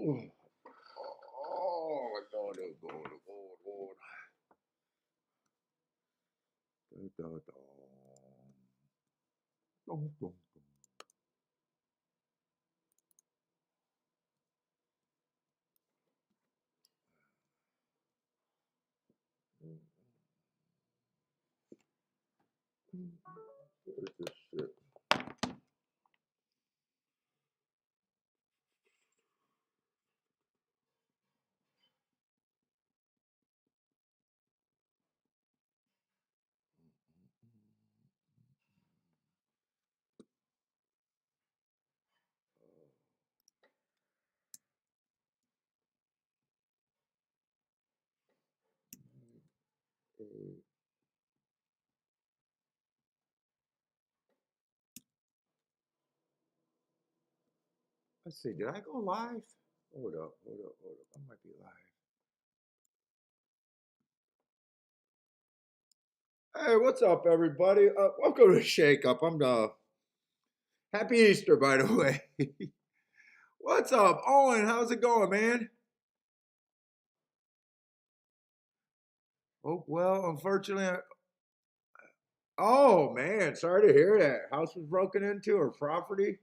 Oh my God, oh God, oh God, oh God. Da, da, da. Dum, dum, dum. Where's this shit? Let's see, did I go live? Hold up, hold up, hold up. I might be live. Hey, what's up, everybody? Welcome to Shake Up. I'm Happy Easter, by the way. What's up, Owen? How's it going, man? Oh, well, unfortunately, oh man, sorry to hear that. House was broken into or property.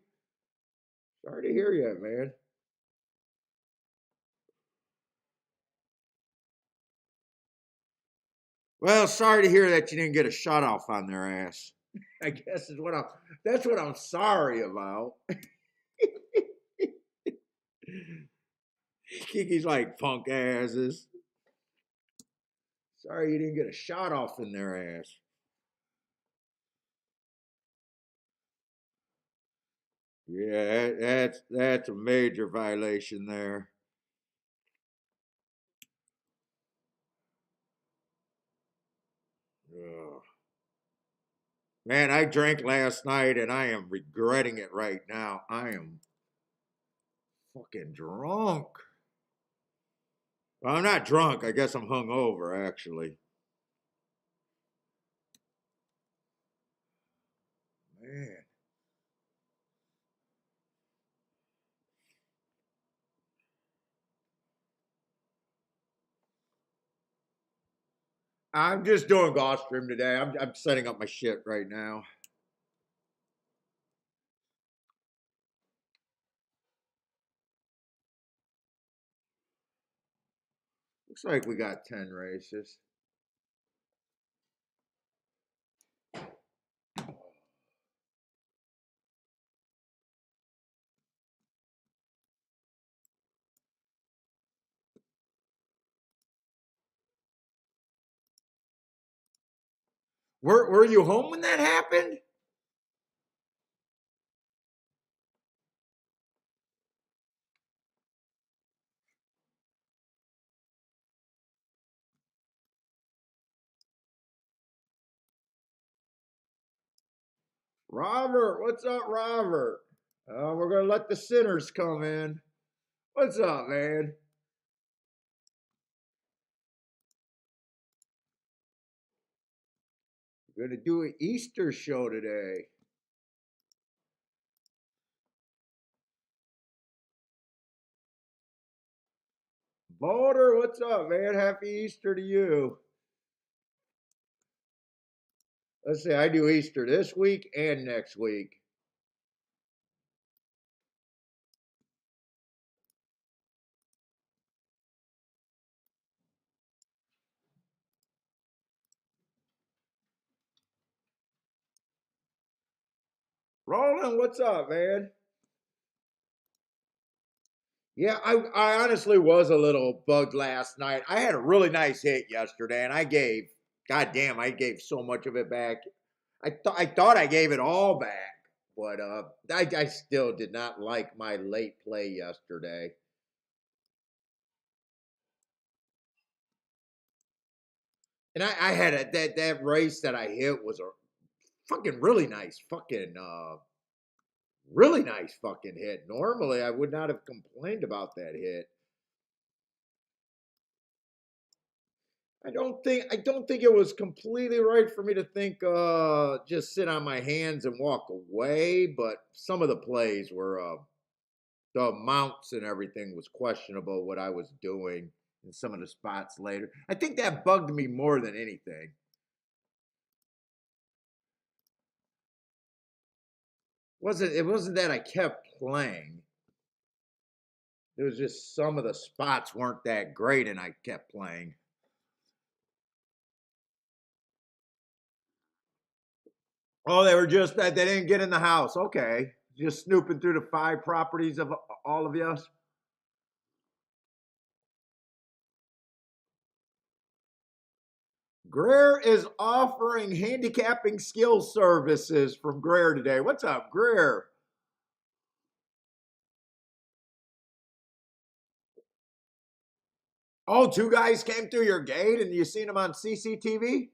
Sorry to hear you, man. Well, sorry to hear that you didn't get a shut off on their ass. I guess is what I'm. That's what I'm sorry about. Kiki's like punk asses. Sorry you didn't get a shot off in their ass. Yeah, that's a major violation there. Ugh. Man, I drank last night and I am regretting it right now. I am fucking drunk. Well, I'm not drunk. I guess I'm hungover, actually. Man. I'm just doing Gulfstream today. I'm setting up my shit right now. Looks like we got 10 races. Were you home when that happened? Robert, what's up, Robert? We're gonna let the sinners come in. What's up, man? We're gonna do an Easter show today. Boulder, what's up, man? Happy Easter to you. Let's see, I do Easter this week and next week. Roland, what's up, man? Yeah, I honestly was a little bugged last night. I had a really nice hit yesterday, and God damn, I gave so much of it back. I thought I gave it all back, but I still did not like my late play yesterday. And I had that race that I hit was a fucking really nice fucking hit. Normally, I would not have complained about that hit. I don't think it was completely right for me to think just sit on my hands and walk away, but some of the plays were the amounts and everything was questionable, what I was doing in some of the spots later. I think that bugged me more than anything. It wasn't that I kept playing. It was just some of the spots weren't that great and I kept playing. Oh, they were just that they didn't get in the house. Okay. Just snooping through the 5 properties of all of us. Greer is offering handicapping skill services from Greer today. What's up, Greer? Oh, 2 guys came through your gate and you seen them on CCTV?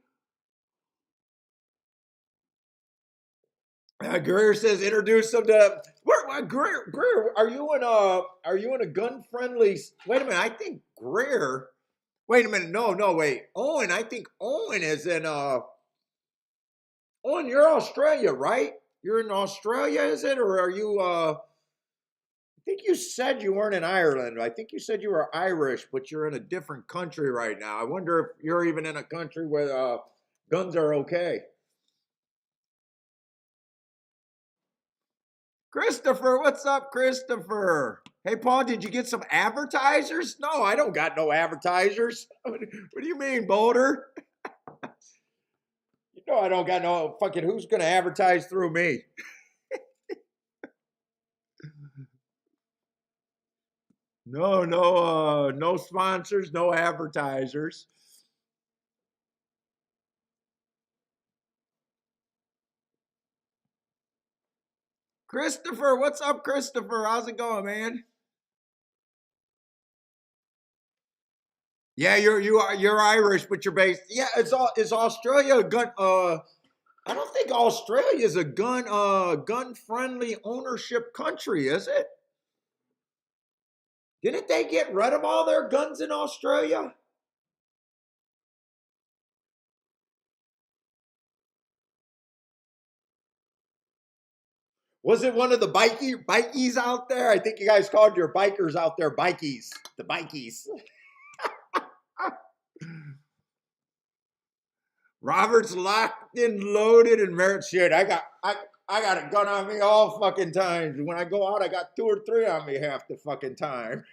Greer says introduce them to Greer, are you in a gun friendly? Wait a minute, I think Greer. Wait a minute, no, wait. Owen, I think Owen is in Owen, you're Australia, right? You're in Australia, is it? Or are you I think you said you weren't in Ireland. I think you said you were Irish, but you're in a different country right now. I wonder if you're even in a country where guns are okay. Christopher, what's up, Christopher? Hey, Paul, did you get some advertisers? No, I don't got no advertisers. What do you mean, Boulder? You know I don't got no fucking, who's going to advertise through me? No sponsors, no advertisers. Christopher, what's up, Christopher? How's it going, man? Yeah, you're Irish, but you're based. Yeah, is Australia a gun? I don't think Australia is a gun friendly ownership country, is it? Didn't they get rid of all their guns in Australia? Was it one of the bikies out there? I think you guys called your bikers out there bikies. The bikies. Robert's locked and loaded and merit shit. I got a gun on me all fucking times. When I go out, I got 2 or 3 on me half the fucking time.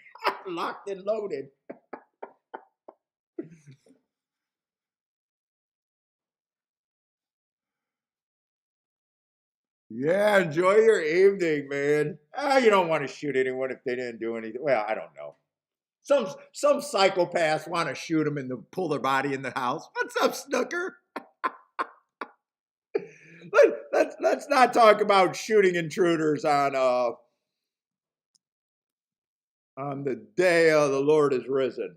Locked and loaded. Yeah, enjoy your evening, man. You don't want to shoot anyone if they didn't do anything. Well, I don't know. Some psychopaths want to shoot them and pull their body in the house. What's up, Snooker? Let's not talk about shooting intruders on the day the Lord is risen.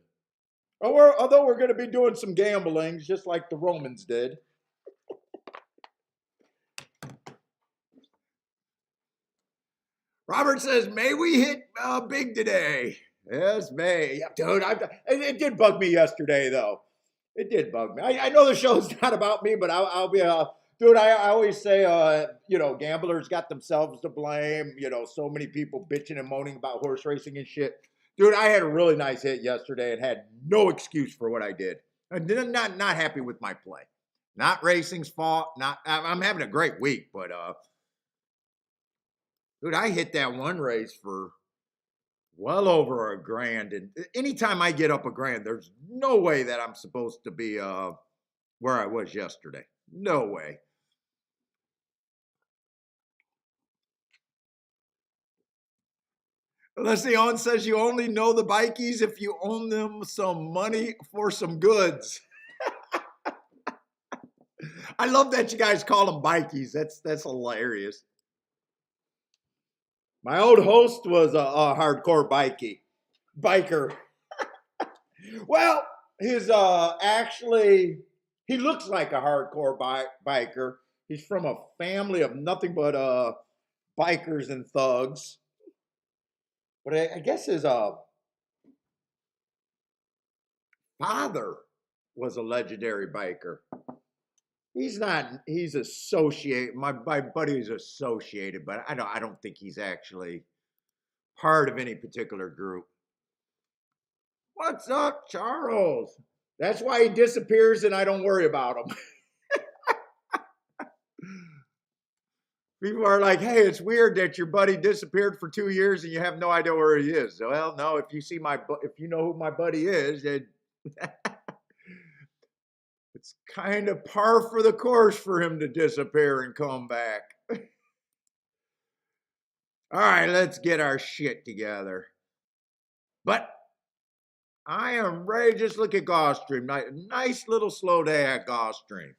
Although we're going to be doing some gambling, just like the Romans did. Robert says, "May we hit big today?" Yes, may. Yeah, dude, it did bug me yesterday, though. It did bug me. I know the show's not about me, but I'll be dude. I always say, gamblers got themselves to blame. So many people bitching and moaning about horse racing and shit. Dude, I had a really nice hit yesterday and had no excuse for what I did. I'm not happy with my play. Not racing's fault. I'm having a great week, but dude, I hit that one race for well over a grand. And anytime I get up a grand, there's no way that I'm supposed to be where I was yesterday. No way. Leon says you only know the bikies if you own them some money for some goods. I love that you guys call them bikies. That's hilarious. My old host was a hardcore biker. Well, his actually he looks like a hardcore biker. He's from a family of nothing but bikers and thugs. But I guess his father was a legendary biker. He's not. He's associated. My buddy's associated, but I don't think he's actually part of any particular group. What's up, Charles? That's why he disappears and I don't worry about him. People are like, hey, it's weird that your buddy disappeared for 2 years and you have no idea where he is. Well, no, if you know who my buddy is, it's kind of par for the course for him to disappear and come back. All right, let's get our shit together. But I am ready. Just look at Gulfstream. Nice little slow day at Gulfstream.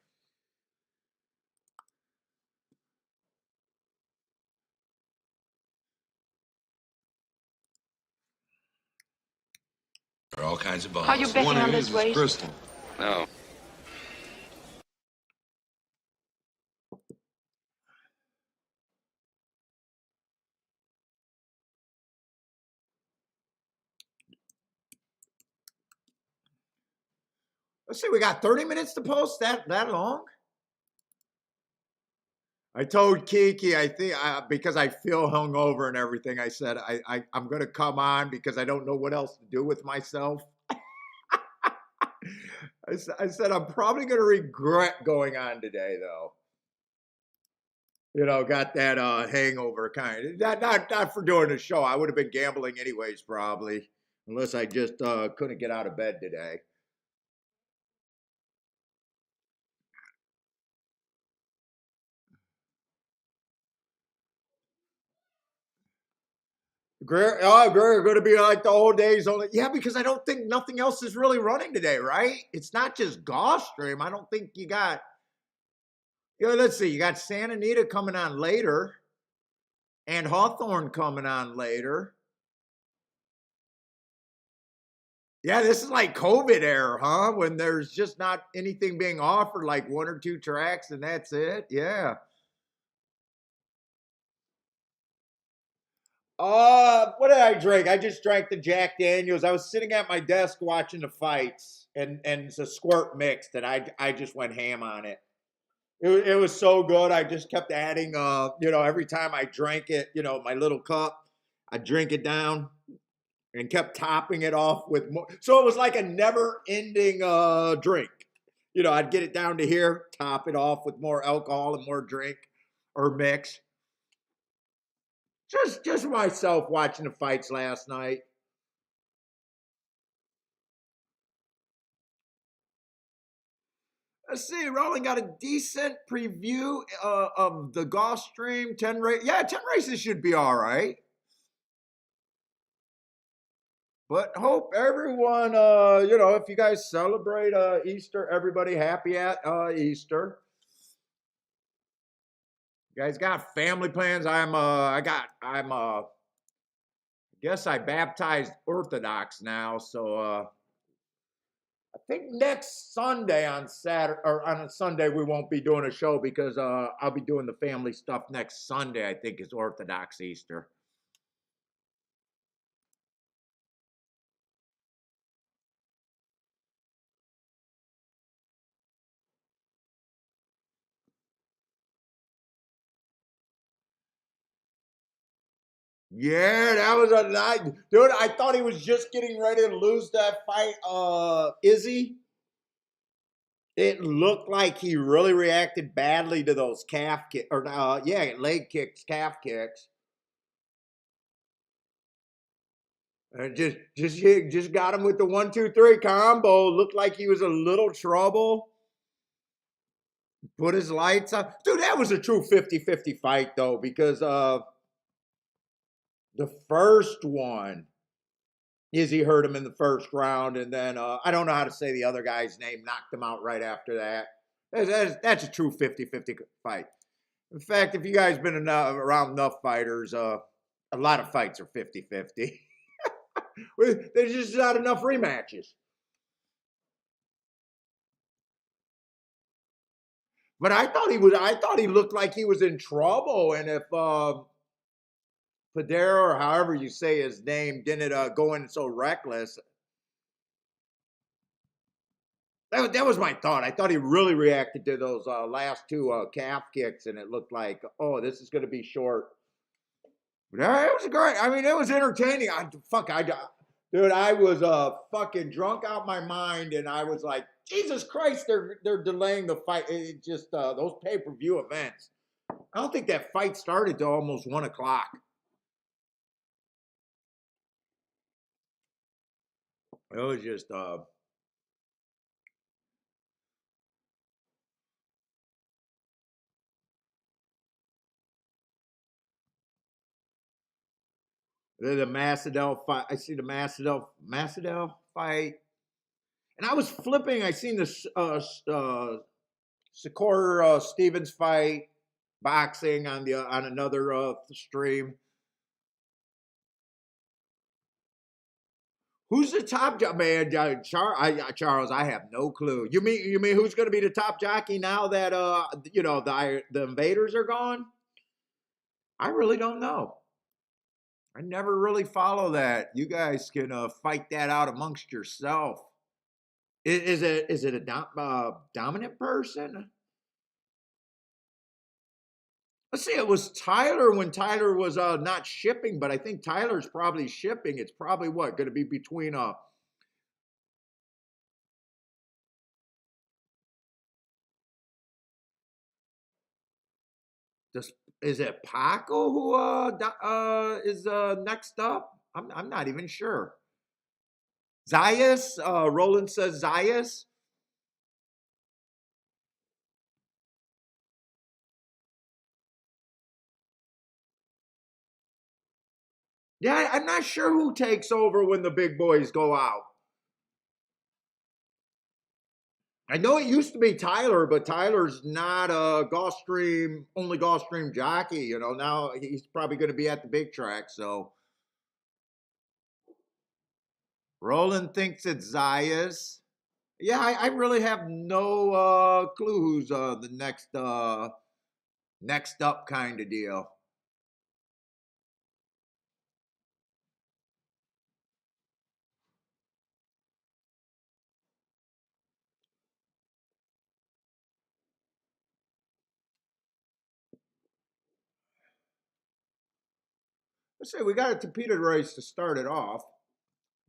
There are all kinds of balls. Are you betting One on of this his is race? Bristol. No. Let's see, we got 30 minutes to post that long? I told Kiki, I think, because I feel hungover and everything, I said, I'm going to come on because I don't know what else to do with myself. I said, I'm probably going to regret going on today, though. You know, got that hangover kind of. Not for doing the show. I would have been gambling anyways, probably, unless I just couldn't get out of bed today. Great, going to be like the old days only. Yeah, because I don't think nothing else is really running today, right? It's not just Gulfstream. I don't think you got, let's see, you got Santa Anita coming on later and Hawthorne coming on later. Yeah, this is like COVID era, huh? When there's just not anything being offered, like 1 or 2 tracks and that's it. Yeah. What did I drink? I just drank the Jack Daniels. I was sitting at my desk watching the fights, and it's a squirt mixed, and I just went ham on it. It was so good. I just kept adding, every time I drank it, my little cup, I drink it down and kept topping it off with more. So it was like a never-ending drink. I'd get it down to here, top it off with more alcohol and more drink or mix. Just myself watching the fights last night. Let's see, Roland got a decent preview of the Gulfstream 10 race. Yeah, 10 races should be all right. But hope everyone, if you guys celebrate Easter, everybody happy at Easter. You guys got family plans? I guess I baptized Orthodox now, so I think next Sunday on Saturday or on a Sunday we won't be doing a show because I'll be doing the family stuff next Sunday. I think is Orthodox Easter. Yeah, that was a night, dude. I thought he was just getting ready to lose that fight. Izzy. It looked like he really reacted badly to those calf kick or leg kicks, calf kicks. And just got him with the 1-2-3 combo. Looked like he was a little trouble. Put his lights on. Dude, that was a true 50-50 fight though, because the first one, Izzy hurt him in the first round, and then I don't know how to say the other guy's name, knocked him out right after that. That's a true 50-50 fight. In fact, if you guys been around enough fighters, a lot of fights are 50-50. There's just not enough rematches. But I thought he looked like he was in trouble, and if Padero, or however you say his name, didn't go in so reckless. That was my thought. I thought he really reacted to those last 2 calf kicks, and it looked like, oh, this is going to be short. Yeah, it was great. I mean, it was entertaining. Dude, I was fucking drunk out my mind, and I was like, Jesus Christ, they're delaying the fight. It just those pay-per-view events. I don't think that fight started till almost 1 o'clock. It was just the Masvidal fight. I see the Masvidal fight, and I was flipping. I seen this Shakur Stevens fight, boxing on the on another stream. Who's the top man? Charles, I have no clue. You mean who's going to be the top jockey now that the invaders are gone? I really don't know. I never really follow that. You guys can fight that out amongst yourself. Is it a dominant person? Let's see. It was Tyler when Tyler was not shipping, but I think Tyler's probably shipping. It's probably what going to be between Does is it Paco who is next up? I'm not even sure. Zayas, Roland says Zayas. Yeah, I'm not sure who takes over when the big boys go out. I know it used to be Tyler, but Tyler's not a Gulfstream jockey. Now he's probably going to be at the big track. So Roland thinks it's Zayas. Yeah, I really have no clue who's the next up kind of deal. Let's say we got a Tapeta race to start it off.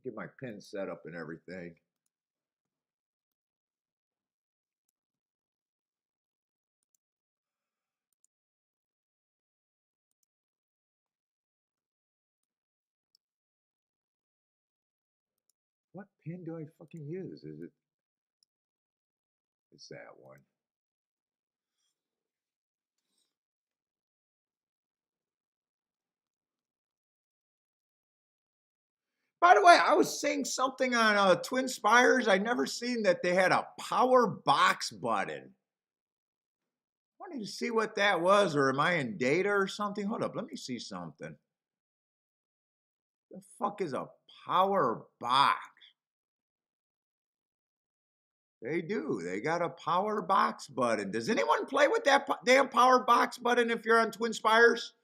Get my pin set up and everything. What pin do I fucking use? It's that one. By the way, I was seeing something on Twin Spires. I never seen that they had a power box button. I wanted to see what that was, or am I in data or something? Hold up, let me see something. The fuck is a power box? They do. They got a power box button. Does anyone play with that damn power box button if you're on Twin Spires?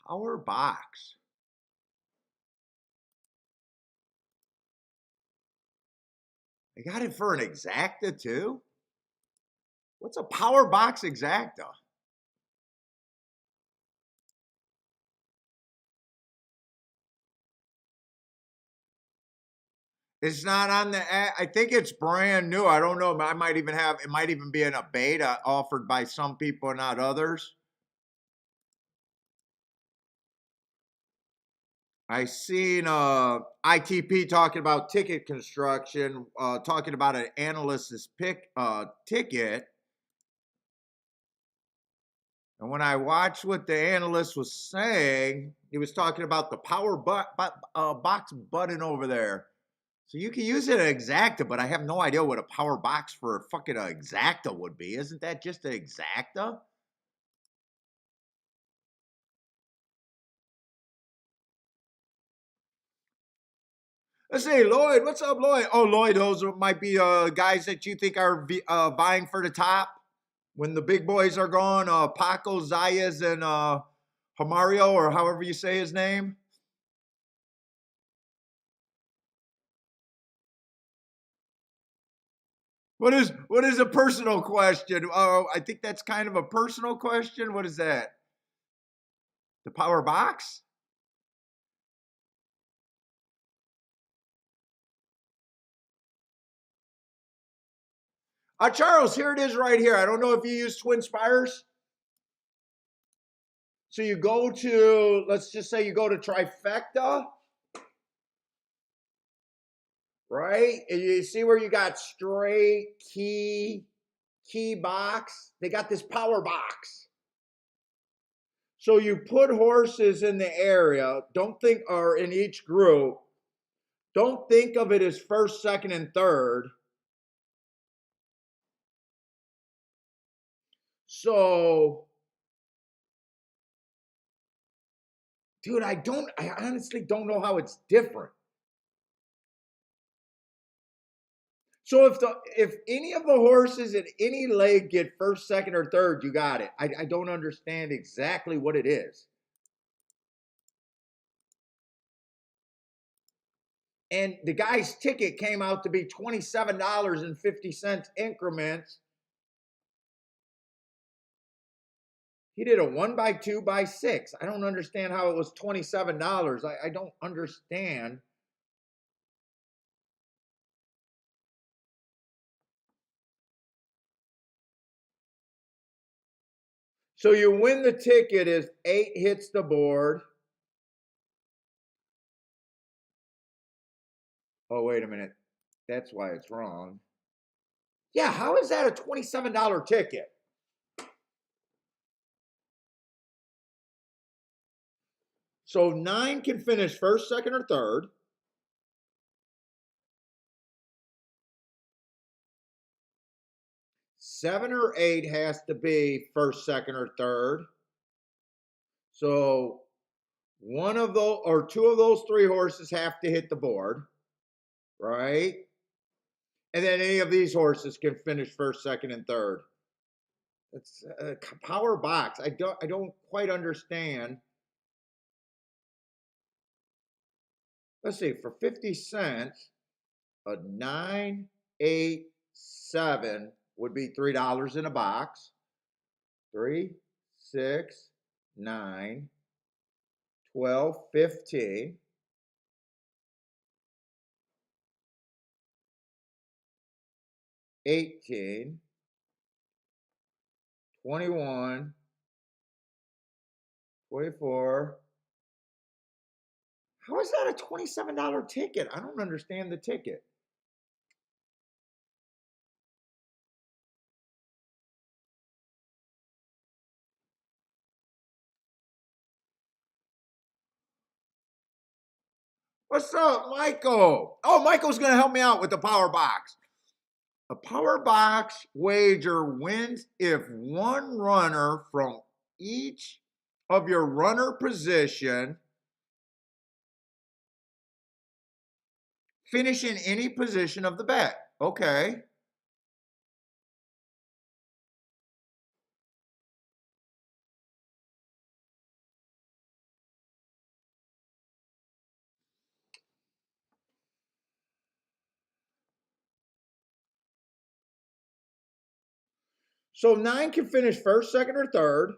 Power box. They got it for an exacta too? What's a power box exacta? It's not on the I think it's brand new. I don't know. I might even have it might even be in a beta offered by some people, not others. I seen ITP talking about ticket construction, talking about an analyst's pick ticket. And when I watched what the analyst was saying, he was talking about the box button over there. So you can use it at exacta, but I have no idea what a power box for a fucking exacta would be. Isn't that just an exacta? Let's see, Lloyd. What's up, Lloyd? Oh, Lloyd, those might be guys that you think are vying for the top when the big boys are gone. Paco, Zayas, and Hamario, or however you say his name. What is a personal question? I think that's kind of a personal question. What is that? The power box? Charles, here it is right here. I don't know if you use Twin Spires. So you go to, let's just say you go to Trifecta, right? And you see where you got straight, key box. They got this power box. So you put horses in the area, don't think, or in each group, don't think of it as first, second, and third. So, dude, I honestly don't know how it's different. So if any of the horses in any leg get first, second, or third, you got it. I don't understand exactly what it is. And the guy's ticket came out to be $27.50 increments. He did a 1x2x6. I don't understand how it was $27. I don't understand. So you win the ticket as 8 hits the board. Oh, wait a minute. That's why it's wrong. Yeah, how is that a $27 ticket? So 9 can finish first, second, or third. 7 or 8 has to be first, second, or third. So one of those or two of those 3 horses have to hit the board, right? And then any of these horses can finish first, second, and third. It's a power box. I don't quite understand. Let's see, for 50 cents, a 9, 8, 7 would be $3 in a box. 3, 6, 9, 12, 15. 18, 21, 24. How is that a $27 ticket? I don't understand the ticket. What's up, Michael? Oh, Michael's going to help me out with the power box. A power box wager wins if one runner from each of your runner position finish in any position of the bet. Okay. So 9 can finish first, second, or third.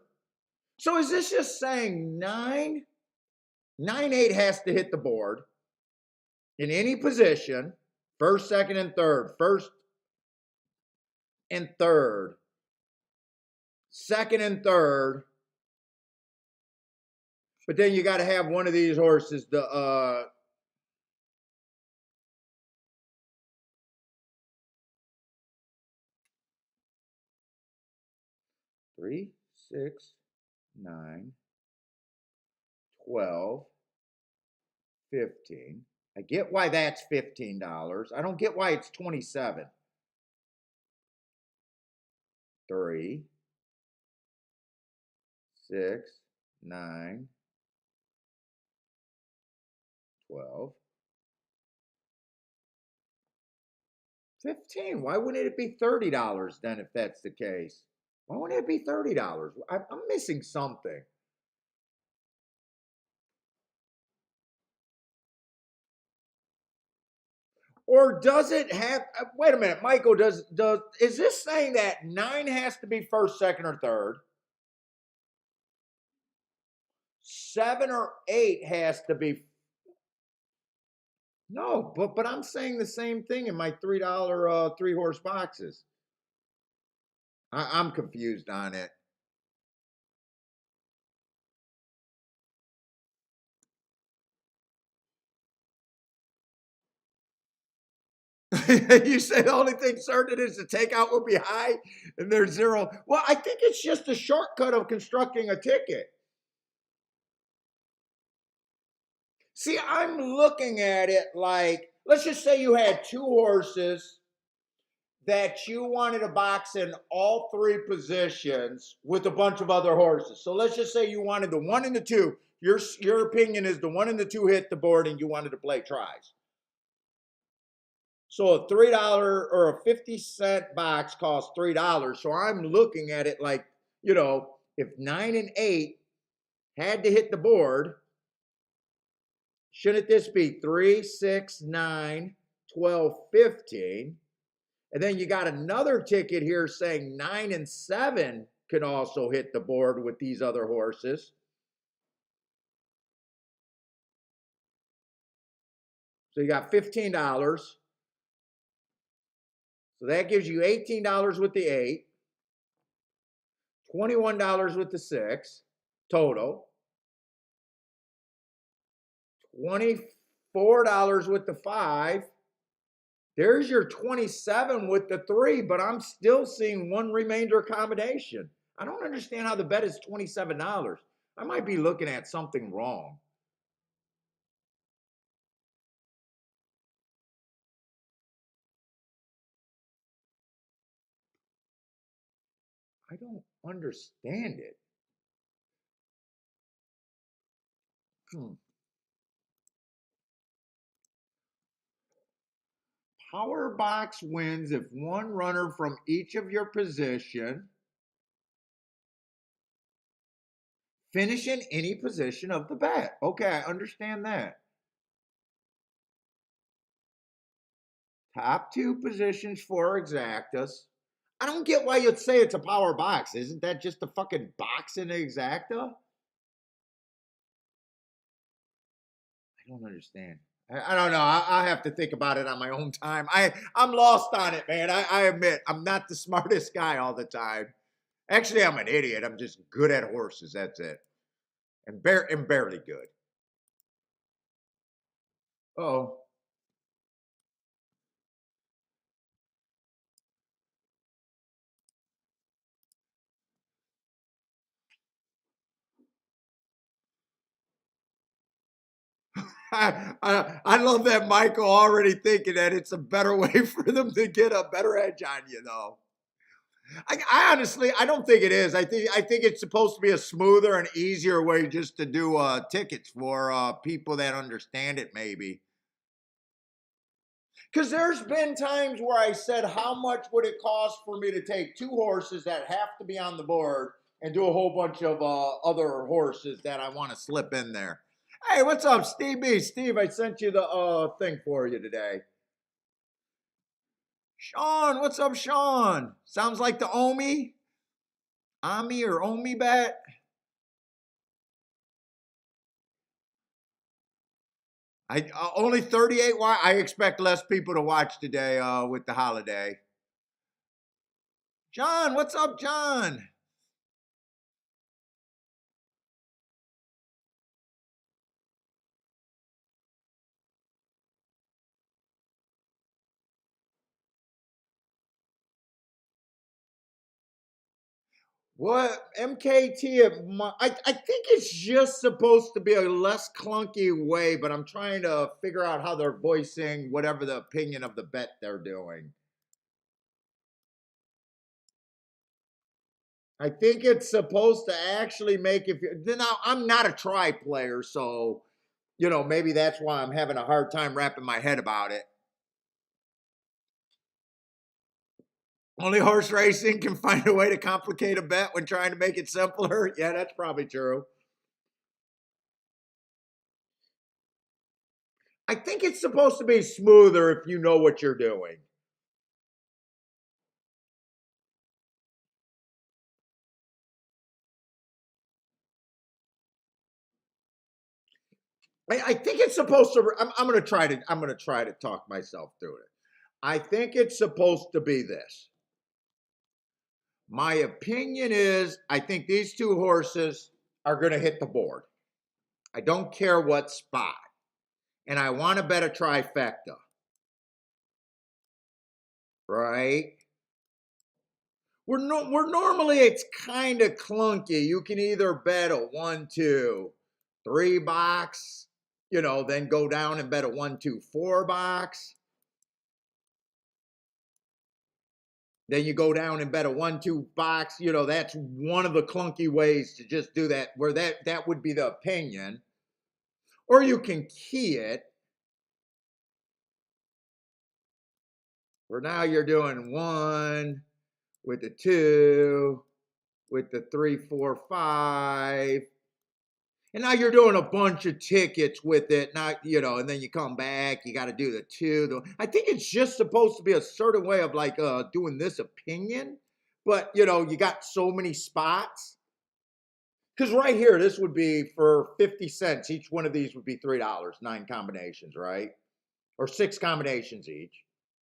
So is this just saying 9, 8 has to hit the board in any position, first, second, and third, first and third, second and third, but then you got to have one of these horses, the 3, 6, 9, 12, 15. I get why that's $15. I don't get why it's 27. 3, 6, 9, 12. 15. Why wouldn't it be $30 then if that's the case? Why wouldn't it be $30? I'm missing something. Or does it have? Wait a minute, Michael. Does is this saying that 9 has to be first, second, or third? 7 or 8 has to be. No, but I'm saying the same thing in my $3 3 horse boxes. I'm confused on it. You say the only thing certain is the takeout will be high and there's zero. Well, I think it's just a shortcut of constructing a ticket. See, I'm looking at it like, let's just say you had 2 horses that you wanted to box in all 3 positions with a bunch of other horses. So let's just say you wanted the 1 and the 2. Your opinion is the 1 and the 2 hit the board and you wanted to play tries. So a $3 or a 50-cent box costs $3. So I'm looking at it like, if 9 and 8 had to hit the board, shouldn't this be 3, 6, 9, 12, 15? And then you got another ticket here saying 9 and 7 can also hit the board with these other horses. So you got $15. So that gives you $18 with the 8, $21 with the 6 total, $24 with the 5. There's your 27 with the 3, but I'm still seeing one remainder accommodation. I don't understand how the bet is $27. I might be looking at something wrong. I don't understand it. Power box wins if one runner from each of your position finish in any position of the bet. Okay, I understand that. Top 2 positions for exactas. I don't get why you'd say it's a power box. Isn't that just a fucking box in an exacta? I don't understand. I don't know. I have to think about it on my own time. I'm lost on it, man. I admit I'm not the smartest guy all the time. Actually, I'm an idiot. I'm just good at horses. That's it, and barely good. Oh, I love that Michael already thinking that it's a better way for them to get a better edge on you, though. I honestly, I don't think it is. I think it's supposed to be a smoother and easier way just to do tickets for people that understand it, maybe. Because there's been times where I said, how much would it cost for me to take 2 horses that have to be on the board and do a whole bunch of other horses that I want to slip in there? Hey, what's up, Steve B? Steve, I sent you the thing for you today. Sean, what's up, Sean? Sounds like the Omi or Omi bet. I only 38. Why? I expect less people to watch today with the holiday. John, what's up, John? What MKT? I think it's just supposed to be a less clunky way, but I'm trying to figure out how they're voicing whatever the opinion of the bet they're doing. I think it's supposed to actually make if you now I'm not a try player, so maybe that's why I'm having a hard time wrapping my head about it. Only horse racing can find a way to complicate a bet when trying to make it simpler. Yeah, that's probably true. I think it's supposed to be smoother if you know what you're doing. I think it's supposed to. I'm going to try to. I'm going to try to talk myself through it. I think it's supposed to be this. My opinion is, I think these two horses are going to hit the board. I don't care what spot, and I want to bet a trifecta, right? We're normally it's kind of clunky. You can either bet a 1, 2, 3 box, then go down and bet a 1, 2, 4 box. Then you go down and bet a 1, 2 box. That's one of the clunky ways to just do that, where that would be the opinion. Or you can key it, where now you're doing 1 with the 2, with the 3, 4, 5. And now you're doing a bunch of tickets with it. Now, and then you come back, you got to do the 2. I think it's just supposed to be a certain way of like doing this opinion. But, you got so many spots. Because right here, this would be for 50 cents. Each one of these would be $3, 9 combinations, right? Or 6 combinations each.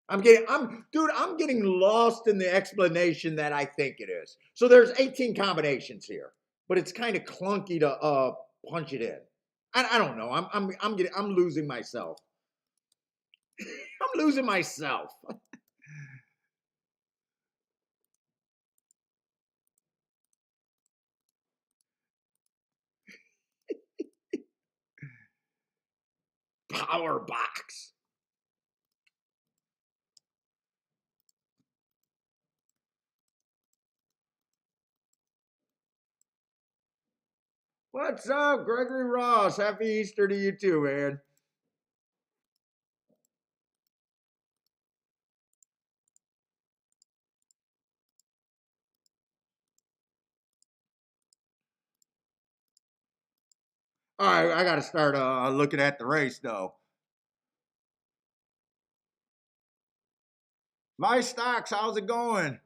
I'm getting lost in the explanation that I think it is. So there's 18 combinations here, but it's kind of clunky to punch it in. I don't know. I'm losing myself. I'm losing myself. Power box. What's up, Gregory Ross? Happy Easter to you too, man. All right, I got to start looking at the race though. My stocks, how's it going?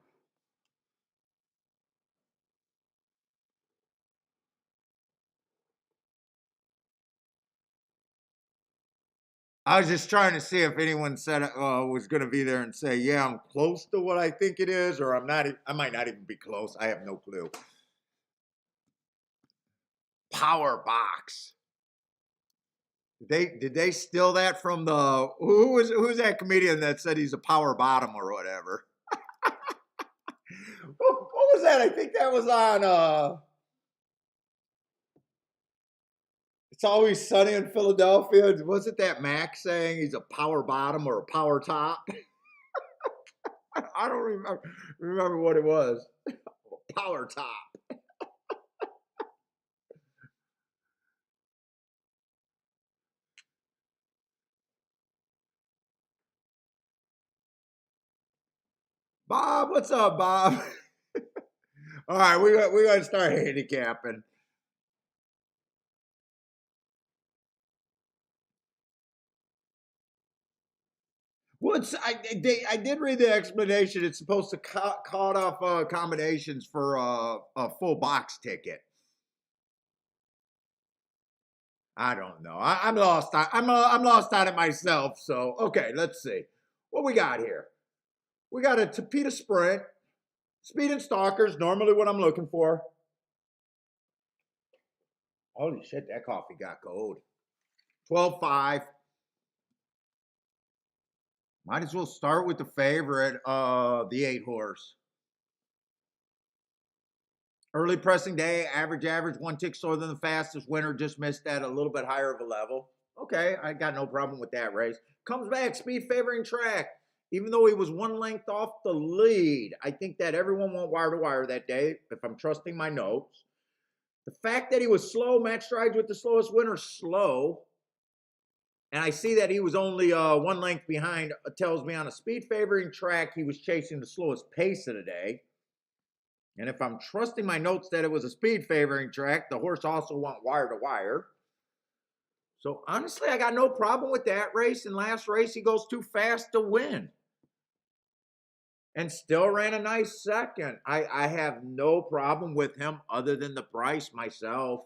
I was just trying to see if anyone said was going to be there and say, "Yeah, I'm close to what I think it is," or I'm not. I might not even be close. I have no clue. Power box. Did they steal that from the who's that comedian that said he's a power bottom or whatever? What was that? I think that was on. It's Always Sunny in Philadelphia. Wasn't that Max saying he's a power bottom or a power top? I don't remember what it was. Power top. Bob, what's up, Bob? All right, we got to start handicapping. I did read the explanation. It's supposed to cut off accommodations for a full box ticket. I don't know. I'm lost. I'm lost on it myself. So okay, let's see what we got here. We got a Tapeta Sprint, Speed and Stalkers. Normally, what I'm looking for. Holy shit, that coffee got cold. 12.5. Might as well start with the favorite, the 8 horse. Early pressing day, average, 1 tick slower than the fastest winner. Just missed that a little bit higher of a level. Okay, I got no problem with that race. Comes back, speed favoring track. Even though he was 1 length off the lead, I think that everyone went wire to wire that day, if I'm trusting my notes. The fact that he was slow, match strides with the slowest winner, slow. And I see that he was only one length behind. Tells me on a speed favoring track he was chasing the slowest pace of the day. And if I'm trusting my notes that it was a speed favoring track, the horse also went wire to wire. So honestly, I got no problem with that race. And last race, he goes too fast to win and still ran a nice second. I have no problem with him other than the price myself.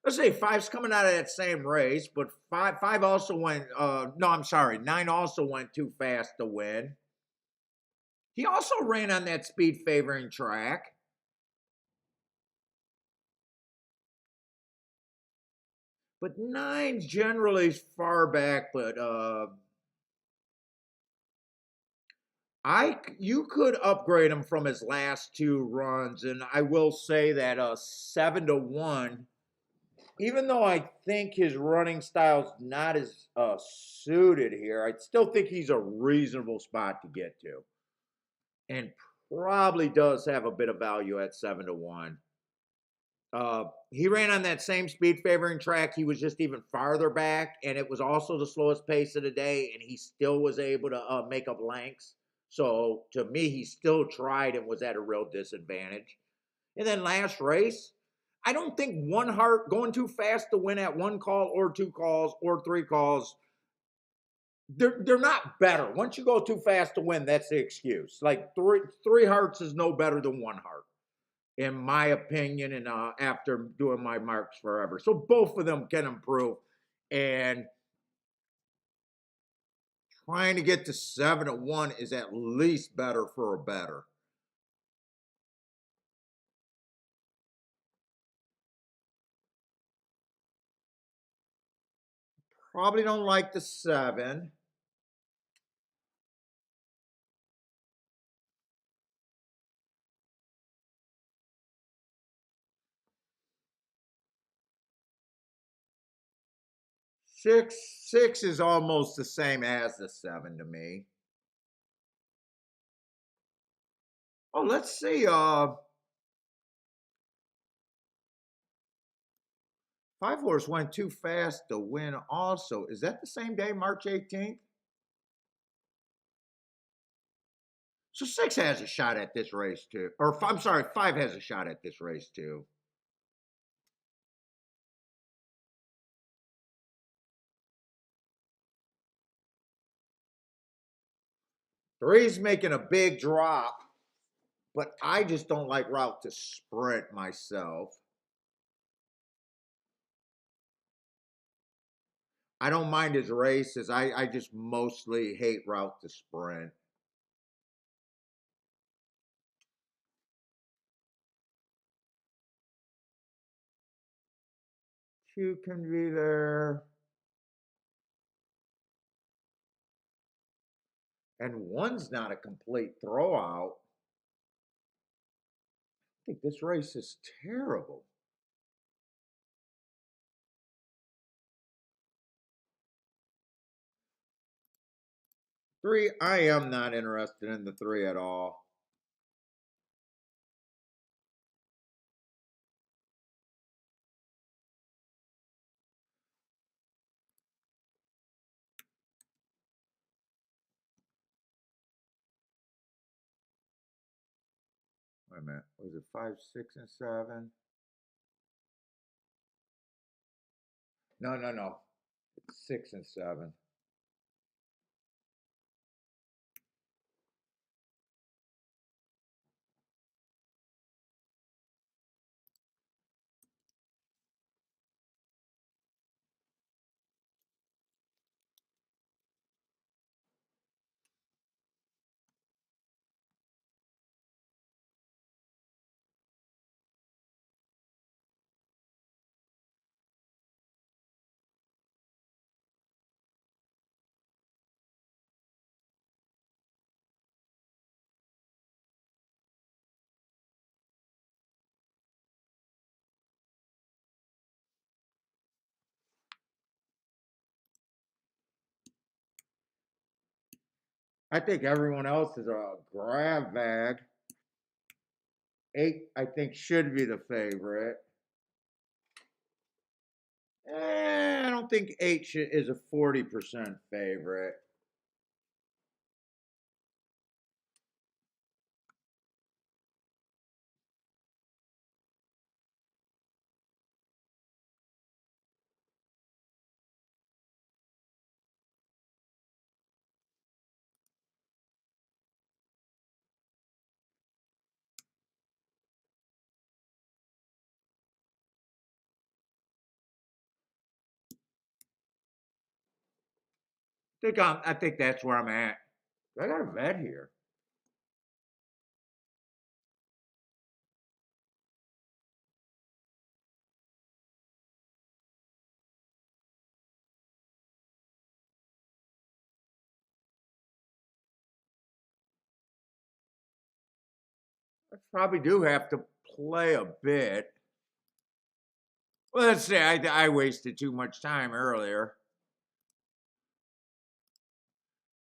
Let's say five's coming out of that same race, but five also went. No, I'm sorry, nine also went too fast to win. He also ran on that speed favoring track, but nine's generally far back. But I you could upgrade him from his last two runs, and I will say that 7-1. Even though I think his running style's not as suited here, I still think he's a reasonable spot to get to, and probably does have a bit of value at 7-1. He ran on that same speed favoring track. He was just even farther back, and it was also the slowest pace of the day, and he still was able to make up lengths. So to me, he still tried and was at a real disadvantage. And then last race, I don't think one heart going too fast to win at one call or two calls or three calls. They're not better. Once you go too fast to win, that's the excuse. Like three hearts is no better than one heart in my opinion, and after doing my marks forever. So both of them can improve. And trying to get to 7-1 is at least better for a better. Probably don't like the 7. 6 is almost the same as the 7 to me. Oh, let's see. Five horse went too fast to win also. Is that the same day, March 18th? So 6 has a shot at this race too. Or I'm sorry, 5 has a shot at this race too. Three's making a big drop, but I just don't like route to sprint myself. I don't mind his races. I just mostly hate route to sprint. Two can be there. And one's not a complete throwout. I think this race is terrible. Three, I am not interested in the three at all. Wait a minute. Was it 5, 6, and 7? No, no, no. It's 6 and 7. I think everyone else is a grab bag. 8, I think, should be the favorite. I don't think 8 is a 40% favorite. I think that's where I'm at. I got a vet here. I probably do have to play a bit. Well, let's say I wasted too much time earlier.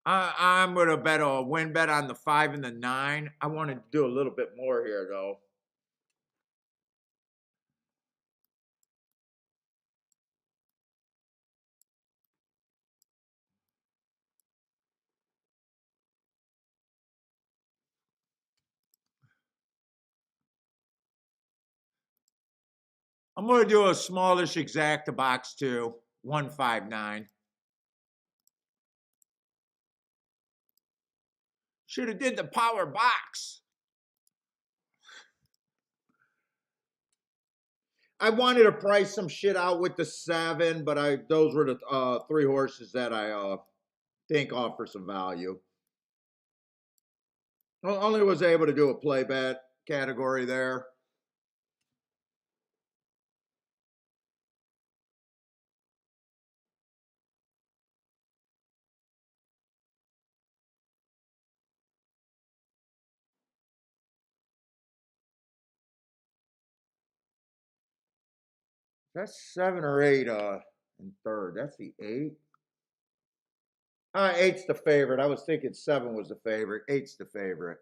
I'm gonna bet a win bet on the 5 and the 9. I want to do a little bit more here though. I'm gonna do a smallish exacta box too. 159. Should have did the power box. I wanted to price some shit out with the 7, but those were the 3 horses that I think offer some value. Only was able to do a play bet category there. That's 7 or 8 in third. That's the 8. Eight's the favorite. I was thinking 7 was the favorite. Eight's the favorite.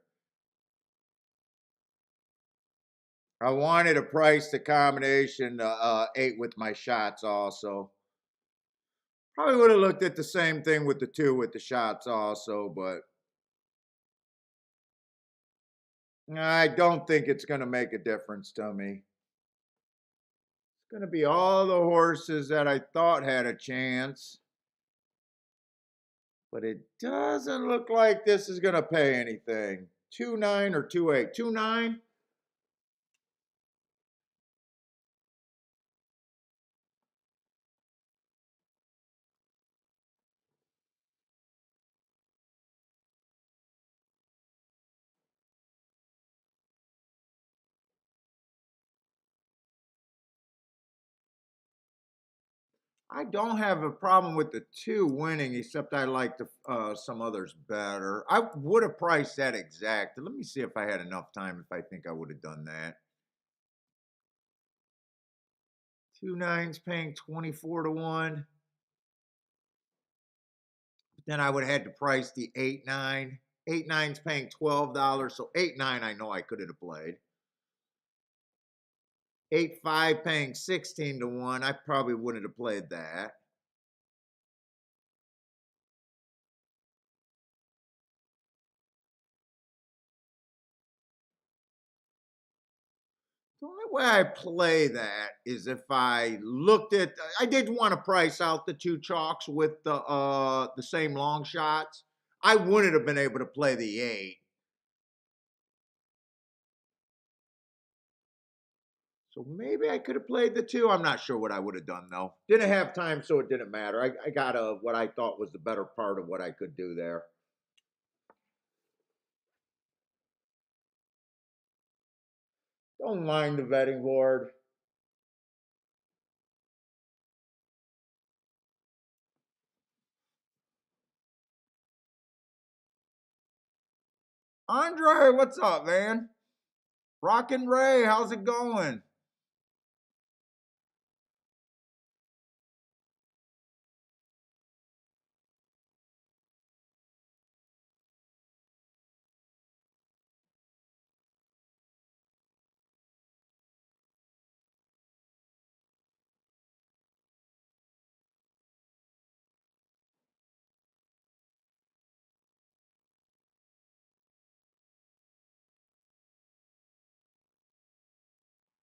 I wanted to price the combination 8 with my shots also. Probably would have looked at the same thing with the 2 with the shots also, but I don't think it's going to make a difference to me. It's going to be all the horses that I thought had a chance. But it doesn't look like this is going to pay anything. 2-9 or 2-8? 2-9? I don't have a problem with the 2 winning, except I like some others better. I would have priced that exact. Let me see if I had enough time if I think I would have done that. 2 nines paying 24 to 1. Then I would have had to price the 8-9. 8-9's paying $12. So 8-9 I know I could have played. 8-5 paying 16 to 1. I probably wouldn't have played that. The only way I play that is if I looked at. I did want to price out the 2 chalks with the same long shots. I wouldn't have been able to play the 8. So maybe I could have played the 2. I'm not sure what I would have done though. Didn't have time, so it didn't matter. I got what I thought was the better part of what I could do there. Don't mind the betting board. Andre, what's up, man? Rockin' Ray, how's it going?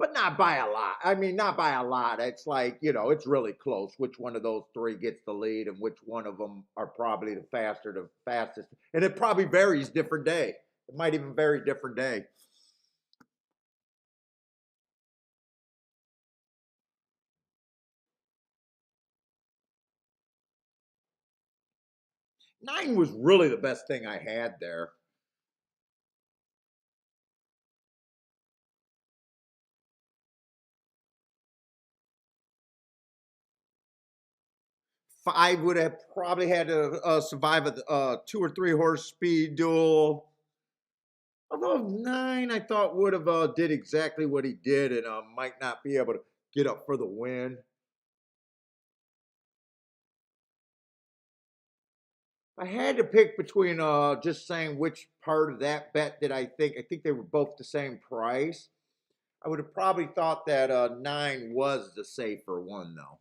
but not by a lot. I mean, not by a lot. It's like, it's really close which one of those three gets the lead and which one of them are probably the fastest. And it probably varies different day. It might even vary different day. Nine was really the best thing I had there. Five would have probably had to survive a two or three horse speed duel. Although nine, I thought would have did exactly what he did and might not be able to get up for the win. I had to pick between just saying which part of that bet did I think. I think they were both the same price. I would have probably thought that nine was the safer one though.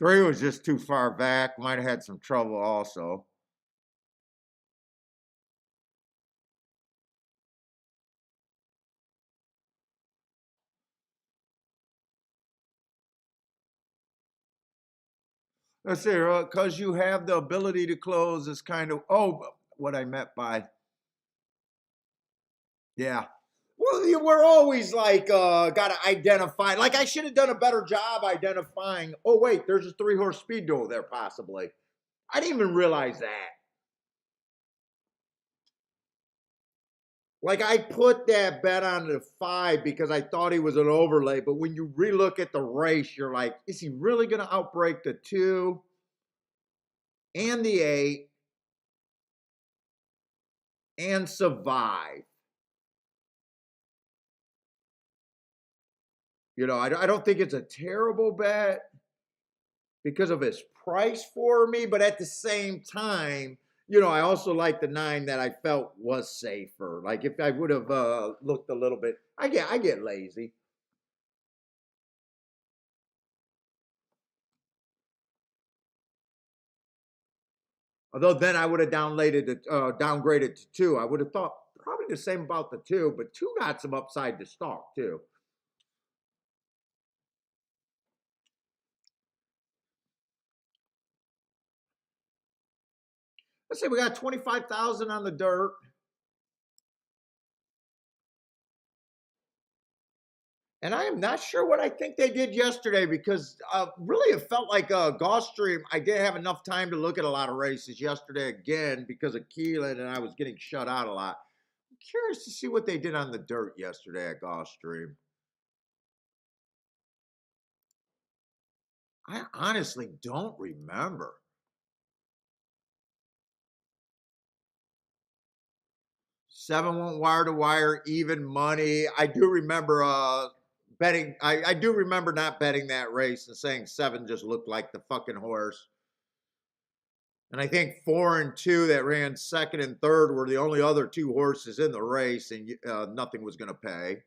Three was just too far back. Might have had some trouble also. Let's see, because you have the ability to close is kind of what I meant by yeah. Well, we're always like got to identify. Like I should have done a better job identifying. Oh wait, there's a three horse speed duel there possibly. I didn't even realize that. Like I put that bet on the five because I thought he was an overlay, but when you relook at the race, you're like, is he really going to outbreak the two and the eight and survive? I don't think it's a terrible bet because of his price for me, but at the same time, I also like the nine that I felt was safer. Like if I would have looked a little bit, I get lazy. Although then I would have downgraded to two. I would have thought probably the same about the two, but two got some upside to stalk too. Let's say we got 25,000 on the dirt. And I am not sure what I think they did yesterday because really it felt like Gulfstream. I didn't have enough time to look at a lot of races yesterday again because of Keelan and I was getting shut out a lot. I'm curious to see what they did on the dirt yesterday at Gulfstream. I honestly don't remember. Seven went wire to wire, even money. I do remember betting. I do remember not betting that race and saying seven just looked like the fucking horse. And I think four and two that ran second and third were the only other two horses in the race, and nothing was going to pay.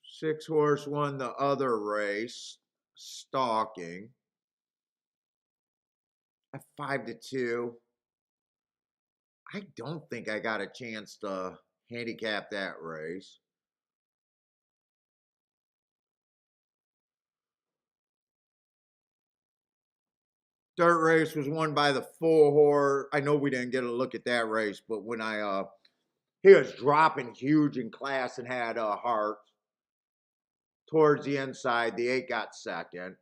Six horse won the other race, stalking at 5-2. I don't think I got a chance to handicap that race. Dirt race was won by the full horse. I know we didn't get a look at that race, but when he was dropping huge in class and had a heart towards the inside, the eight got second.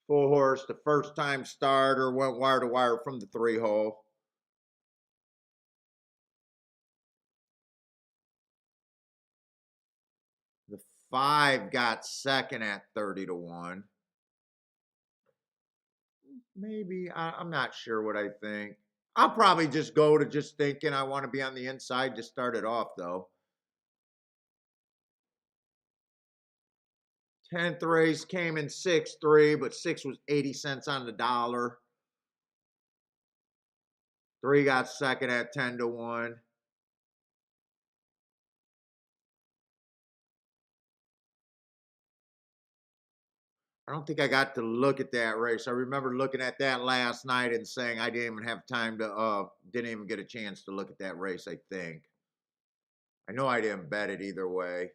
Full horse, the first time starter, went wire to wire from the three hole. The five got second at 30-1. Maybe I'm not sure what I think. I'll probably just go to just thinking I want to be on the inside to start it off though. 10th race came in 6-3, but 6 was 80 cents on the dollar. 3 got second at 10-1. I don't think I got to look at that race. I remember looking at that last night and saying I didn't even have time to, didn't even get a chance to look at that race, I think. I know I didn't bet it either way.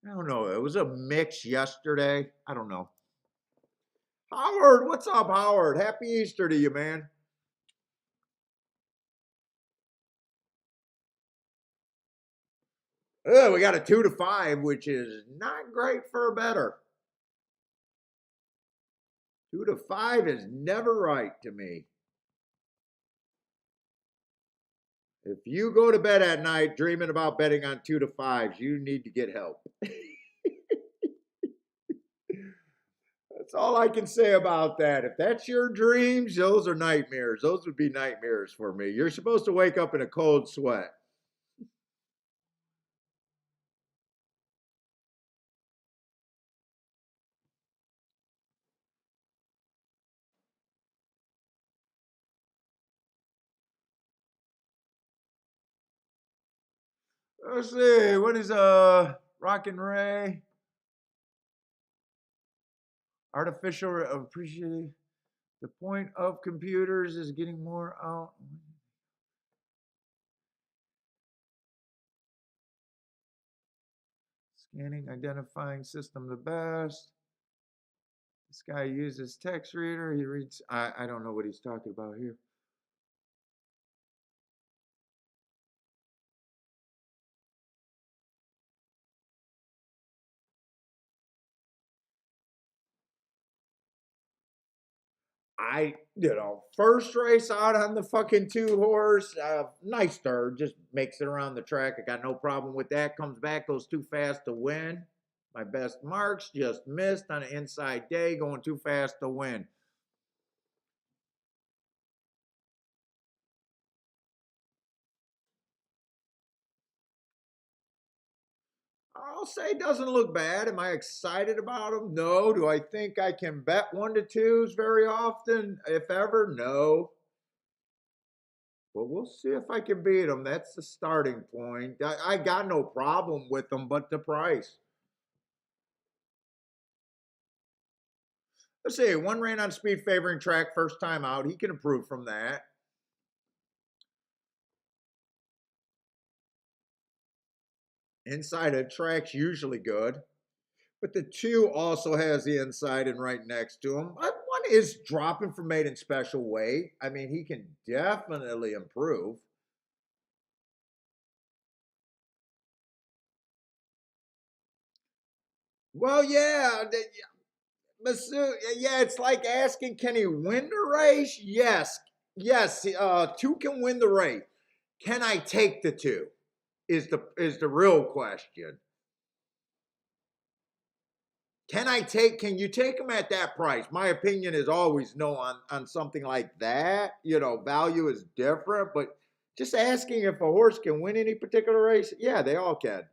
I don't know. It was a mix yesterday. I don't know. Howard, what's up, Howard? Happy Easter to you, man. Oh, we got a 2-5, which is not great for a better. 2-5 is never right to me. If you go to bed at night dreaming about betting on 2-5s, you need to get help. That's all I can say about that. If that's your dreams, those are nightmares. Those would be nightmares for me. You're supposed to wake up in a cold sweat. Let's see. What is Rockin' Ray? Artificial appreciating. The point of computers is getting more out. Scanning, identifying system the best. This guy uses text reader. He reads. I don't know what he's talking about here. First race out on the fucking 2-horse, nice third, just makes it around the track. I got no problem with that. Comes back, goes too fast to win. My best marks just missed on an inside day, going too fast to win. I'll say it doesn't look bad. Am I excited about him? No. Do I think I can bet 1-2s very often? If ever, no. But we'll see if I can beat him. That's the starting point. I got no problem with him, but the price. Let's see. One ran on speed favoring track first time out. He can improve from that. Inside of track's usually good. But the 2 also has the inside and right next to him. One is dropping from maiden special weight. I mean, he can definitely improve. Well, yeah. Yeah, it's like asking, can he win the race? Yes. Yes, 2 can win the race. Can I take the 2? Is the real question. Can you take him at that price? My opinion is always no on something like that. Value is different, but just asking if a horse can win any particular race, yeah, they all can.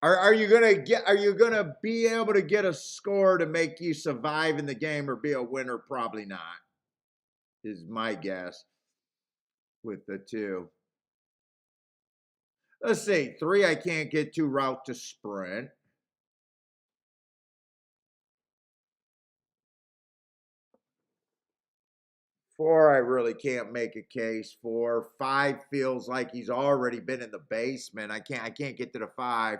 Are you gonna be able to get a score to make you survive in the game or be a winner? Probably not, is my guess with the 2. Let's see, 3 I can't get to route to sprint. 4 I really can't make a case for. 5 feels like he's already been in the basement. I can't get to the 5.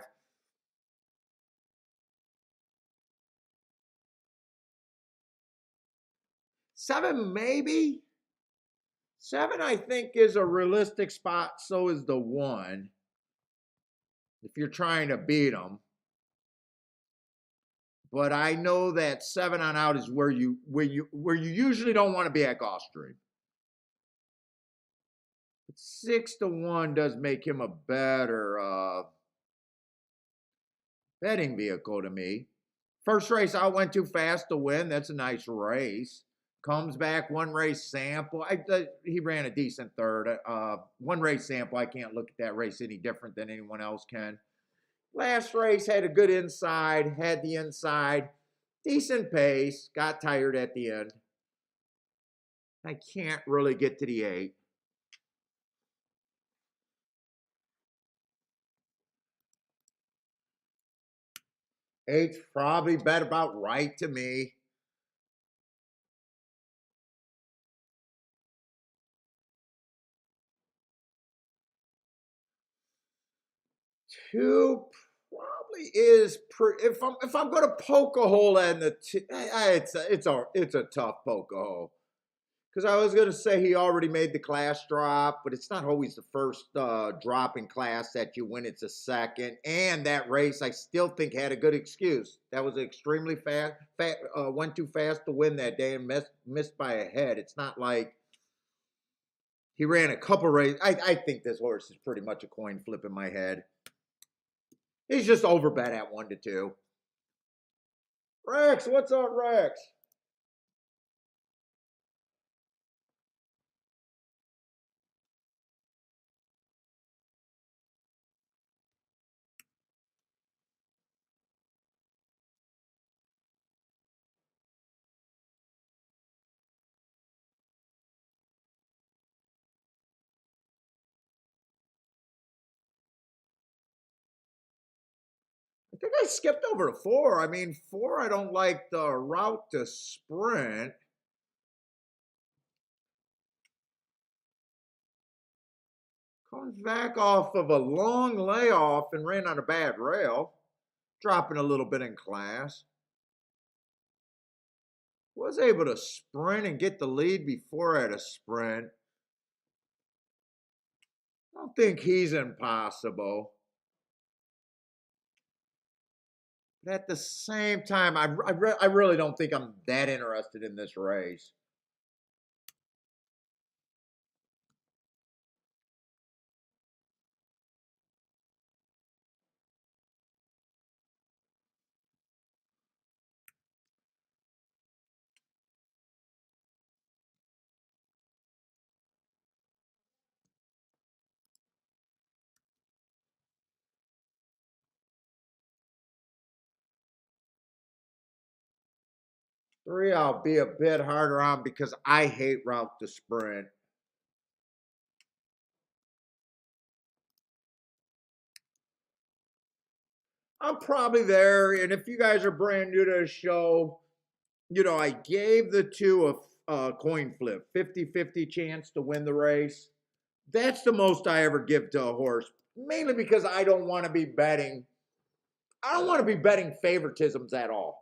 7 maybe. 7 I think is a realistic spot. So is the 1. If you're trying to beat him. But I know that 7 on out is where you usually don't want to be at Gulfstream. 6-1 does make him a better betting vehicle to me. First race I went too fast to win. That's a nice race. Comes back, one race sample. He ran a decent third. One race sample. I can't look at that race any different than anyone else can. Last race had a good inside. Had the inside. Decent pace. Got tired at the end. I can't really get to the 8. Eight's probably bet about right to me. 2 probably is if I'm going to poke a hole in the it's a tough poke a hole. Because I was going to say he already made the class drop, but it's not always the first drop in class that you win. It's a second. And that race, I still think, had a good excuse. That was extremely fast, went too fast to win that day and missed by a head. It's not like he ran a couple races. I think this horse is pretty much a coin flip in my head. He's just overbet at 1-2. Rex, what's up, Rex? I think I skipped over to 4. I mean, 4, I don't like the route to sprint. Comes back off of a long layoff and ran on a bad rail. Dropping a little bit in class. Was able to sprint and get the lead before at a sprint. I don't think he's impossible. But at the same time, I really don't think I'm that interested in this race. Three, I'll be a bit harder on because I hate route to sprint. I'm probably there, and if you guys are brand new to the show, I gave the 2 a coin flip, 50-50 chance to win the race. That's the most I ever give to a horse, mainly because I don't want to be betting. I don't want to be betting favoritisms at all.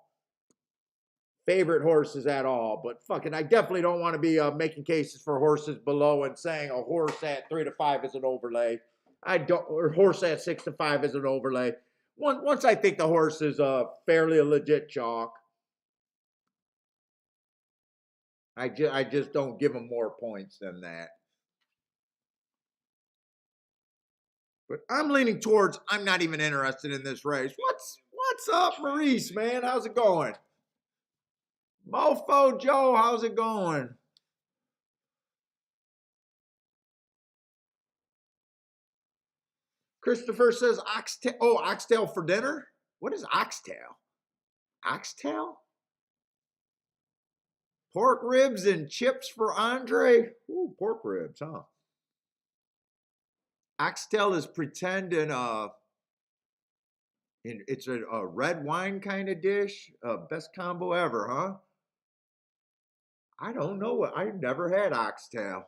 Favorite horses at all, but fucking, I definitely don't want to be making cases for horses below and saying a horse at 3-5 is an overlay. I don't, or horse at 6-5 is an overlay. Once I think the horse is fairly a legit chalk, I just don't give him more points than that. But I'm leaning towards I'm not even interested in this race. What's up, Maurice, man? How's it going? Mofo Joe, how's it going? Christopher says oxtail. Oh, oxtail for dinner? What is oxtail? Oxtail? Pork ribs and chips for Andre? Ooh, pork ribs, huh? Oxtail is pretend it's a red wine kind of dish. Best combo ever, huh? I don't know what. I've never had oxtail.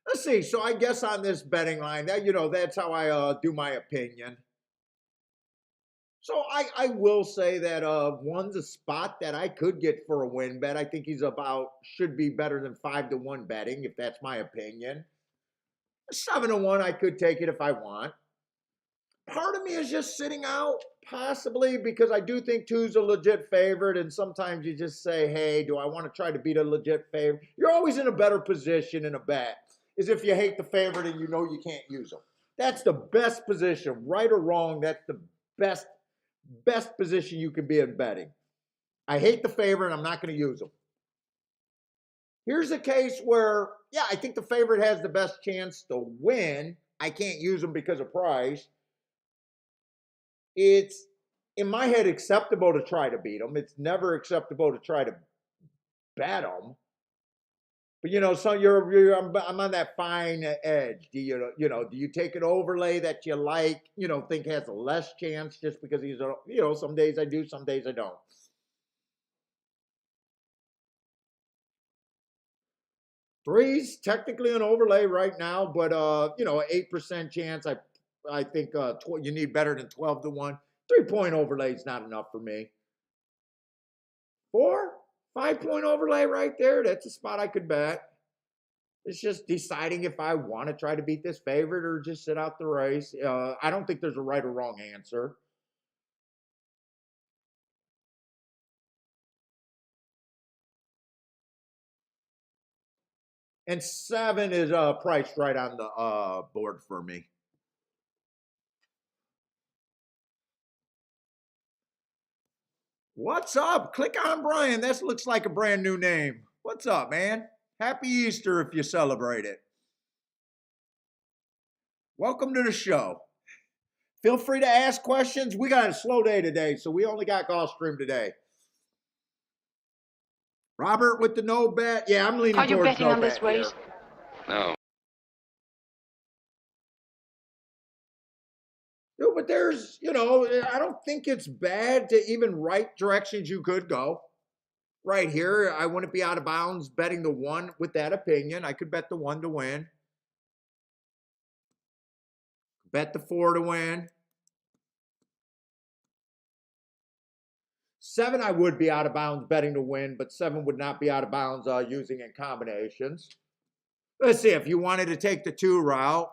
Let's see. So I guess on this betting line, that's how I do my opinion. So I will say that one's a spot that I could get for a win bet. I think should be better than 5-1 betting, if that's my opinion. 7-1, I could take it if I want. Part of me is just sitting out, possibly, because I do think 2's a legit favorite, and sometimes you just say, hey, do I want to try to beat a legit favorite? You're always in a better position in a bet, is if you hate the favorite and you know you can't use them. That's the best position, right or wrong. That's the best best position you can be in betting. I hate the favorite. I'm not going to use them. Here's a case where, yeah, I think the favorite has the best chance to win. I can't use them because of price. It's in my head acceptable to try to beat them. It's never acceptable to try to bet them. But so I'm on that fine edge. Do you take an overlay that you like, think has a less chance just because he's some days I do, some days I don't. Three's technically an overlay right now, but 8% chance. I think you need better than 12-1. 3-point overlay is not enough for me. 4, 5-point overlay right there. That's a spot I could bet. It's just deciding if I want to try to beat this favorite or just sit out the race. I don't think there's a right or wrong answer. And 7 is priced right on the board for me. What's up? Click on Brian. That looks like a brand new name. What's up, man? Happy Easter if you celebrate it. Welcome to the show. Feel free to ask questions. We got a slow day today, so we only got Gulfstream today. Robert with the no bet. Yeah, I'm leaning towards no bet. Are you betting on this race? No. No, but there's, I don't think it's bad to even right directions you could go. Right here, I wouldn't be out of bounds betting the 1 with that opinion. I could bet the 1 to win. Bet the 4 to win. 7, I would be out of bounds betting to win, but 7 would not be out of bounds using in combinations. Let's see, if you wanted to take the 2 route,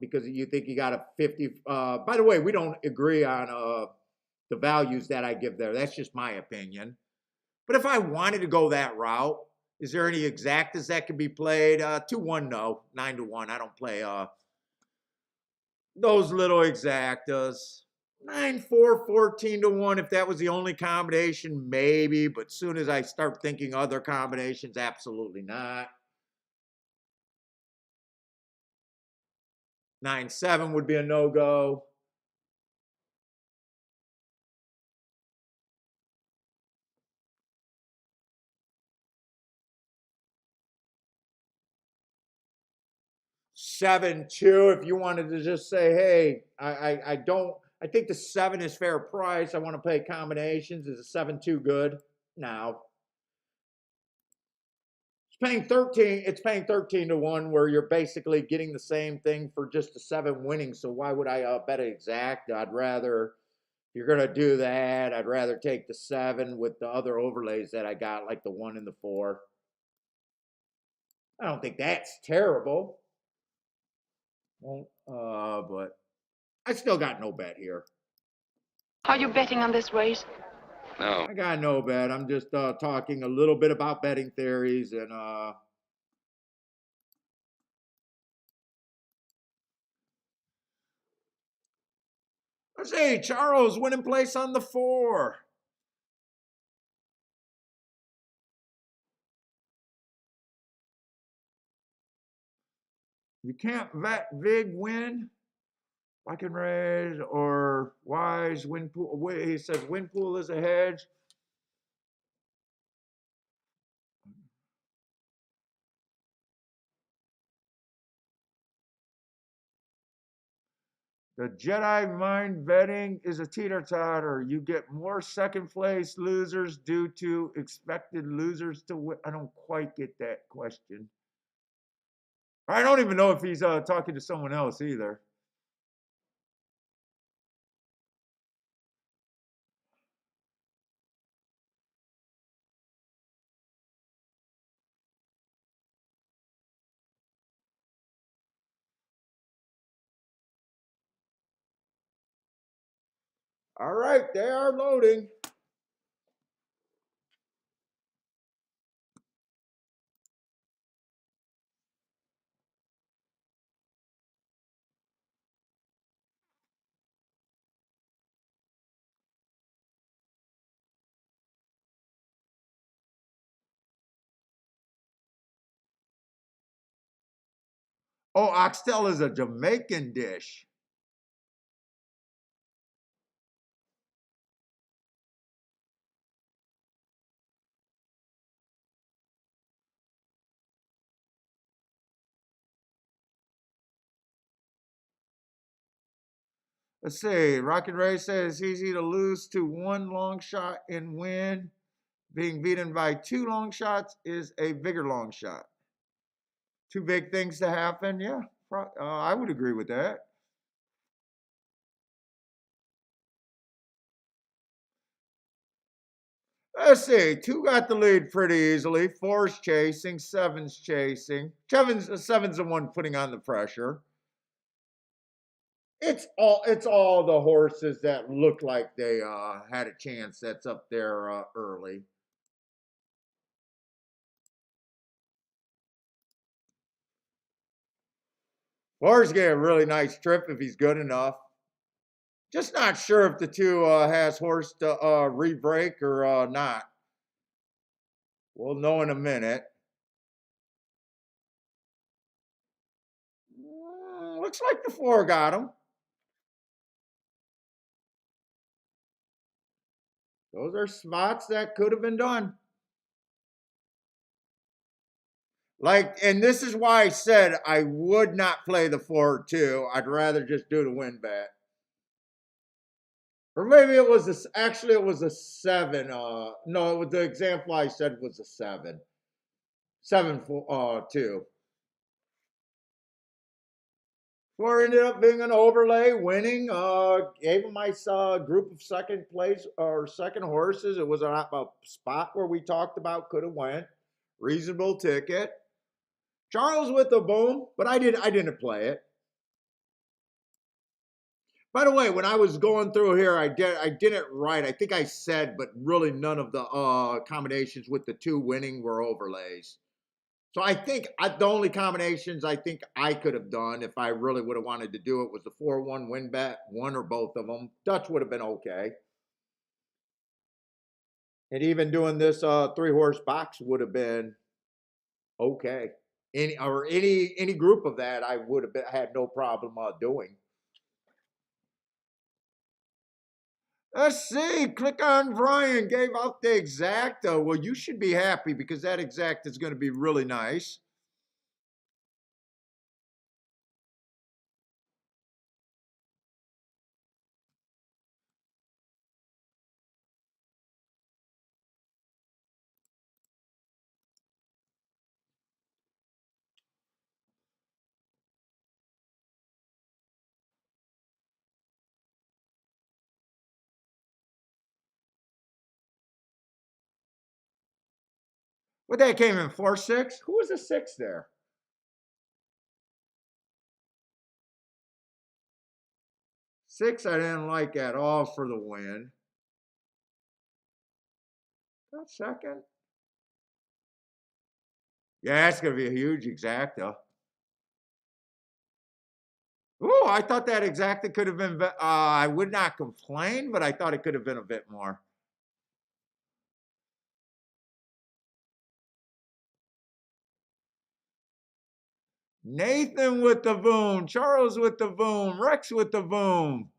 because you think you got a 50, by the way, we don't agree on the values that I give there. That's just my opinion. But if I wanted to go that route, is there any exactas that can be played? 2-1, no. 9-1. I don't play those little exactas. 9-4, 14-1. If that was the only combination, maybe. But soon as I start thinking other combinations, absolutely not. 9-7 would be a no-go. Seven, 2, if you wanted to just say, hey, I think the 7 is fair price. I want to play combinations. Is a 7 too good? No. It's paying 13-1 where you're basically getting the same thing for just the 7 winning. So why would I bet exact? I'd rather, if you're going to do that, I'd rather take the 7 with the other overlays that I got, like the 1 and the 4. I don't think that's terrible. But I still got no bet here. Are you betting on this race? No. I got no bet. I'm just talking a little bit about betting theories and let's see, Charles winning place on the 4. You can't bet Vig win. I can raise or Wise win pool. He says win pool is a hedge. The Jedi mind betting is a teeter-totter. You get more second place losers due to expected losers to win. I don't quite get that question. I don't even know if he's talking to someone else either. All right, they are loading. Oh, oxtail is a Jamaican dish. Let's see. Rocket Ray says it's easy to lose to one long shot and win. Being beaten by two long shots is a bigger long shot. Two big things to happen. Yeah, I would agree with that. Let's see. Two got the lead pretty easily. Four's chasing. Seven's chasing. Seven's the one putting on the pressure. It's all the horses that look like they had a chance that's up there early. Four's get a really nice trip if he's good enough. Just not sure if the two has horse to re-break or not. We'll know in a minute. Looks like the four got him. Those are spots that could have been done. Like, and this is why I said I would not play the 4-2. I'd rather just do the win bet. Or maybe it was actually it was a 7. No, it was the example I said was a 7. 7 2. 4 ended up being an overlay, winning. Gave him my group of second place or second horses. It was a spot where we talked about could have went. Reasonable ticket. Charles with the boom, but I didn't play it. By the way, when I was going through here, I didn't write. I think I said, but really none of the combinations with the two winning were overlays. So I think the only combinations I think I could have done if I really would have wanted to do it was the 4-1 win bet, one or both of them. Dutch would have been okay. And even doing this 3-horse box would have been okay. Any group of that I would have had no problem doing. Let's see. Click on Brian. Gave out the exacta. Well, you should be happy because that exact is going to be really nice. But that came in 4-6. Who was the 6 there? 6 I didn't like at all for the win. That second. Yeah, that's going to be a huge exacta. Oh, I thought that exacta could have been, I would not complain, but I thought it could have been a bit more. Nathan with the boom. Charles with the boom. Rex with the boom.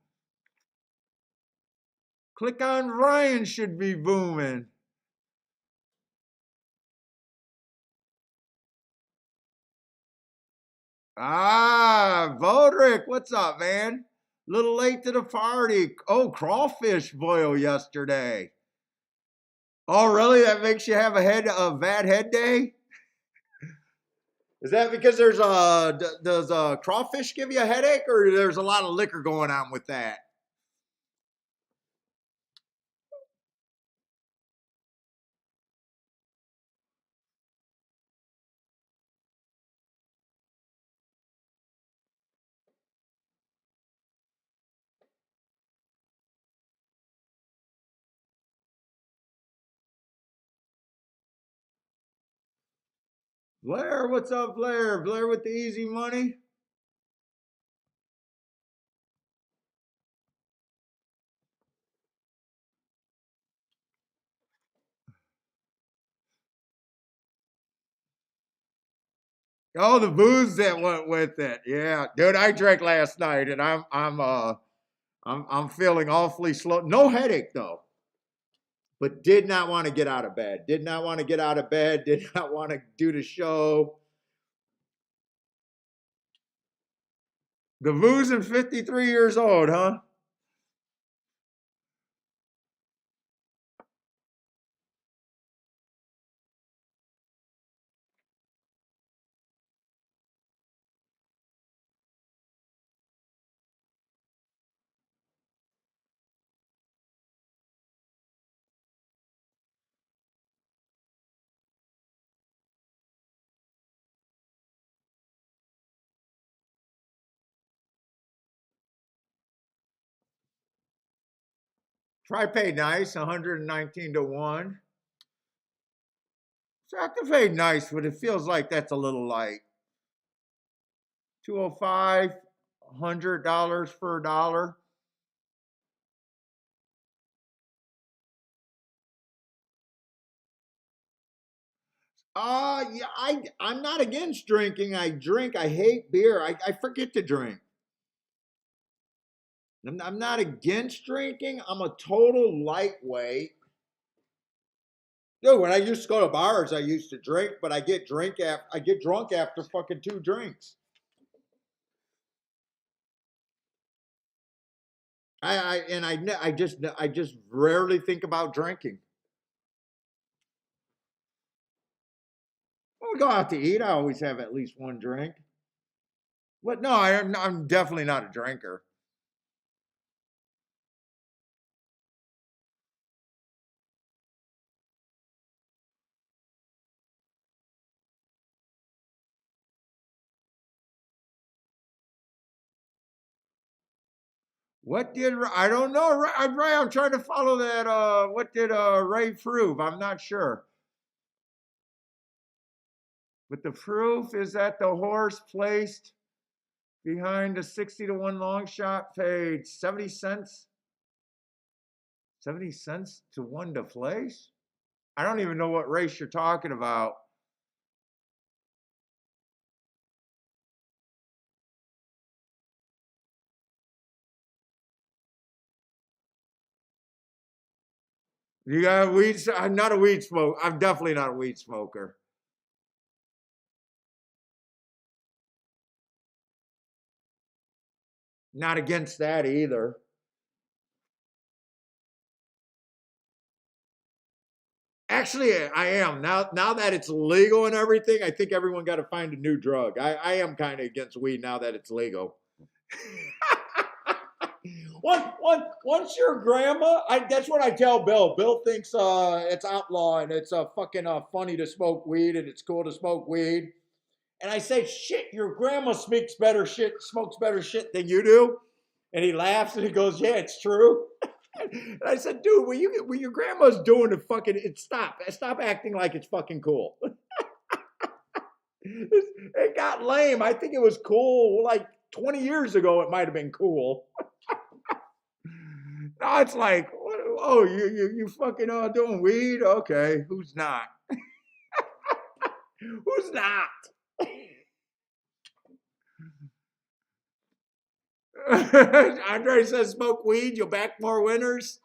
Click on Ryan should be booming. Vodrick, what's up, man? Little late to the party. Oh, crawfish boil yesterday. Oh, really? That makes you have a bad head day? Is that because does crawfish give you a headache, or there's a lot of liquor going on with that? Blair, what's up, Blair? Blair with the easy money. Oh, the booze that went with it. Yeah, dude, I drank last night, and I'm feeling awfully slow. No headache though, but did not want to get out of bed. Did not want to get out of bed. Did not want to do the show. The booze and 53 years old, huh? Try pay nice, 119 to 1. So I have to pay nice, but it feels like that's a little light. 205, $100 for a dollar. Yeah, I'm not against drinking. I drink. I hate beer. I forget to drink. I'm not against drinking. I'm a total lightweight. Dude, when I used to go to bars, I used to drink, but I get drunk after fucking 2 drinks. I just rarely think about drinking. When we go out to eat, I always have at least one drink. But no, I'm definitely not a drinker. What did I don't know? I'm trying to follow that. What did Ray prove? I'm not sure. But the proof is that the horse placed behind a 60 to 1 long shot paid 70 cents. 70 cents to 1 to place? I don't even know what race you're talking about. You got weed? I'm not a weed smoker. I'm definitely not a weed smoker. Not against that either. Actually, I am now that it's legal and everything. I think everyone got to find a new drug. I am kind of against weed now that it's legal. Once your grandma, that's what I tell Bill. Bill thinks it's outlaw and it's fucking funny to smoke weed and it's cool to smoke weed. And I say, shit, your grandma smokes better shit than you do. And he laughs and he goes, yeah, it's true. And I said, dude, when your grandma's doing it, stop acting like it's fucking cool. It got lame. I think it was cool like 20 years ago. It might have been cool. Now it's like, oh, you fucking doing weed? Okay, who's not? Who's not? Andre says, smoke weed, you'll back more winners.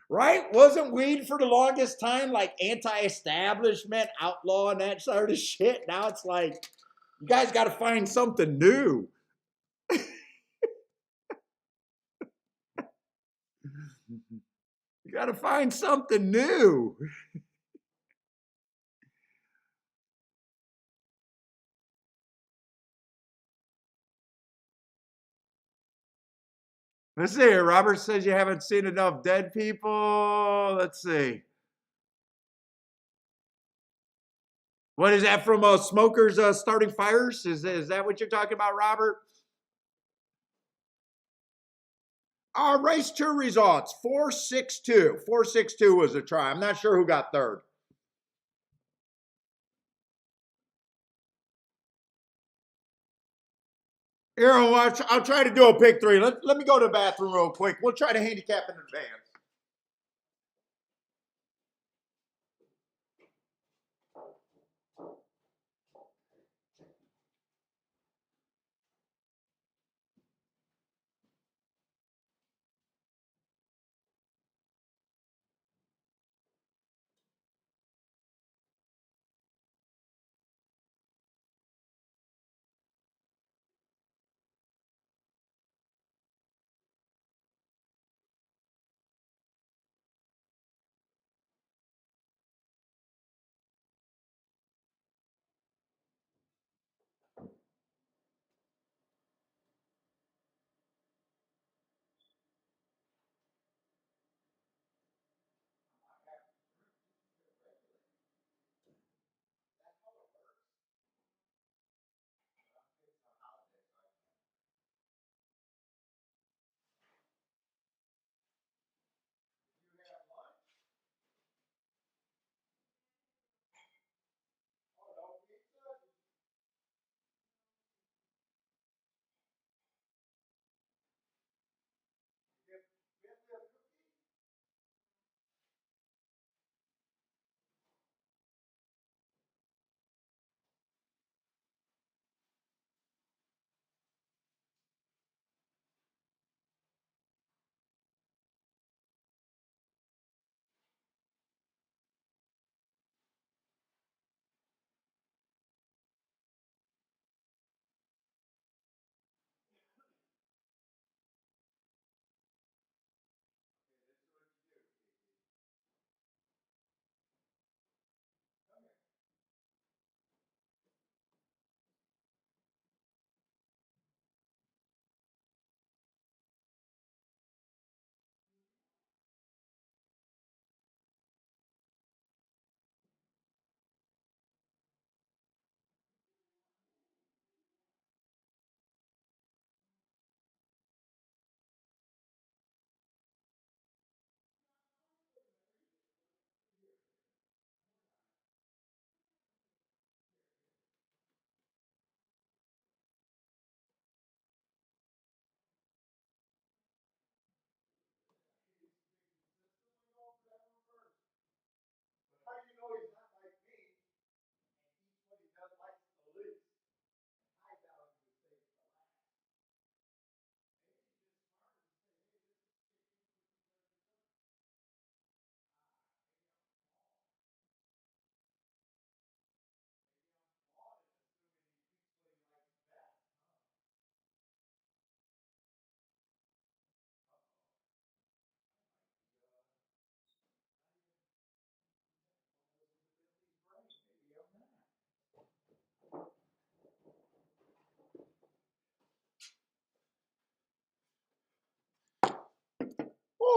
Right? Wasn't weed for the longest time like anti-establishment, outlaw, and that sort of shit? Now it's like, you guys got to find something new. You got to find something new. Let's see here. Robert says you haven't seen enough dead people. Let's see. What is that from Smokers Starting Fires? Is that what you're talking about, Robert? Race 2 results, 462. 462 was a try. I'm not sure who got third. Here, I'll try to do a pick 3. Let me go to the bathroom real quick. We'll try to handicap in advance.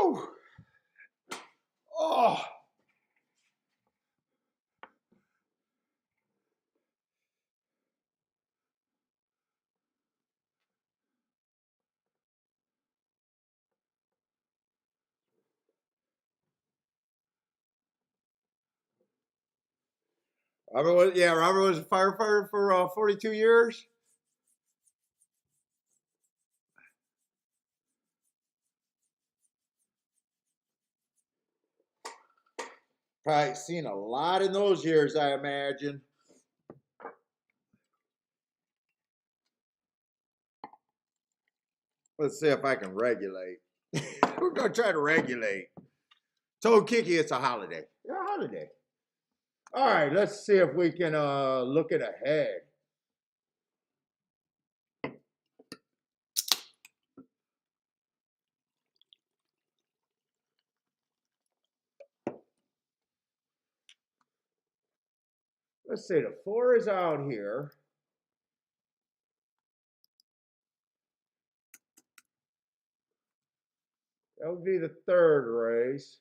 Woo! Oh. Robert was a firefighter for 42 years. Probably seen a lot in those years, I imagine. Let's see if I can regulate. We're going to try to regulate. Told Kiki it's a holiday. Yeah, a holiday. All right, let's see if we can look it ahead. Let's see, the 4 is out here. That would be the 3rd race.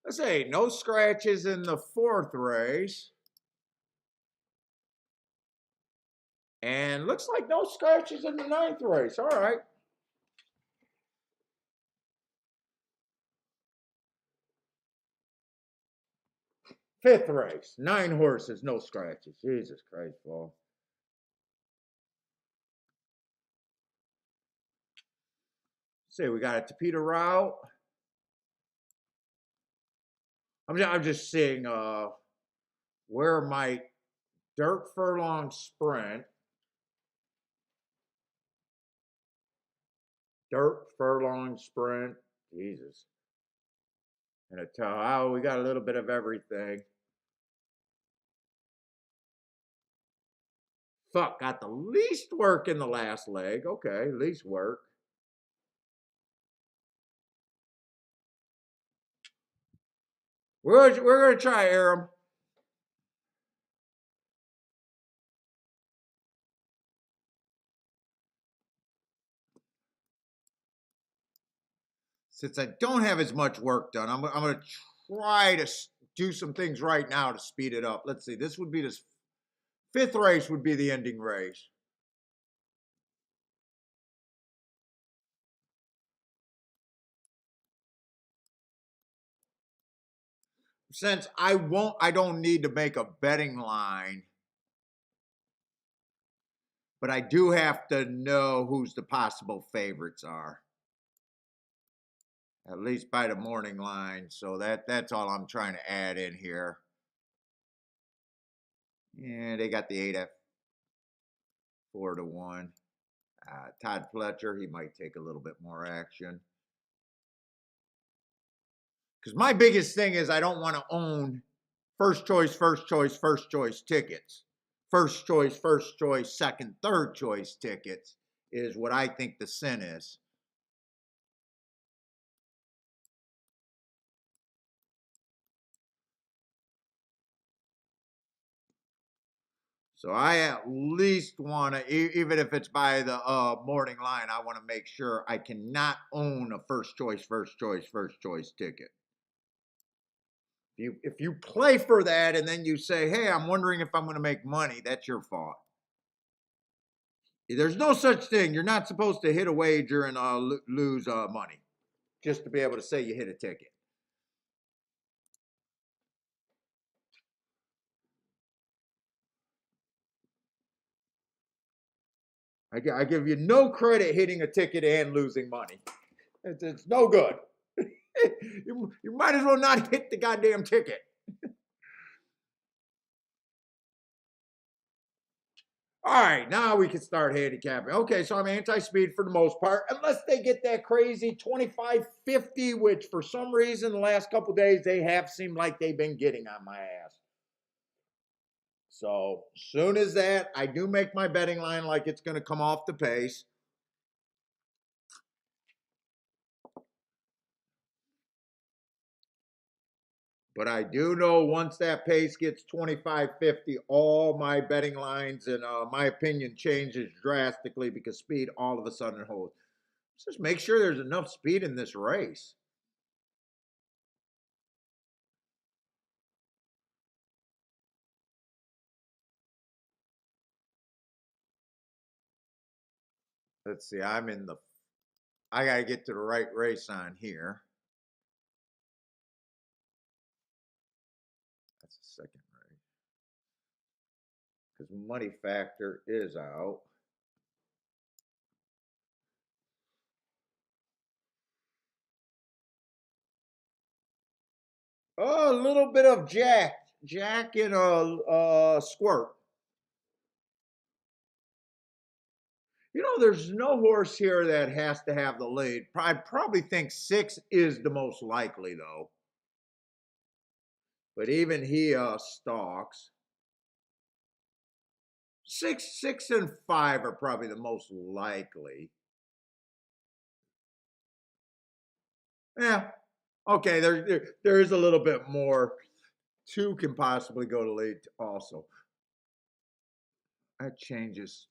Let's say no scratches in the 4th race. And looks like no scratches in the 9th race. All right. 5th race. 9 horses, no scratches. Jesus Christ, Paul. See, we got a Tapeta route. I'm just seeing where my dirt furlong sprint, Jesus. And a toe. Oh, we got a little bit of everything. Fuck, got the least work in the last leg. Okay, least work. We're gonna try Aram. Since I don't have as much work done, I'm gonna try to do some things right now to speed it up. Let's see. This would be this 5th race would be the ending race. Since I don't need to make a betting line, but I do have to know who's the possible favorites are. At least by the morning line. So that's all I'm trying to add in here. Yeah, they got the 8 at 4-1. Todd Fletcher, he might take a little bit more action. Because my biggest thing is I don't want to own first choice tickets. First choice, second, third choice tickets is what I think the sin is. So I at least want to, even if it's by the morning line, I want to make sure I cannot own a first choice ticket. If you play for that and then you say, hey, I'm wondering if I'm going to make money, that's your fault. There's no such thing. You're not supposed to hit a wager and lose money just to be able to say you hit a ticket. I give you no credit hitting a ticket and losing money. It's no good. you might as well not hit the goddamn ticket. All right, now we can start handicapping. Okay, so I'm anti-speed for the most part, unless they get that crazy 25-50, which for some reason the last couple days they have seemed like they've been getting on my ass. So soon as that, I do make my betting line like it's going to come off the pace. But I do know once that pace gets 25-50, all my betting lines and my opinion changes drastically because speed all of a sudden holds. Just make sure there's enough speed in this race. Let's see, I got to get to the right race on here. That's the second race. Because money factor is out. Oh, a little bit of Jack in a squirt. You know, there's no horse here that has to have the lead. I probably think 6 is the most likely, though. But even he stalks. 6 and 5 are probably the most likely. Yeah. Okay, there is a little bit more. 2 can possibly go to lead also. That changes.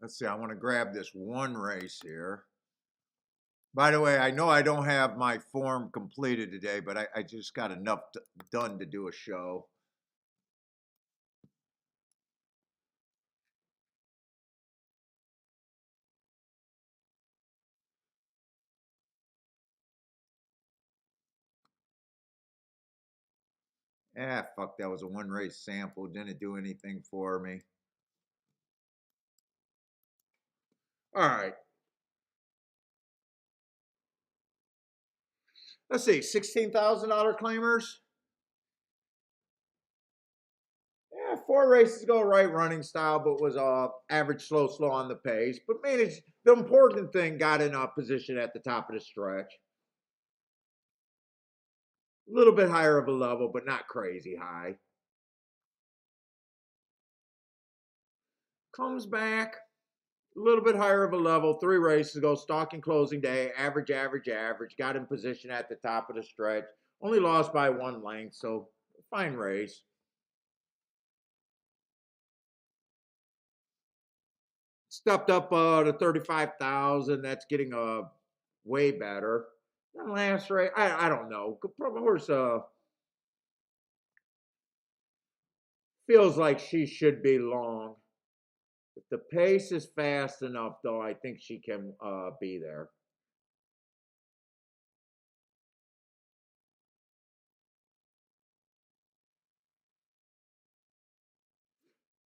Let's see, I want to grab this one race here. By the way, I know I don't have my form completed today, but I just got enough done to do a show. Ah, fuck, that was a one race sample. Didn't do anything for me. All right. Let's see, $16,000 claimers. Yeah, 4 races ago, right running style, but was average slow on the pace. But managed the important thing, got in a position at the top of the stretch. A little bit higher of a level, but not crazy high. Comes back a little bit higher of a level. 3 races ago, stalking closing day, average. Got in position at the top of the stretch. Only lost by 1 length, so fine race. Stepped up to 35,000. That's getting way better. That last race, I don't know. Horse feels like she should be long. If the pace is fast enough, though, I think she can be there.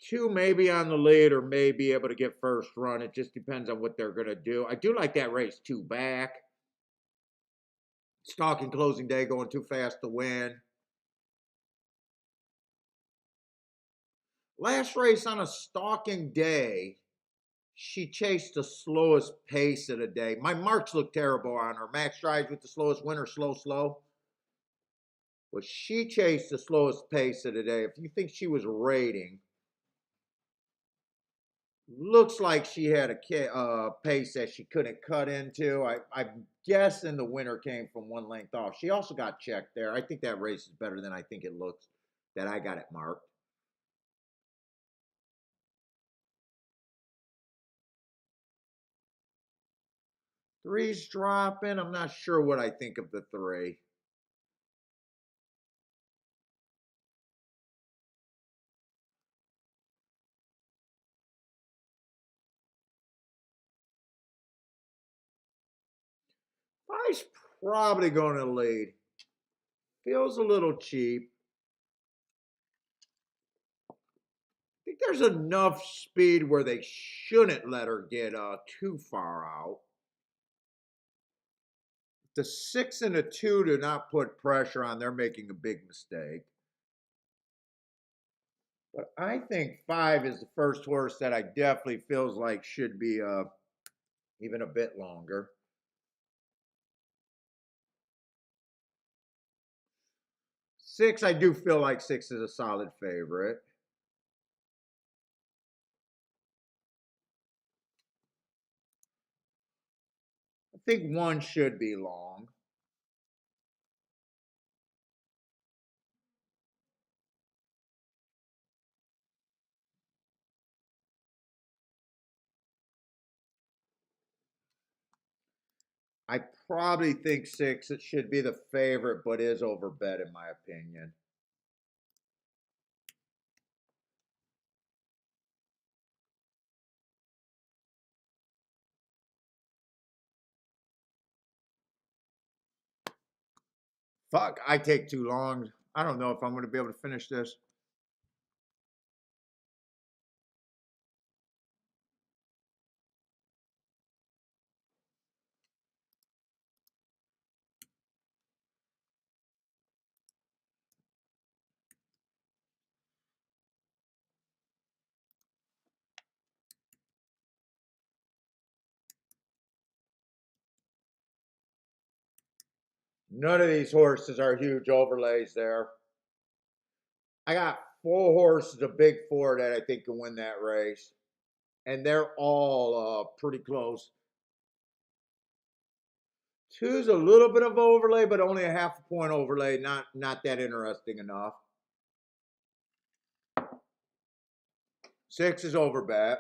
2 maybe on the lead or may be able to get first run. It just depends on what they're going to do. I do like that race 2 back. Stalking closing day, going too fast to win. Last race on a stalking day, she chased the slowest pace of the day. My marks look terrible on her. Max strides with the slowest winner, slow. But she chased the slowest pace of the day. If you think she was rating, looks like she had a pace that she couldn't cut into. I'm guessing the winner came from 1 length off. She also got checked there. I think that race is better than I think it looks that I got it marked. Three's dropping. I'm not sure what I think of the 3. Five's probably going to lead. Feels a little cheap. I think there's enough speed where they shouldn't let her get too far out. The 6 and a 2 do not put pressure on. They're making a big mistake. But I think 5 is the first horse that I definitely feels like should be even a bit longer. 6, I do feel like 6 is a solid favorite. I think 1 should be long. I probably think 6. It should be the favorite, but is overbet in my opinion. Fuck, I take too long. I don't know if I'm going to be able to finish this. None of these horses are huge overlays there. I got 4 horses, a big 4 that I think can win that race. And they're all pretty close. 2's a little bit of overlay, but only a half a point overlay. Not that interesting enough. 6 is overbet.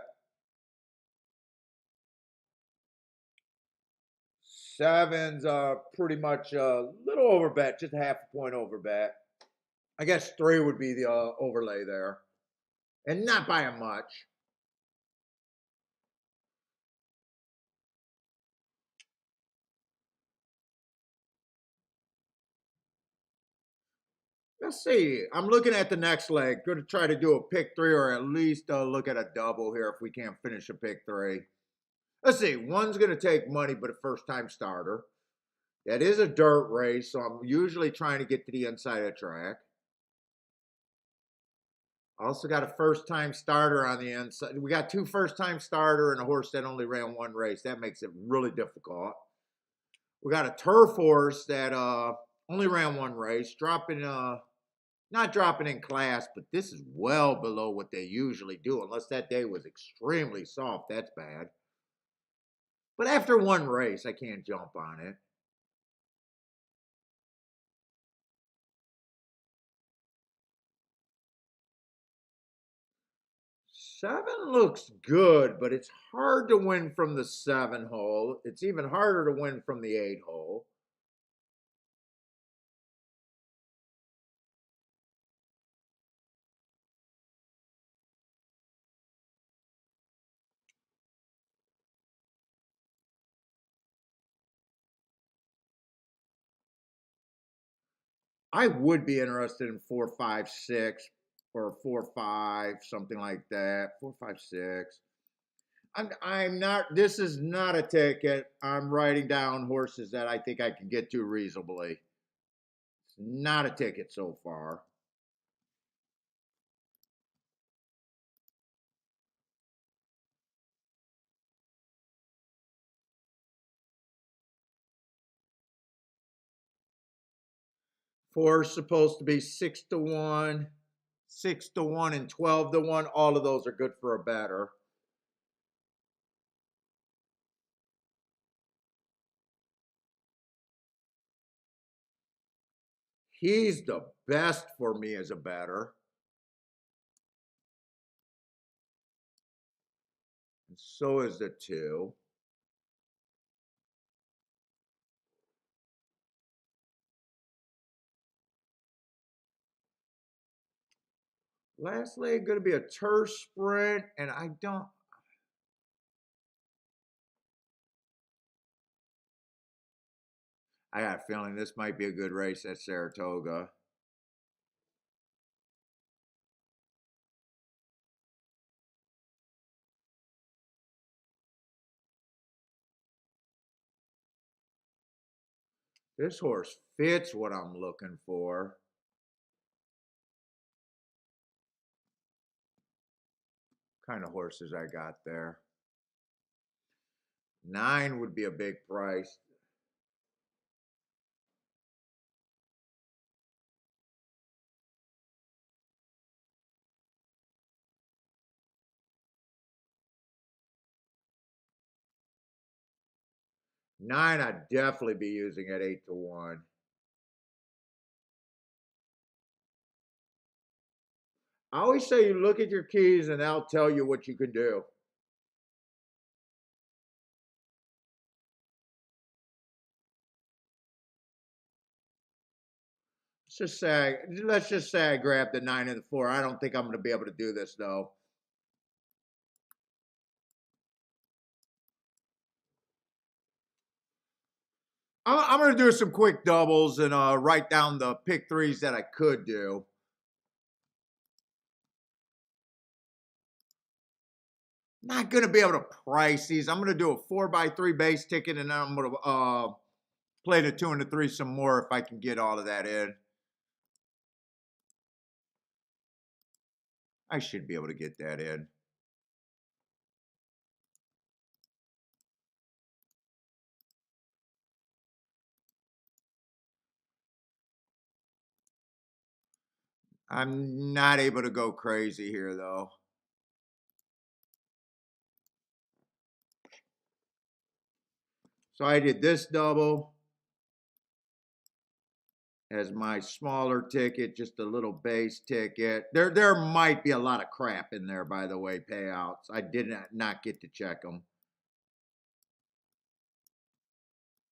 7's pretty much a little overbet, just a half a point overbet. I guess 3 would be the overlay there, and not by a much. Let's see. I'm looking at the next leg. Going to try to do a pick 3 or at least look at a double here if we can't finish a pick 3. Let's see. 1's going to take money, but a first time starter. That is a dirt race, so I'm usually trying to get to the inside of the track. Also got a first time starter on the inside. We got 2 first time starter and a horse that only ran 1 race. That makes it really difficult. We got a turf horse that only ran 1 race, not dropping in class, but this is well below what they usually do, unless that day was extremely soft. That's bad. But after 1 race, I can't jump on it. 7 looks good, but it's hard to win from the 7 hole. It's even harder to win from the 8 hole. I would be interested in 4, 5, 6, or 4, 5, something like that. 4, 5, 6. I'm not. This is not a ticket. I'm writing down horses that I think I can get to reasonably. It's not a ticket so far. Four is supposed to be 6-1, 6-1, and 12-1. All of those are good for a batter. He's the best for me as a batter. And so is the 2. Last leg going to be a turf sprint, and I don't. I got a feeling this might be a good race at Saratoga. This horse fits what I'm looking for. What kind of horses I got there? 9 would be a big price. Nine, I'd definitely be using at 8-1. I always say you look at your keys and they'll tell you what you can do. Let's just say I grabbed the 9 and the 4. I don't think I'm going to be able to do this though. I'm going to do some quick doubles and write down the pick threes that I could do. Not going to be able to price these. I'm going to do a 4x3 base ticket, and then I'm going to play the 2 and the 3 some more if I can get all of that in. I should be able to get that in. I'm not able to go crazy here, though. So I did this double as my smaller ticket, just a little base ticket. There might be a lot of crap in there, by the way, payouts. I did not get to check them.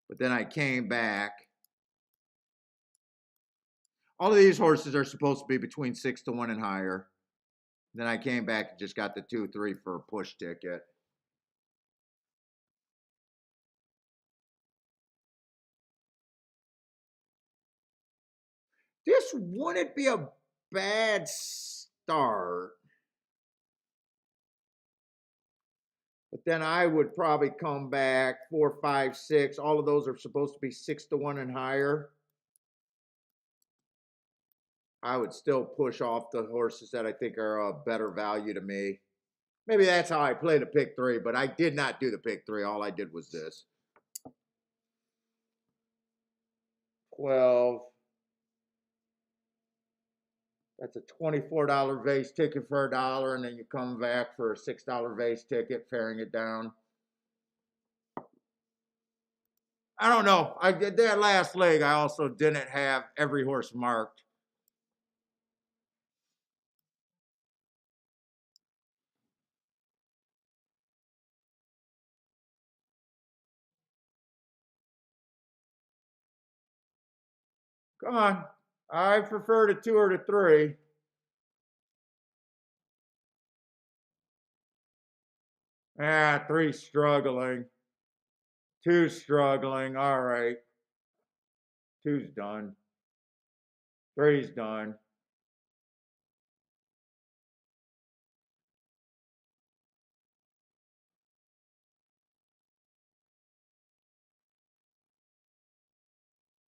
But then I came back. All of these horses are supposed to be between 6-1 and higher. Then I came back and just got the 2-3 for a push ticket. This wouldn't be a bad start. But then I would probably come back 4, 5, 6. All of those are supposed to be 6-1 and higher. I would still push off the horses that I think are a better value to me. Maybe that's how I play the pick three, but I did not do the pick three. All I did was this. 12. That's a $24 vase ticket for $1, and then you come back for a $6 vase ticket, paring it down. I don't know. I did that last leg. I also didn't have every horse marked. Come on. I prefer the 2 or the 3. Ah, 3 struggling. 2 struggling. All right. 2's done. 3's done.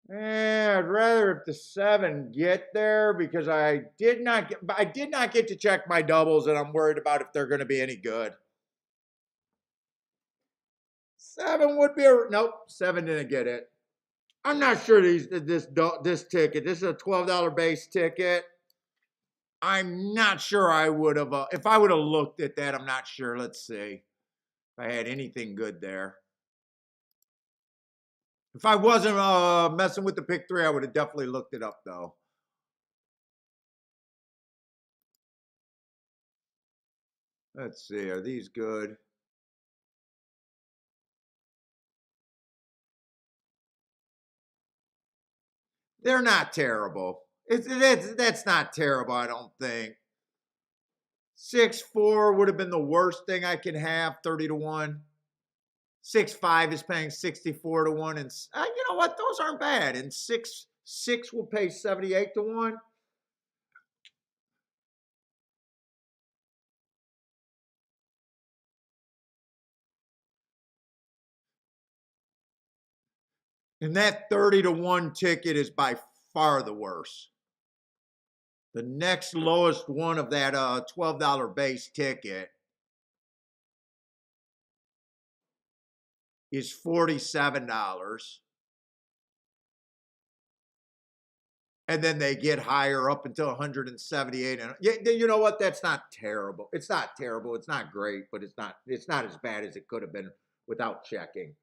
I'd rather if the 7 get there because I did not get to check my doubles, and I'm worried about if they're going to be any good. 7 would be nope. 7 didn't get it. I'm not sure this ticket. This is a $12 base ticket. I'm not sure I would have if I would have looked at that. I'm not sure. Let's see if I had anything good there. If I wasn't messing with the pick 3, I would have definitely looked it up though. Let's see. Are these good? They're not terrible. That's not terrible, I don't think. 6-4 would have been the worst thing I can have, 30-1. 6-5 is paying 64-1, and you know what? Those aren't bad. And 6 will pay 78-1. And that 30-1 ticket is by far the worst. The next lowest one of that $12 base ticket is $47. And then they get higher up until 178. And you know what? That's not terrible. It's not terrible. It's not great, but it's not as bad as it could have been without checking.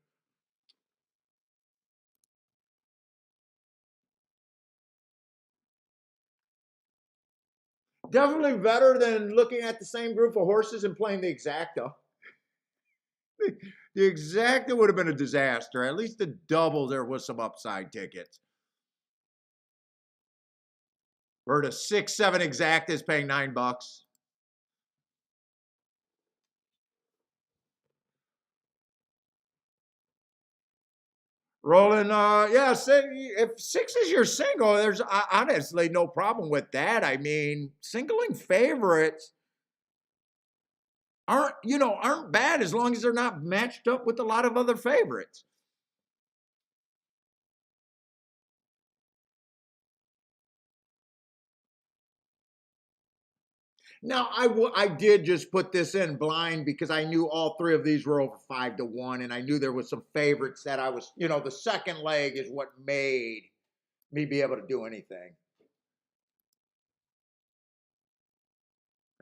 Definitely better than looking at the same group of horses and playing the exacta. The exacta would have been a disaster. At least the double, there was some upside tickets. We're at a 6-7 exact is paying $9. Rolling, yeah, if 6 is your single, there's honestly no problem with that. I mean, singling favorites aren't bad as long as they're not matched up with a lot of other favorites. Now, I did just put this in blind because I knew all three of these were over 5-1, and I knew there was some favorites that I was, the second leg is what made me be able to do anything.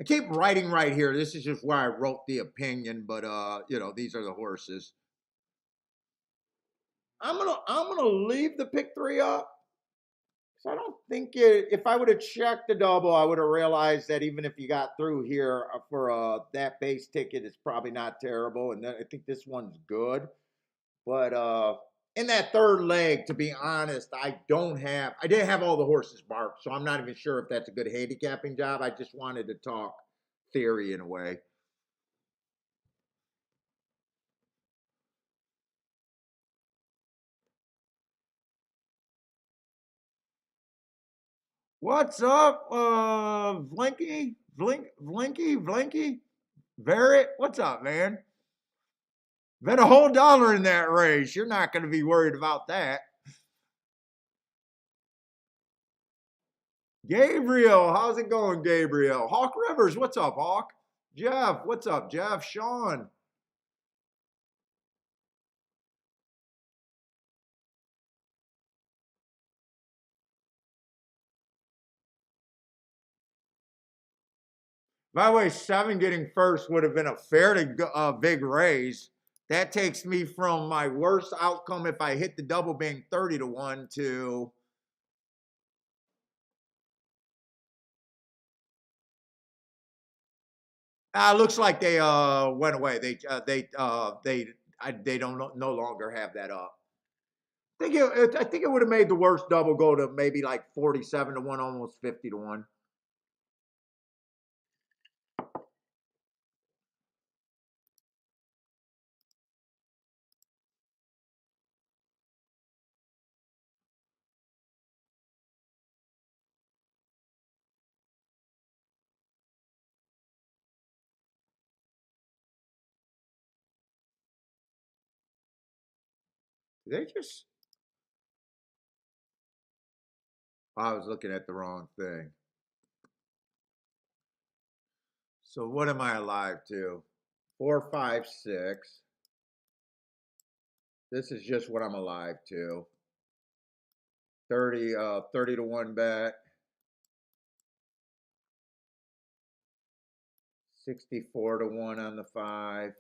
I keep writing right here. This is just where I wrote the opinion, but these are the horses. I'm gonna leave the pick three up. So I don't think if I would have checked the double, I would have realized that even if you got through here for that base ticket, it's probably not terrible. And then I think this one's good. But in that third leg, to be honest, I didn't have all the horses marked, so I'm not even sure if that's a good handicapping job. I just wanted to talk theory in a way. What's up, Vlinky? Vlinky? Barrett? What's up, man? Bet a whole dollar in that race. You're not going to be worried about that. Gabriel, how's it going, Gabriel? Hawk Rivers, what's up, Hawk? Jeff, what's up, Jeff? Sean. By the way, 7 getting first would have been a fairly big raise. That takes me from my worst outcome if I hit the double being 30-1 to looks like they went away. They don't no longer have that up. I think it would have made the worst double go to maybe like 47-1, almost 50-1. They just I was looking at the wrong thing. So what am I alive to? 4, 5, 6. This is just what I'm alive to. 30-1 bet. 64-1 on the 5.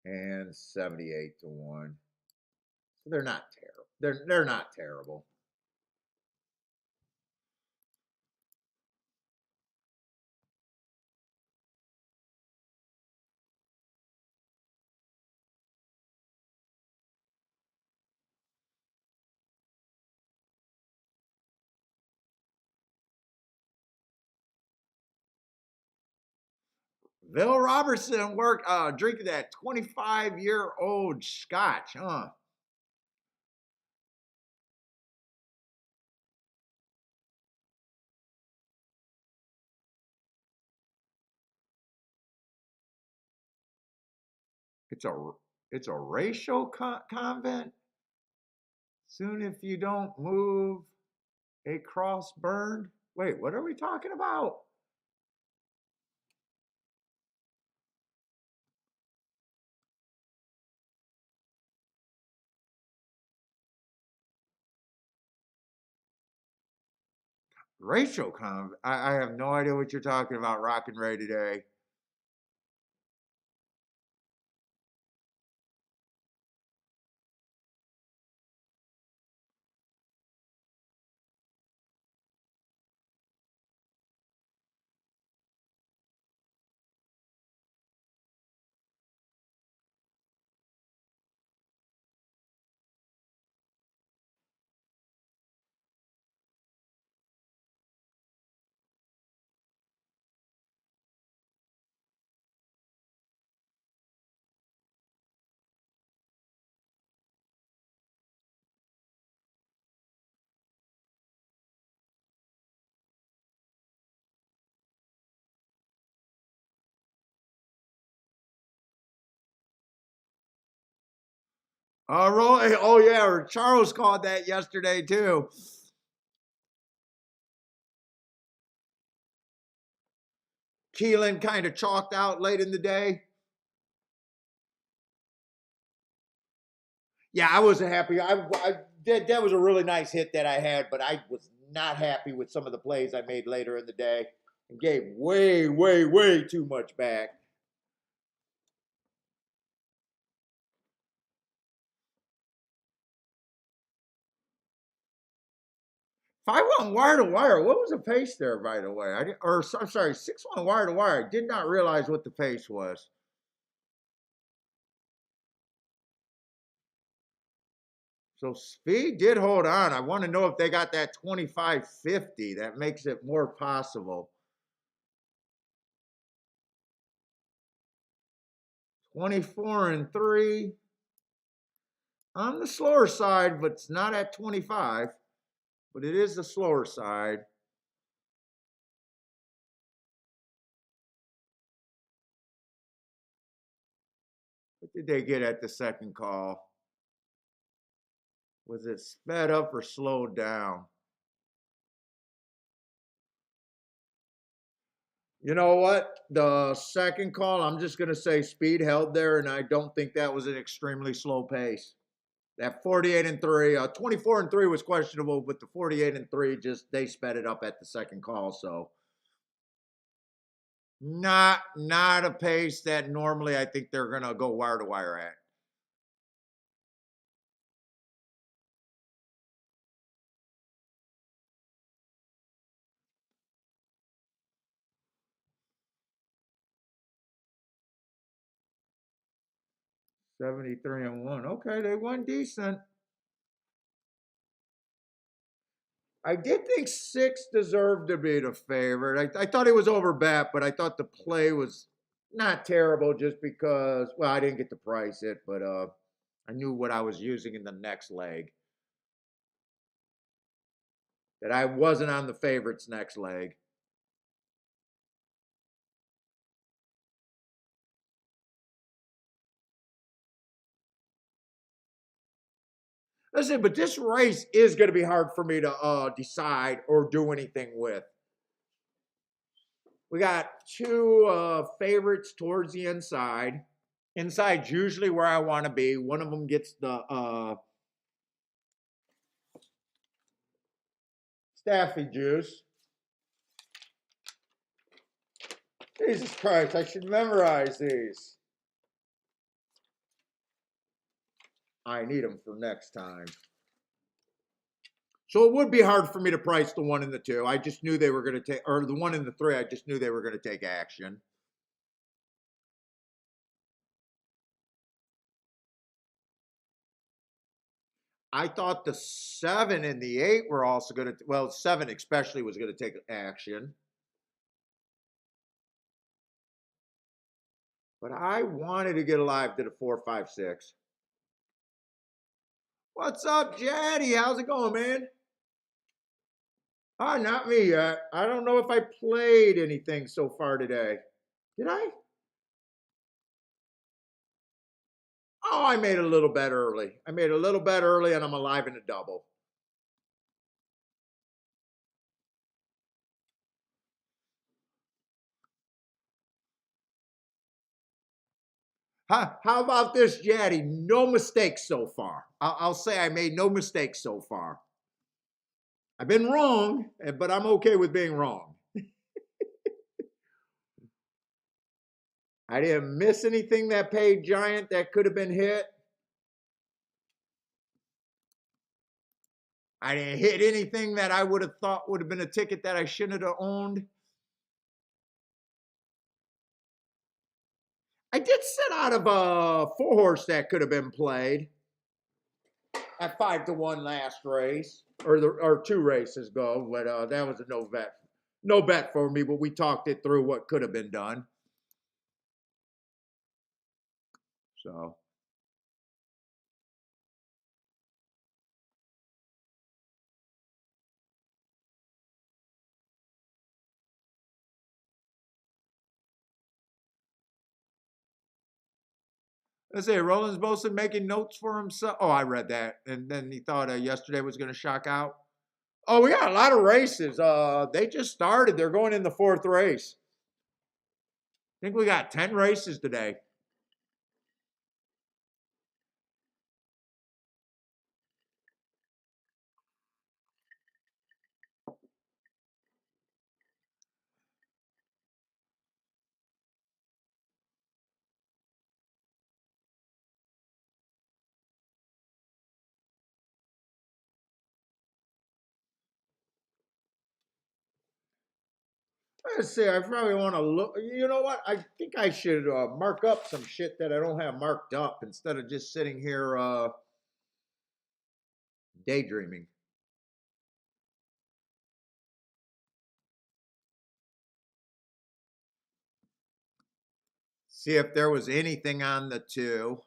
And 78-1. So they're not terrible. They're not terrible. Bill Robertson drinking that 25-year-old scotch, huh? It's a racial convent. Soon if you don't move, a cross burned. Wait, what are we talking about? Racial convent. I have no idea what you're talking about, Rock and Ray today. Oh yeah, Charles called that yesterday too. Keelan kind of chalked out late in the day. Yeah, I wasn't happy. That was a really nice hit that I had, but I was not happy with some of the plays I made later in the day and gave way too much back. If I went wire to wire, what was the pace there right away? I'm sorry, 6-1 wire to wire. I did not realize what the pace was. So speed did hold on. I want to know if they got that 25-50. That makes it more possible. 24-3. On the slower side, but it's not at 25. But it is the slower side. What did they get at the second call? Was it sped up or slowed down? You know what? The second call, I'm just going to say speed held there, and I don't think that was an extremely slow pace. That 48-3, 24-3 was questionable, but the 48-3 just they sped it up at the second call. So not a pace that normally I think they're gonna go wire to wire at. $73-1. Okay, they won decent. I did think 6 deserved to be the favorite. I thought it was over bet, but I thought the play was not terrible just because, well, I didn't get to price it, but I knew what I was using in the next leg. That I wasn't on the favorites next leg. Listen, but this race is going to be hard for me to decide or do anything with. We got two favorites towards the inside. Inside's usually where I want to be. One of them gets the Staffy juice. Jesus Christ, I should memorize these. I need them for next time. So it would be hard for me to price the 1 and the 2. I just knew they were going to take, or the 1 and the 3, I just knew they were going to take action. I thought the 7 and the 8 were also going to, well, 7 especially was going to take action. But I wanted to get alive to the 4, 5, 6. What's up, Jaddy? How's it going, man? Oh, not me yet. I don't know if I played anything so far today. Did I? Oh, I made a little bet early. I made a little bet early, and I'm alive in a double. How about this, Jaddy? No mistakes so far. I'll say I made no mistakes so far. I've been wrong, but I'm okay with being wrong. I didn't miss anything that paid giant that could have been hit. I didn't hit anything that I would have thought would have been a ticket that I shouldn't have owned. I did sit out of a 4-horse that could have been played at 5-1 last race, or 2 races ago, but that was a no bet for me. But we talked it through what could have been done. So Let's say Roland's Bosun making notes for himself. Oh, I read that. And then he thought yesterday was going to shock out. Oh, we got a lot of races. They just started. They're going in the fourth race. I think we got 10 races today. Let's see. I probably want to look. You know what? I think I should mark up some shit that I don't have marked up instead of just sitting here daydreaming. See if there was anything on the two.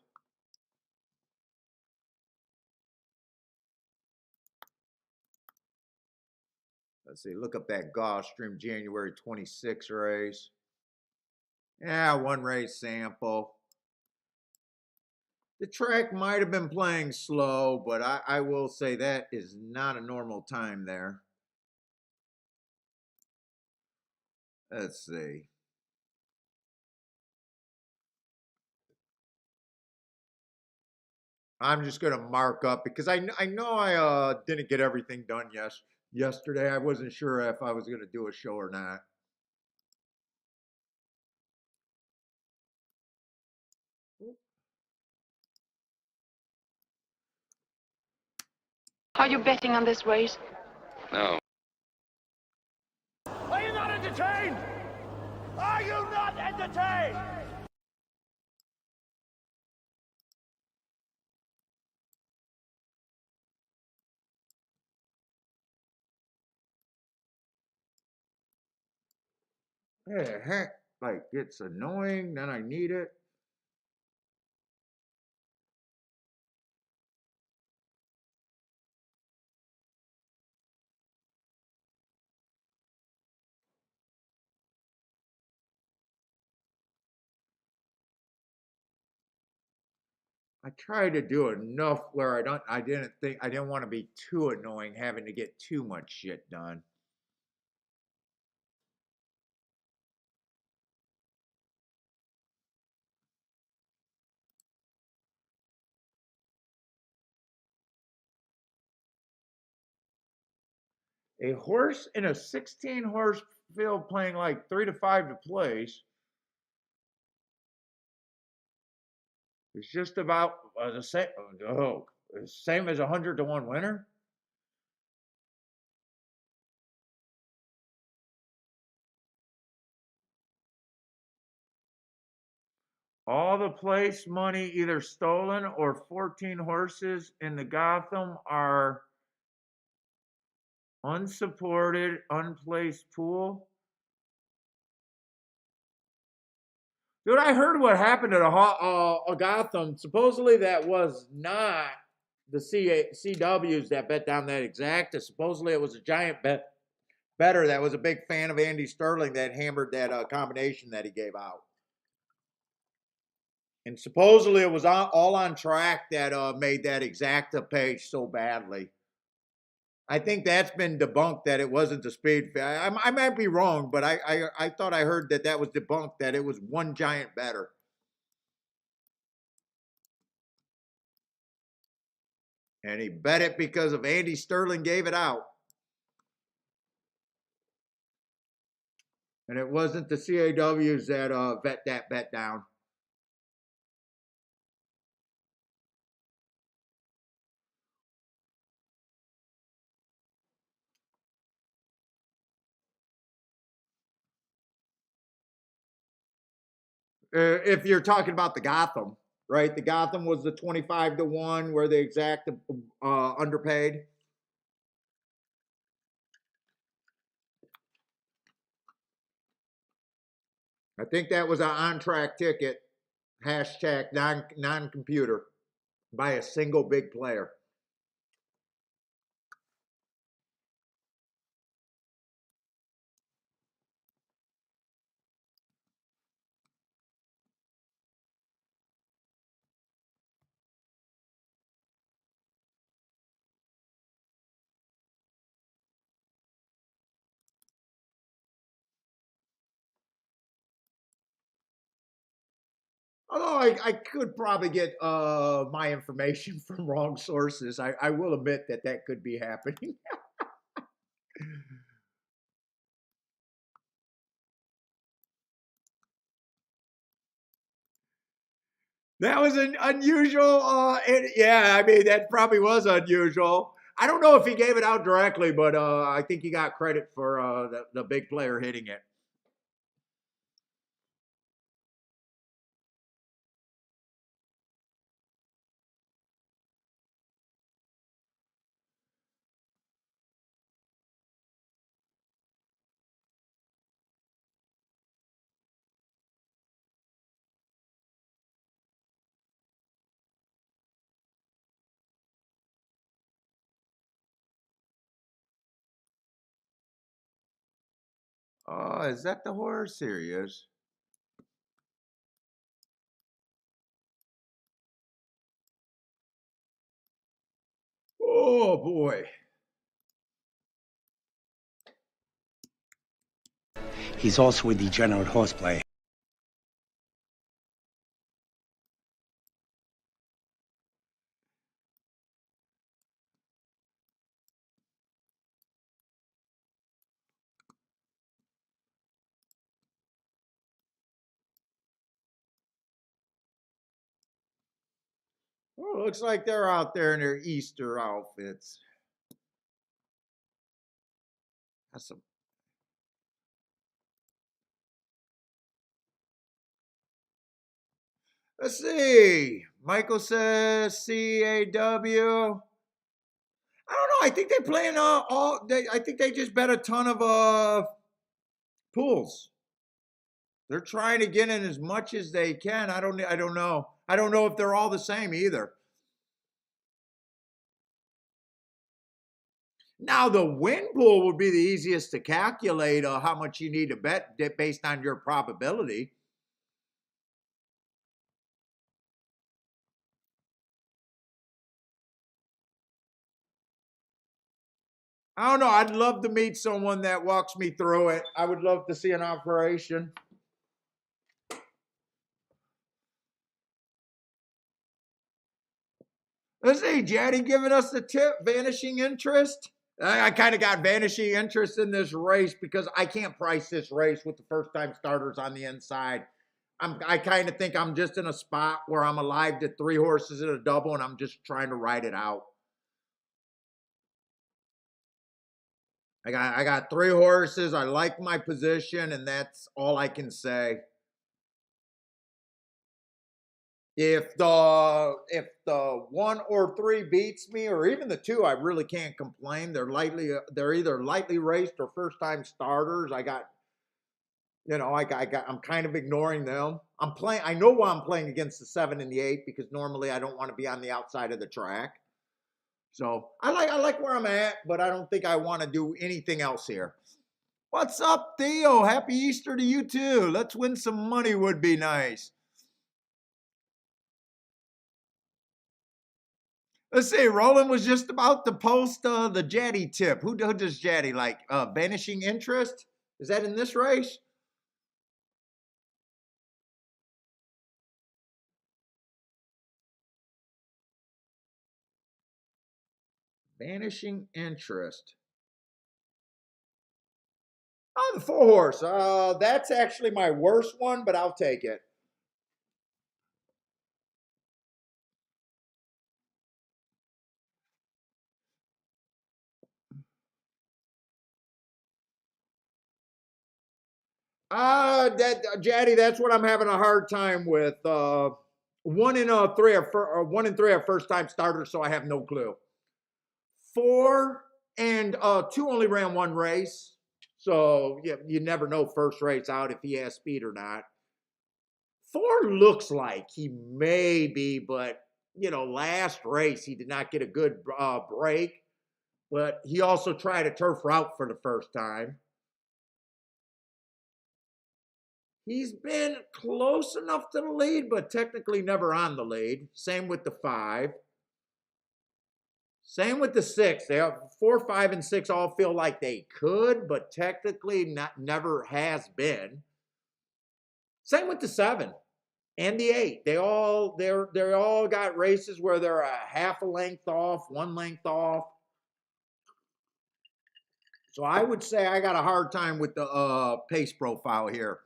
Let's see. Look up that Gulfstream January 26 race. Yeah, one race sample. The track might have been playing slow, but I will say that is not a normal time there. Let's see. I'm just gonna mark up because I know I didn't get everything done yesterday. I wasn't sure if I was gonna do a show or not. Are you betting on this race? No. Are you not entertained? Are you not entertained? Yeah, heck, like it's annoying. Then I need it. I try to do enough where I didn't want to be too annoying having to get too much shit done. A horse in a 16 horse field playing like 3 to 5 to place is just about the same. Oh, same as 100 to 1 winner. All the place money either stolen or 14 horses in the Gotham are unsupported, unplaced pool. Dude, I heard what happened at a Gotham. Supposedly that was not the CWs that bet down that exacta. Supposedly it was a giant better that was a big fan of Andy Sterling that hammered that combination that he gave out. And supposedly it was all on track that made that exacta page so badly. I think that's been debunked that it wasn't the speed. I might be wrong, but I thought I heard that was debunked, that it was one giant better. And he bet it because of Andy Sterling gave it out. And it wasn't the CAWs that bet that bet down. If you're talking about the Gotham, right? The Gotham was the 25 to 1 where the exact underpaid. I think that was an on track ticket, hashtag non computer, by a single big player. Although I could probably get my information from wrong sources. I will admit that that could be happening. That was an unusual. Yeah, I mean that probably was unusual. I don't know if he gave it out directly, but I think he got credit for the big player hitting it. Oh, is that the horror series? Oh boy. He's also a degenerate horseplayer. Oh, looks like they're out there in their Easter outfits. That's some. Let's see. Michael says CAW. I don't know. I think they playing all. I think they just bet a ton of pools. They're trying to get in as much as they can. I don't know. I don't know if they're all the same either. Now the win pool would be the easiest to calculate how much you need to bet based on your probability. I don't know. I'd love to meet someone that walks me through it. I would love to see an operation. Let's see, Jaddy giving us the tip, vanishing interest. I kind of got vanishing interest in this race because I can't price this race with the first time starters on the inside. I kind of think I'm just in a spot where I'm alive to 3 horses in a double and I'm just trying to ride it out. I got 3 horses. I like my position, and that's all I can say. If the 1 or 3 beats me, or even the 2, I really can't complain. They're either lightly raced or first time starters. I'm kind of ignoring them. I know why I'm playing against the 7 and the 8 because normally I don't want to be on the outside of the track. So I like where I'm at, but I don't think I want to do anything else here. What's up, Theo? Happy Easter to you too. Let's win some money would be nice. Let's see. Roland was just about to post the Jaddy tip. Who does Jaddy like? Vanishing interest? Is that in this race? Vanishing interest. Oh, the 4 horse. That's actually my worst one, but I'll take it. Jaddy, that's what I'm having a hard time with. 1 and 3 are 1 and 3 are first time starters, so I have no clue. 4 and 2 only ran 1 race, so yeah, you never know first race out if he has speed or not. 4 looks like he may be, but last race he did not get a good break. But he also tried a turf route for the first time. He's been close enough to the lead, but technically never on the lead. Same with the 5. Same with the 6. They have 4, 5, and 6 all feel like they could, but technically never has been. Same with the 7. and the 8. They all got races where they're a half a length off, 1 length off. So I would say I got a hard time with the pace profile here.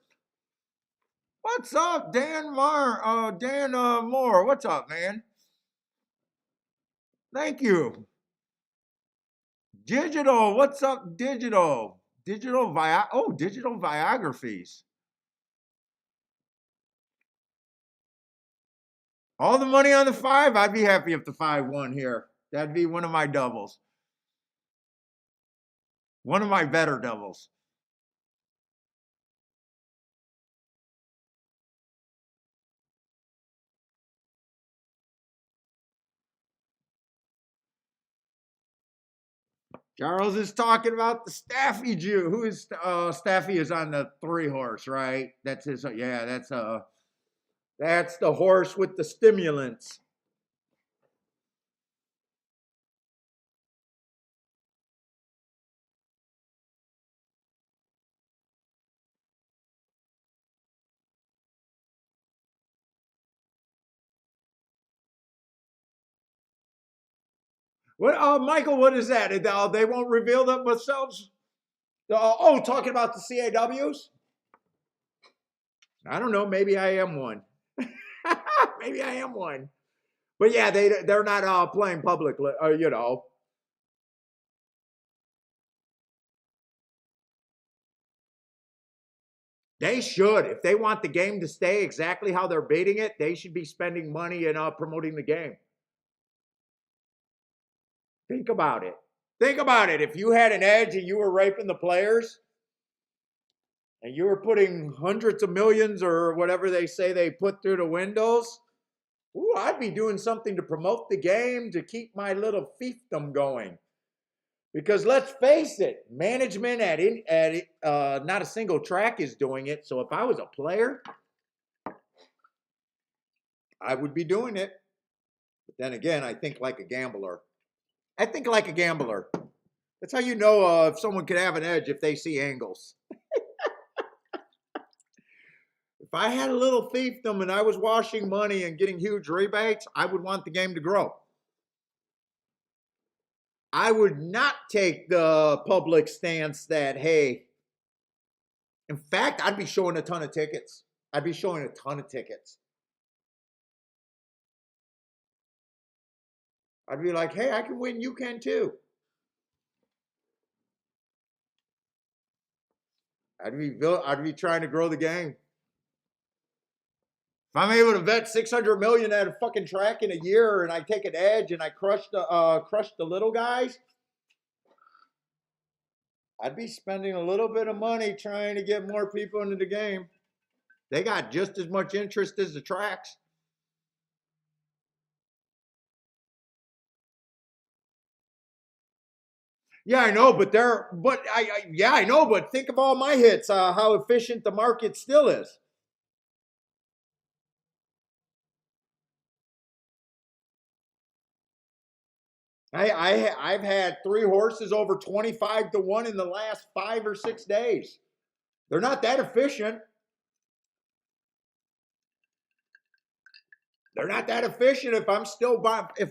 What's up, Dan Moore? What's up, man? Thank you. Digital, what's up, digital? Digital biographies. All the money on the 5. I'd be happy if the 5 won here. That'd be one of my doubles. One of my better doubles. Charles is talking about the Staffy Jew. Who is Staffy is on the 3 horse, right? That's his. Yeah, that's the horse with the stimulants. What, Michael? What is that? They won't reveal themselves. Talking about the CAWs. I don't know. Maybe I am one. Maybe I am one. But yeah, they're not playing publicly. They should. If they want the game to stay exactly how they're beating it, they should be spending money and promoting the game. Think about it. Think about it. If you had an edge and you were raping the players and you were putting hundreds of millions or whatever they say they put through the windows, I'd be doing something to promote the game, to keep my little fiefdom going. Because let's face it, management at not a single track is doing it. So if I was a player, I would be doing it. But then again, I think like a gambler. That's how you know if someone could have an edge, if they see angles. If I had a little fiefdom and I was washing money and getting huge rebates, I would want the game to grow. I would not take the public stance that, hey, in fact, I'd be showing a ton of tickets. I'd be like, hey, I can win, you can too. I'd be trying to grow the game. If I'm able to bet 600 million at a fucking track in a year and I take an edge and I crush the little guys, I'd be spending a little bit of money trying to get more people into the game. They got just as much interest as the tracks. Yeah, I know, but I know, but think of all my hits, how efficient the market still is. I've had 3 horses over 25 to 1 in the last 5 or 6 days. They're not that efficient. If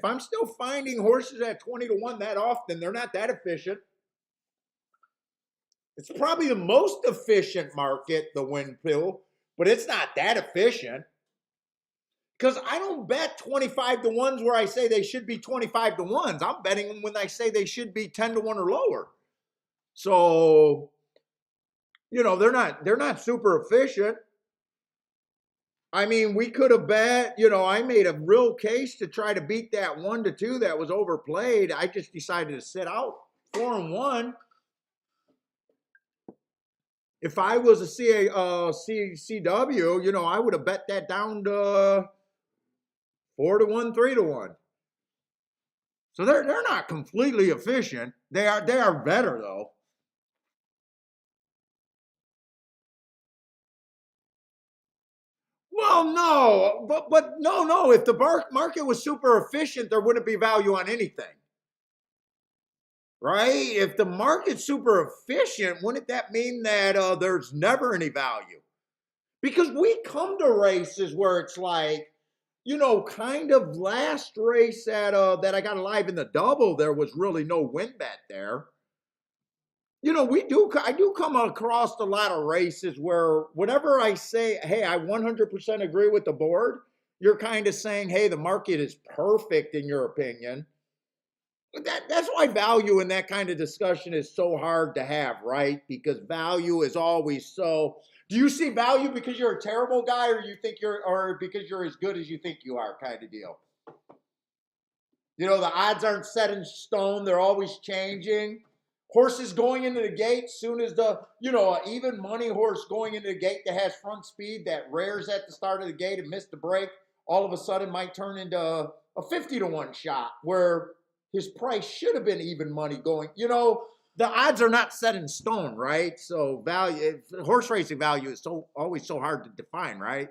I'm still finding horses at 20 to 1 that often, they're not that efficient. It's probably the most efficient market, the win pill, but it's not that efficient. Because I don't bet 25 to 1s where I say they should be 25 to 1s. I'm betting them when I say they should be 10 to 1 or lower. So, they're not super efficient. I mean, we could have bet, I made a real case to try to beat that 1 to 2 that was overplayed. I just decided to sit out 4 and 1. If I was a CW, I would have bet that down to 4 to 1, 3 to 1. So they're not completely efficient. They are better though. Well, no, but no. If the market was super efficient, there wouldn't be value on anything, right? If the market's super efficient, wouldn't that mean that there's never any value? Because we come to races where it's like, kind of last race at that I got alive in the double, there was really no win bet there. I do come across a lot of races where whenever I say, hey, I 100% agree with the board, you're kind of saying, hey, the market is perfect in your opinion. That's why value in that kind of discussion is so hard to have, right? Because value is always so. Do you see value because you're a terrible guy, or because you're as good as you think you are, kind of deal? The odds aren't set in stone; they're always changing. Horses going into the gate, soon as an even money horse going into the gate that has front speed that rears at the start of the gate and missed the break, all of a sudden might turn into a 50-1 shot where his price should have been even money going. The odds are not set in stone, right? So horse racing value is always so hard to define, right?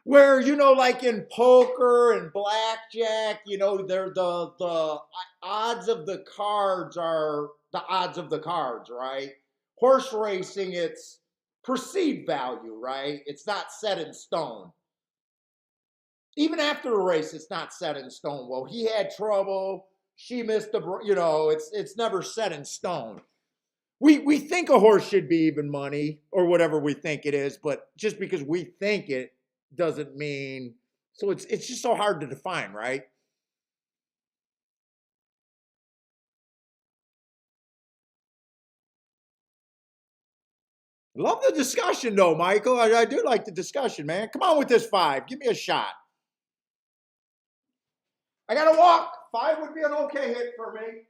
Where, like in poker and blackjack, they're the odds of the cards are the odds of the cards, right? Horse racing, it's perceived value, right? It's not set in stone. Even after a race, it's not set in stone. Well, he had trouble. She missed it's never set in stone. We think a horse should be even money or whatever we think it is, but just because we think it doesn't mean. So it's just so hard to define, right? Love the discussion though, Michael. I do like the discussion, man. Come on with this 5. Give me a shot. I gotta walk. 5 would be an okay hit for me.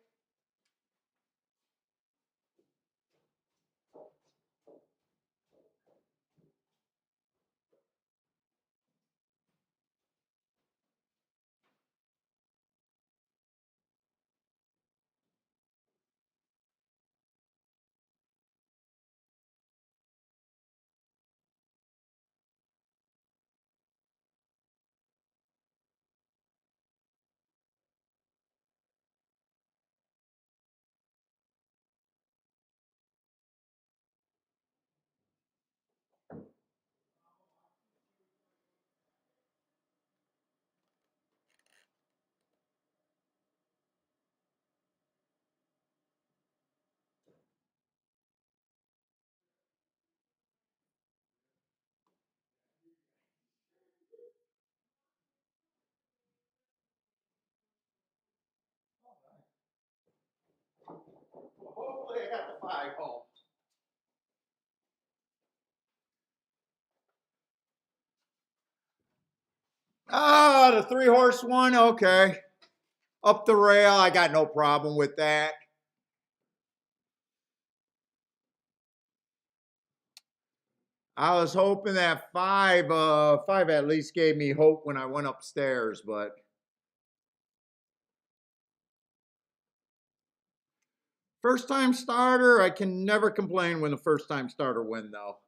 Hopefully I got the 5 home. Ah, the 3-horse one. Okay. Up the rail. I got no problem with that. I was hoping that 5 at least gave me hope when I went upstairs, but first time starter, I can never complain when the first time starter win though.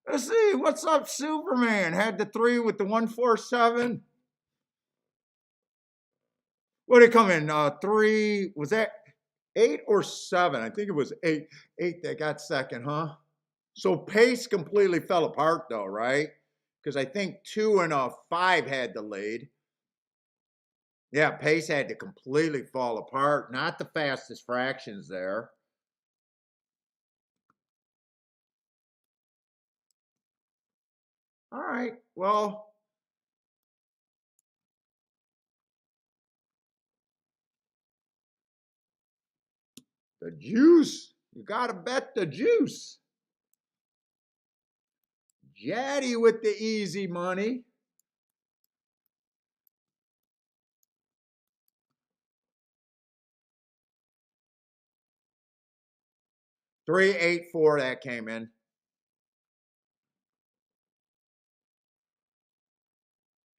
Let's see, what's up, Superman? Had the 3 with the 147. What did it come in? 3, was that 8 or 7? I think it was 8. 8 that got second, huh? So pace completely fell apart though, right? Because I think 2 and 5 had the lead. Yeah, pace had to completely fall apart. Not the fastest fractions there. All right, well, the juice. You got to bet the juice. Jaddy with the easy money. 384 that came in.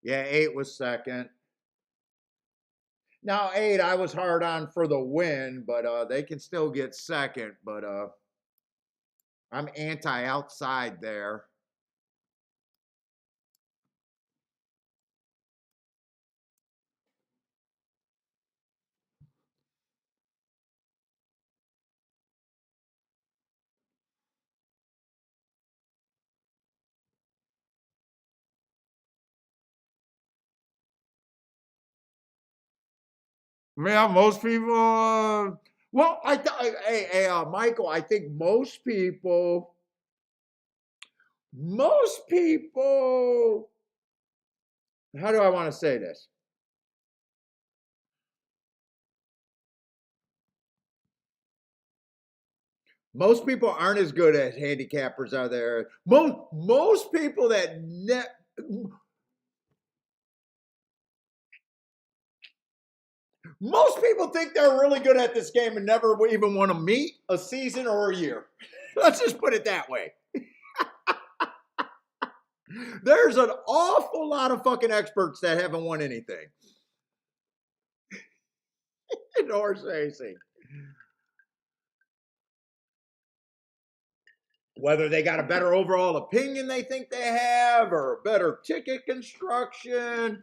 Yeah, 8 was second. Now 8, I was hard on for the win, but they can still get second. But I'm anti-outside there. Yeah, most people. Well, Michael, I think most people. Most people. How do I want to say this? Most people aren't as good as handicappers are there. Most people that most people think they're really good at this game and never even want to meet a season or a year. Let's just put it that way. There's an awful lot of fucking experts that haven't won anything in horse racing. Whether they got a better overall opinion they think they have or a better ticket construction.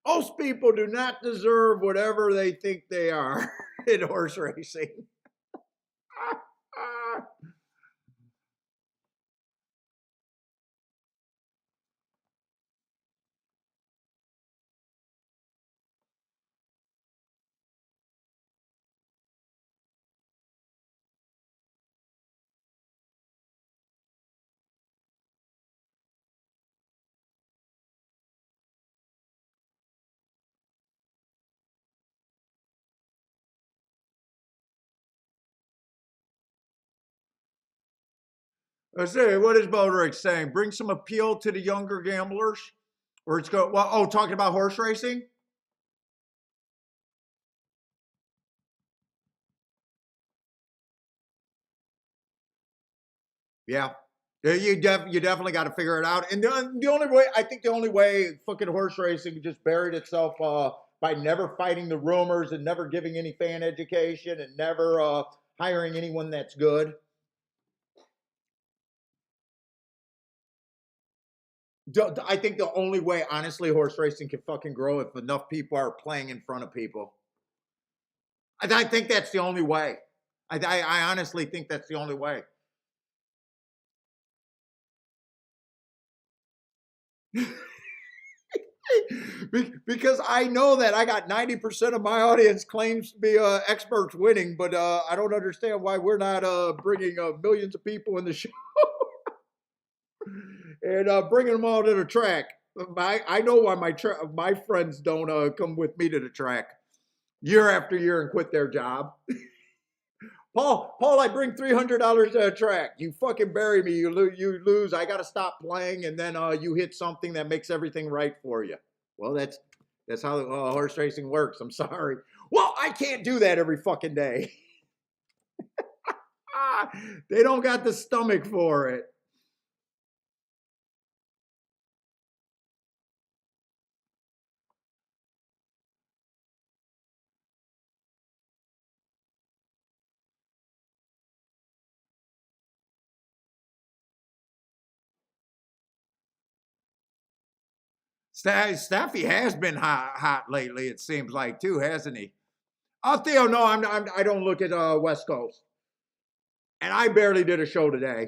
Most people do not deserve whatever they think they are in horse racing. I say, what is Boderick saying? Bring some appeal to the younger gamblers? Or it's go well, talking about horse racing? Yeah. You definitely got to figure it out. And the only way, I think the only way fucking horse racing just buried itself by never fighting the rumors and never giving any fan education and never hiring anyone that's good. I think the only way, honestly, horse racing can fucking grow if enough people are playing in front of people. I think that's the only way. I honestly think that's the only way. Because I know that I got 90% of my audience claims to be experts winning, but I don't understand why we're not bringing millions of people in the show and bringing them all to the track. I know why my friends don't come with me to the track year after year and quit their job. Paul, I bring $300 to a track. You fucking bury me. You lose. I got to stop playing, and then you hit something that makes everything right for you. Well, that's how horse racing works. I'm sorry. Well, I can't do that every fucking day. They don't got the stomach for it. Staffy has been hot lately. It seems like too, hasn't he? Oh, Theo, no, I don't look at West Coast, and I barely did a show today.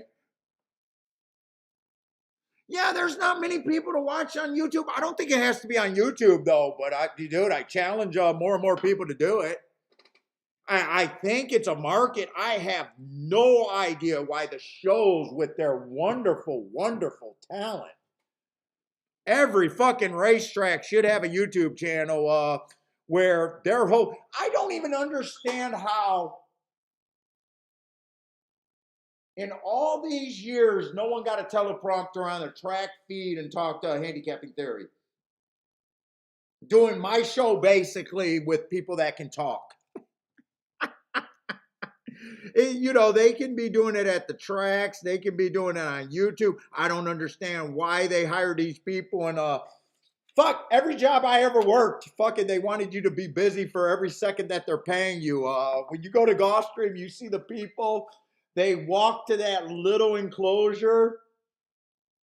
Yeah, there's not many people to watch on YouTube. I don't think it has to be on YouTube though, but I challenge more and more people to do it. I think it's a market. I have no idea why the shows with their wonderful, wonderful talent. Every fucking racetrack should have a YouTube channel where their whole. I don't even understand how in all these years no one got a teleprompter on their track feed and talked handicapping theory. Doing my show basically with people that can talk. They can be doing it at the tracks. They can be doing it on YouTube. I don't understand why they hire these people. And fuck, every job I ever worked, fucking, they wanted you to be busy for every second that they're paying you. When you go to Gulfstream, you see the people. They walk to that little enclosure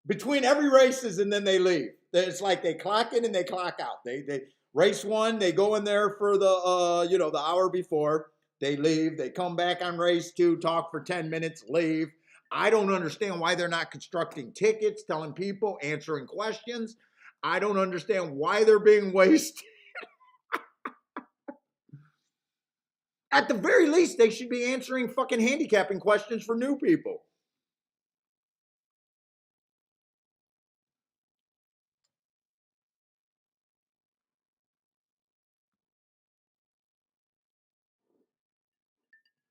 between every races and then they leave. It's like they clock in and they clock out. They race one, they go in there for the the hour before. They leave. They come back on race two, talk for 10 minutes, leave. I don't understand why they're not constructing tickets, telling people, answering questions. I don't understand why they're being wasted. At the very least, they should be answering fucking handicapping questions for new people.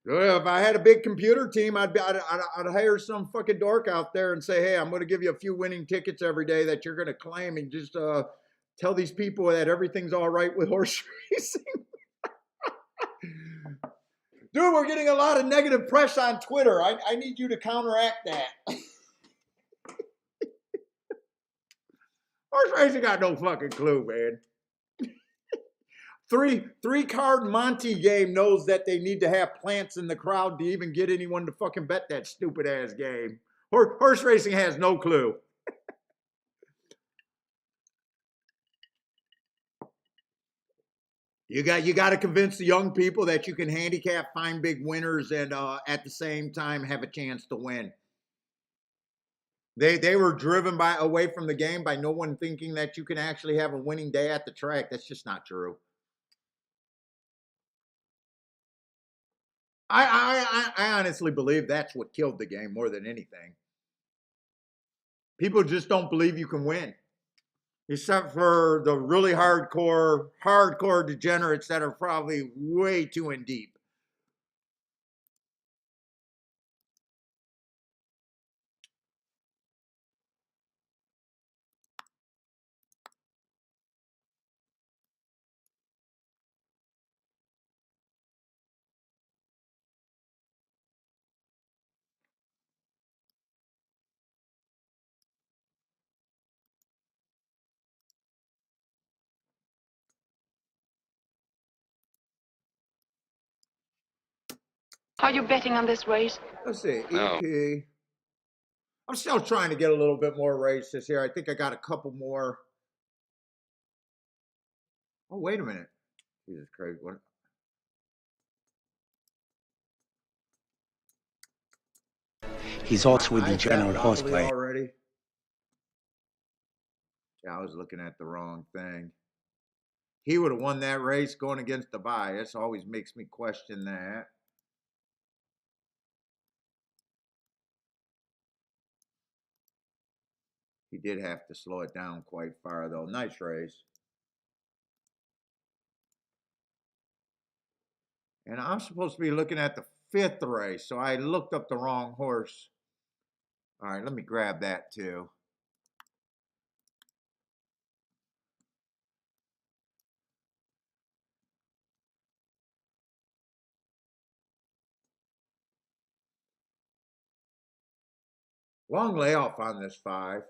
If I had a big computer team, I'd hire some fucking dork out there and say, hey, I'm going to give you a few winning tickets every day that you're going to claim, and just tell these people that everything's all right with horse racing. Dude, we're getting a lot of negative press on Twitter. I need you to counteract that. Horse racing got no fucking clue, man. Three card Monty game knows that they need to have plants in the crowd to even get anyone to fucking bet that stupid ass game. Horse racing has no clue. You got to convince the young people that you can handicap, find big winners, and at the same time have a chance to win. They were driven away from the game by no one thinking that you can actually have a winning day at the track. That's just not true. I honestly believe that's what killed the game more than anything. People just don't believe you can win. Except for the really hardcore degenerates that are probably way too in deep. Are you betting on this race? Let's see, No. EP. I'm still trying to get a little bit more races here. I think I got a couple more. Oh, wait a minute. Jesus Christ. What? He's also a degenerate horse player. Already. Yeah, I was looking at the wrong thing. He would have won that race going against the bias. Always makes me question that. He did have to slow it down quite far, though. Nice race. And I'm supposed to be looking at the 5th race, so I looked up the wrong horse. All right, let me grab that too. Long layoff on this 5.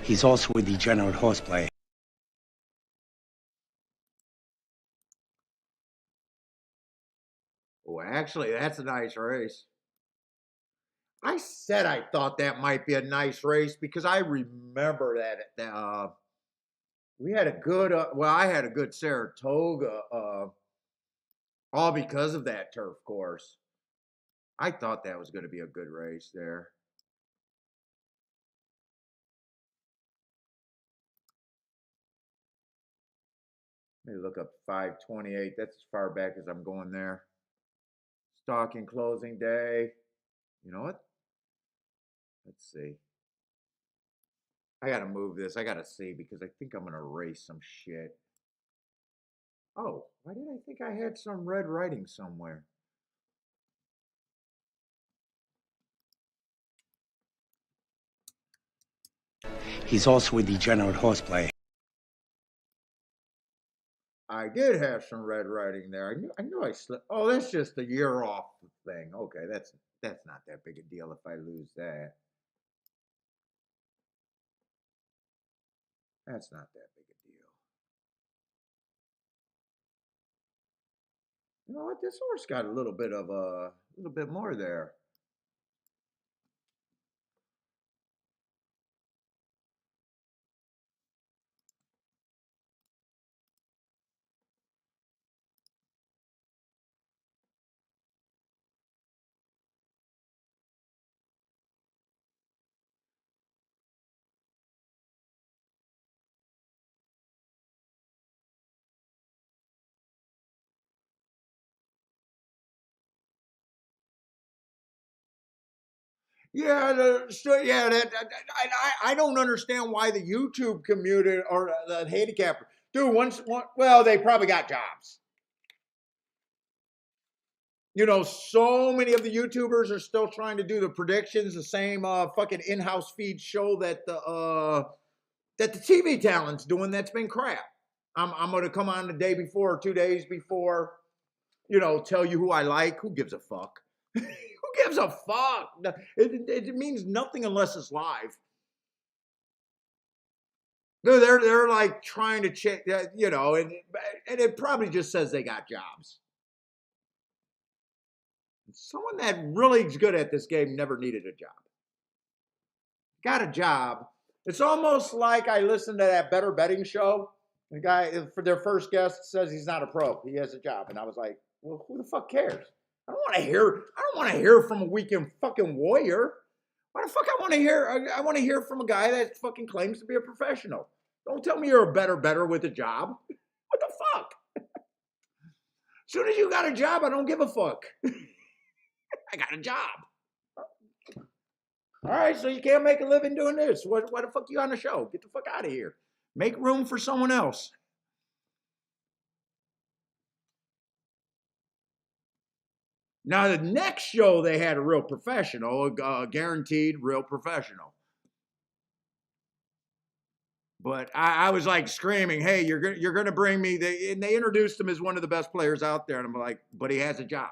He's also a degenerate horse player. Oh, actually, that's a nice race. I said I thought that might be a nice race because I remember that we had a good, I had a good Saratoga, all because of that turf course. I thought that was going to be a good race there. Let me look up 528. That's as far back as I'm going there. Stalking closing day. You know what? Let's see. I got to move this. I got to see because I think I'm going to erase some shit. Oh, why did I think I had some red writing somewhere? He's also a degenerate horse player. I did have some red writing there. I knew I slipped. Oh, that's just a year off thing. Okay, that's not that big a deal if I lose that. That's not that big a deal. You know what? This horse got a little bit more there. Yeah, I don't understand why the YouTube community or the handicapper, dude. Well, they probably got jobs. You know, so many of the YouTubers are still trying to do the predictions, the same fucking in-house feed show that the TV talent's doing. That's been crap. I'm gonna come on the day before or 2 days before, you know, tell you who I like. Who gives a fuck? Who gives a fuck? It means nothing unless it's live. They're like trying to check, you know, and it probably just says they got jobs. Someone that really is good at this game never needed a job. Got a job. It's almost like I listened to that Better Betting show. The guy for their first guest says he's not a pro. He has a job, and I was like, well, who the fuck cares? I don't want to hear from a weekend fucking warrior. Why the fuck I want to hear? I want to hear from a guy that fucking claims to be a professional. Don't tell me you're a better with a job. What the fuck? As soon as you got a job, I don't give a fuck. I got a job. All right, so you can't make a living doing this. Why the fuck you on the show? Get the fuck out of here. Make room for someone else. Now, the next show, they had a real professional, a guaranteed real professional. But I was like screaming, hey, you're going to bring me, and they introduced him as one of the best players out there. And I'm like, but he has a job.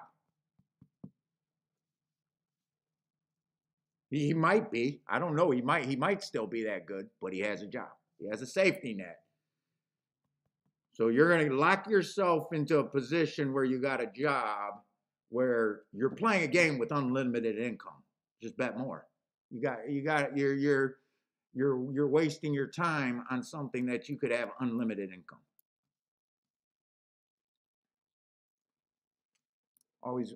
He might be. I don't know. He might still be that good, but he has a job. He has a safety net. So you're going to lock yourself into a position where you got a job where you're playing a game with unlimited income. Just bet more. You're wasting your time on something that you could have unlimited income.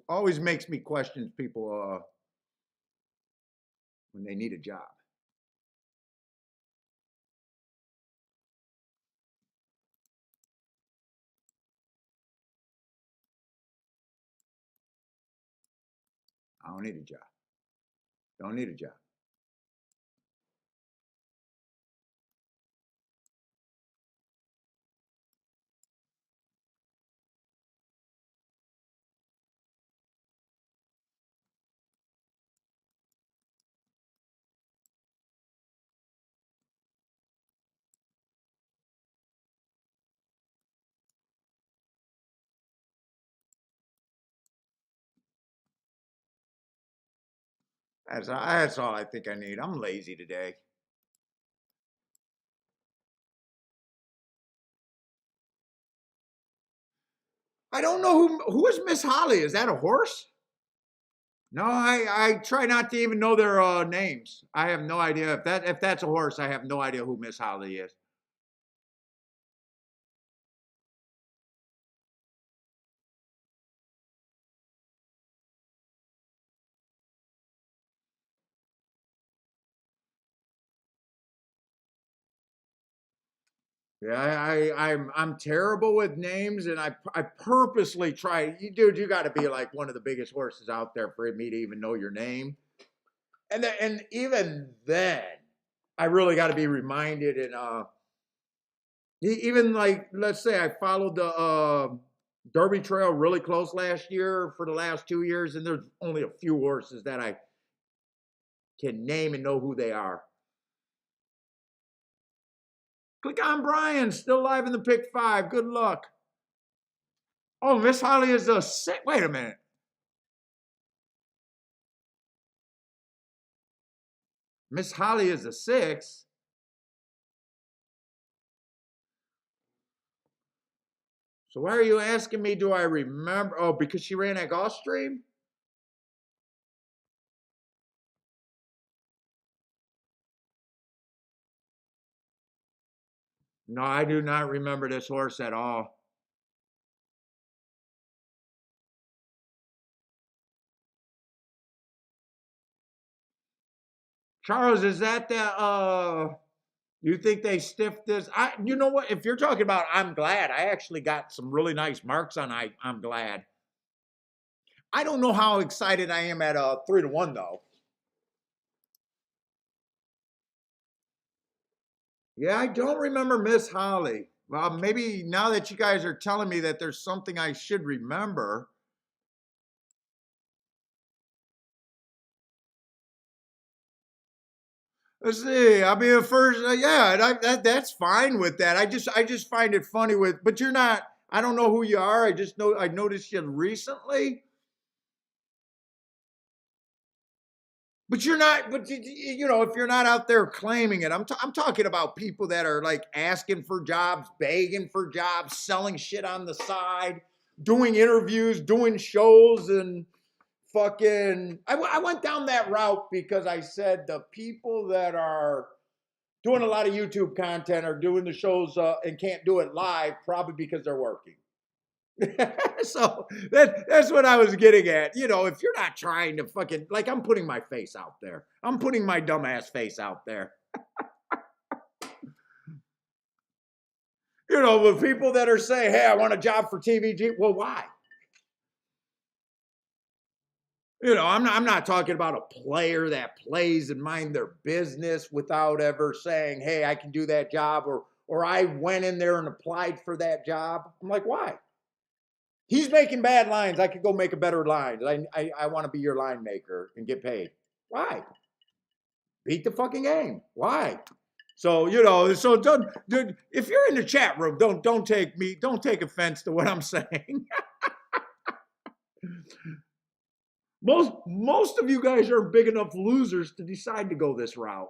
Always makes me question people when they need a job. I don't need a job. Don't need a job. That's all I think I need. I'm lazy today. I don't know who is Miss Holly. Is that a horse? No, I try not to even know their names. I have no idea if that's a horse. I have no idea who Miss Holly is. Yeah, I'm terrible with names, and I purposely try. Dude, you got to be like one of the biggest horses out there for me to even know your name. And even then, I really got to be reminded. And even like, let's say I followed the Derby Trail really close last year for the last 2 years, and there's only a few horses that I can name and know who they are. Click on Brian, still live in the pick 5. Good luck. Oh, Miss Holly is a sick. Wait a minute. Miss Holly is a 6. So why are you asking me, do I remember? Oh, because she ran at Gulfstream? No, I do not remember this horse at all. Charles, is that the you think they stiffed this? You know what? If you're talking about I'm glad, I actually got some really nice marks on I'm glad. I don't know how excited I am at 3-1 though. Yeah, I don't remember Miss Holly. Well, maybe now that you guys are telling me that there's something I should remember. Let's see. I mean, first, yeah, that's fine with that. I just find it funny with, but you're not. I don't know who you are. I just know I noticed you recently, but you're not. But if you're not out there claiming it, I'm talking about people that are like asking for jobs, begging for jobs, selling shit on the side, doing interviews, doing shows, and fucking. I went down that route because I said the people that are doing a lot of YouTube content or doing the shows and can't do it live, probably because they're working. So that's what I was getting at. If you're not trying to fucking, like, I'm putting my face out there. I'm putting my dumbass face out there. The people that are saying, hey, I want a job for TVG. Well, why? I'm not talking about a player that plays and mind their business without ever saying, hey, I can do that job, or I went in there and applied for that job. I'm like, why? He's making bad lines. I could go make a better line. I want to be your line maker and get paid. Why? Beat the fucking game. Why? So, so don't, dude, if you're in the chat room, don't take offense to what I'm saying. Most of you guys are big enough losers to decide to go this route.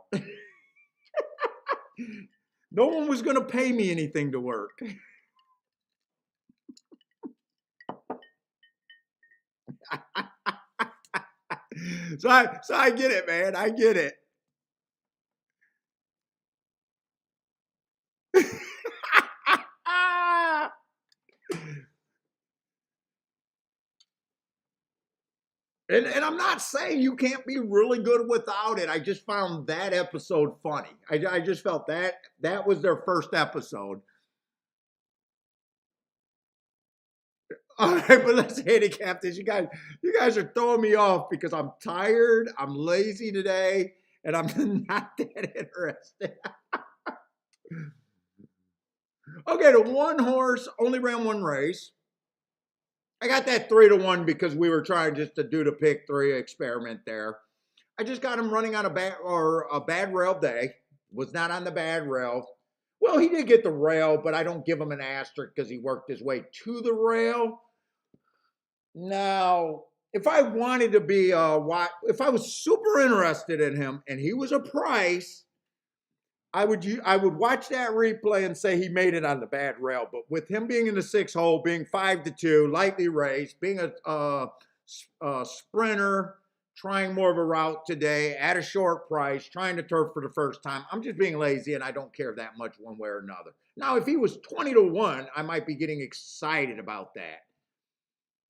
No one was going to pay me anything to work. So I get it, man. I get it. And I'm not saying you can't be really good without it. I just found that episode funny. I just felt that was their first episode. All right, but let's handicap this. You guys are throwing me off because I'm tired, I'm lazy today, and I'm not that interested. Okay, the one horse only ran one race. I got that 3-1 because we were trying just to do the pick 3 experiment there. I just got him running on a bad rail day. Was not on the bad rail. Well, he did get the rail, but I don't give him an asterisk because he worked his way to the rail. Now, if I wanted to be if I was super interested in him and he was a price, I would watch that replay and say he made it on the bad rail. But with him being in the 6 hole, being 5-2, lightly raced, being a sprinter, trying more of a route today at a short price, trying to turf for the first time, I'm just being lazy and I don't care that much one way or another. Now, if he was 20-1, I might be getting excited about that.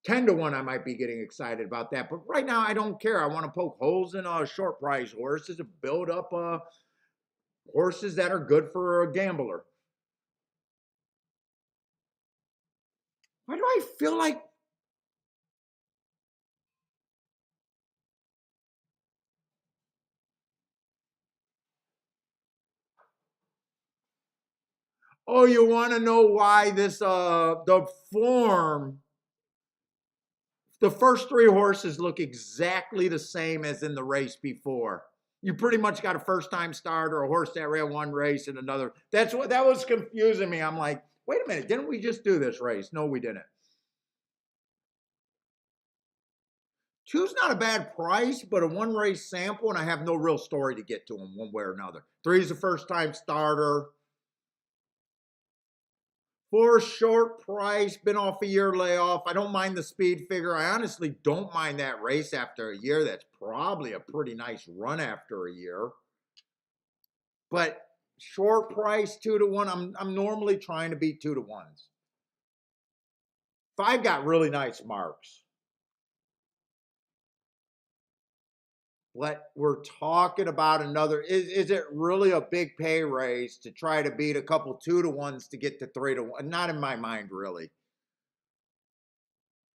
10-1, I might be getting excited about that. But right now, I don't care. I want to poke holes in short price horses to build up horses that are good for a gambler. Why do I feel like oh, you want to know why this the form, the first 3 horses look exactly the same as in the race before. You pretty much got a first-time starter, a horse that ran one race and another. That was confusing me. I'm like, wait a minute, didn't we just do this race? No, we didn't. 2's not a bad price, but a 1 race sample, and I have no real story to get to him one way or another. 3's a first-time starter. 4 short price, been off a year layoff. I don't mind the speed figure. I honestly don't mind that race after a year. That's probably a pretty nice run after a year. But short price 2-1, I'm normally trying to beat 2-1s. 5 got really nice marks. But we're talking about another, is it really a big pay raise to try to beat a couple 2-1s to get to 3-1? Not in my mind, really.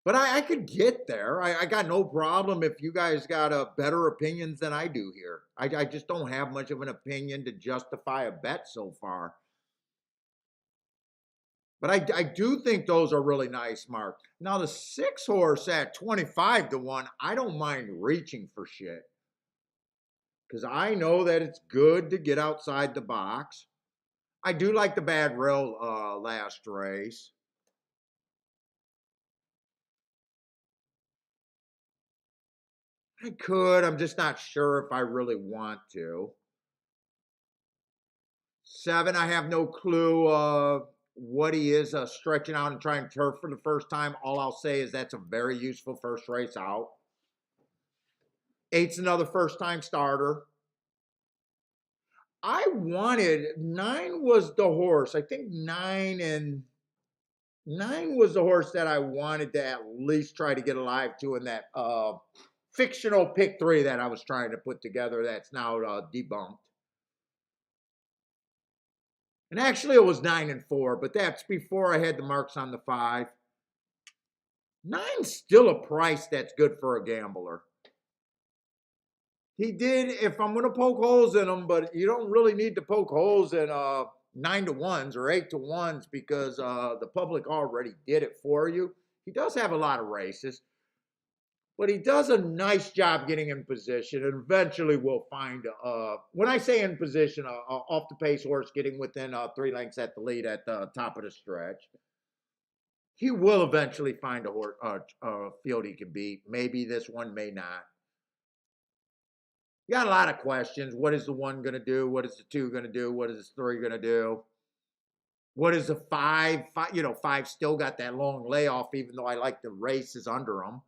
But I could get there. I got no problem if you guys got better opinions than I do here. I just don't have much of an opinion to justify a bet so far. But I do think those are really nice, Mark. Now, the 6 horse at 25 to 1, I don't mind reaching for shit. Because I know that it's good to get outside the box. I do like the bad rail last race. I could. I'm just not sure if I really want to. 7, I have no clue what he is stretching out and trying turf for the first time. All I'll say is that's a very useful first race out. 8's another first time starter. I wanted 9 was the horse. I think 9 was the horse that I wanted to at least try to get alive to in that fictional pick 3 that I was trying to put together that's now debunked. And actually it was 9 and 4, but that's before I had the marks on the 5. 9's still a price that's good for a gambler. He did, if I'm going to poke holes in them, but you don't really need to poke holes in 9 to 1s or 8 to 1s because the public already did it for you. He does have a lot of races, but he does a nice job getting in position, and eventually we'll find, when I say in position, off the pace horse getting within 3 lengths at the lead at the top of the stretch. He will eventually find a field he can beat. Maybe this one, may not. You got a lot of questions. What is the 1 going to do? What is the 2 going to do? What is the 3 going to do? What is the 5? 5 still got that long layoff, even though I like the races under him.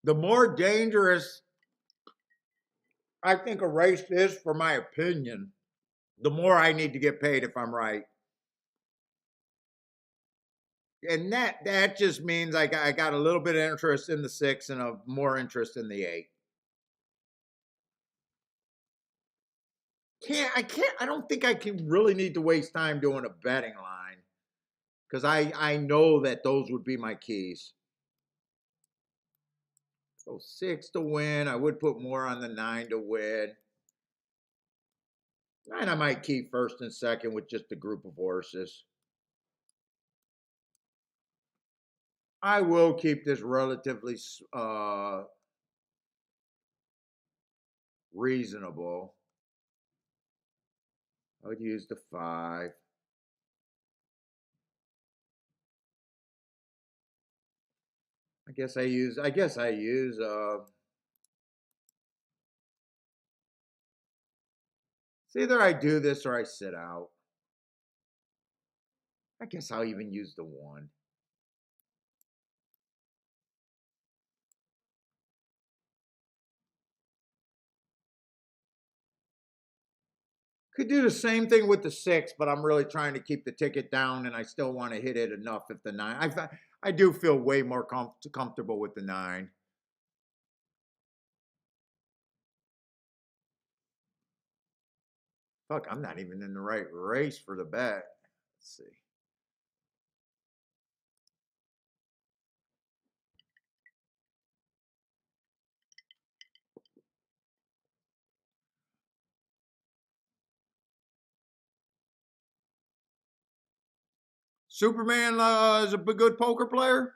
The more dangerous I think a race is, for my opinion, the more I need to get paid if I'm right. And that just means I got a little bit of interest in the 6 and a more interest in the 8. I don't think I can really need to waste time doing a betting line because I know that those would be my keys. So 6 to win. I would put more on the 9 to win. 9 I might keep first and second with just a group of horses. I will keep this relatively reasonable. I would use the 5. I guess I use it's either I do this or I sit out. I guess I'll even use the 1. Could do the same thing with the 6, but I'm really trying to keep the ticket down, and I still want to hit it enough if the 9. I do feel way more comfortable with the 9. Fuck, I'm not even in the right race for the bet. Let's see. Superman is a good poker player.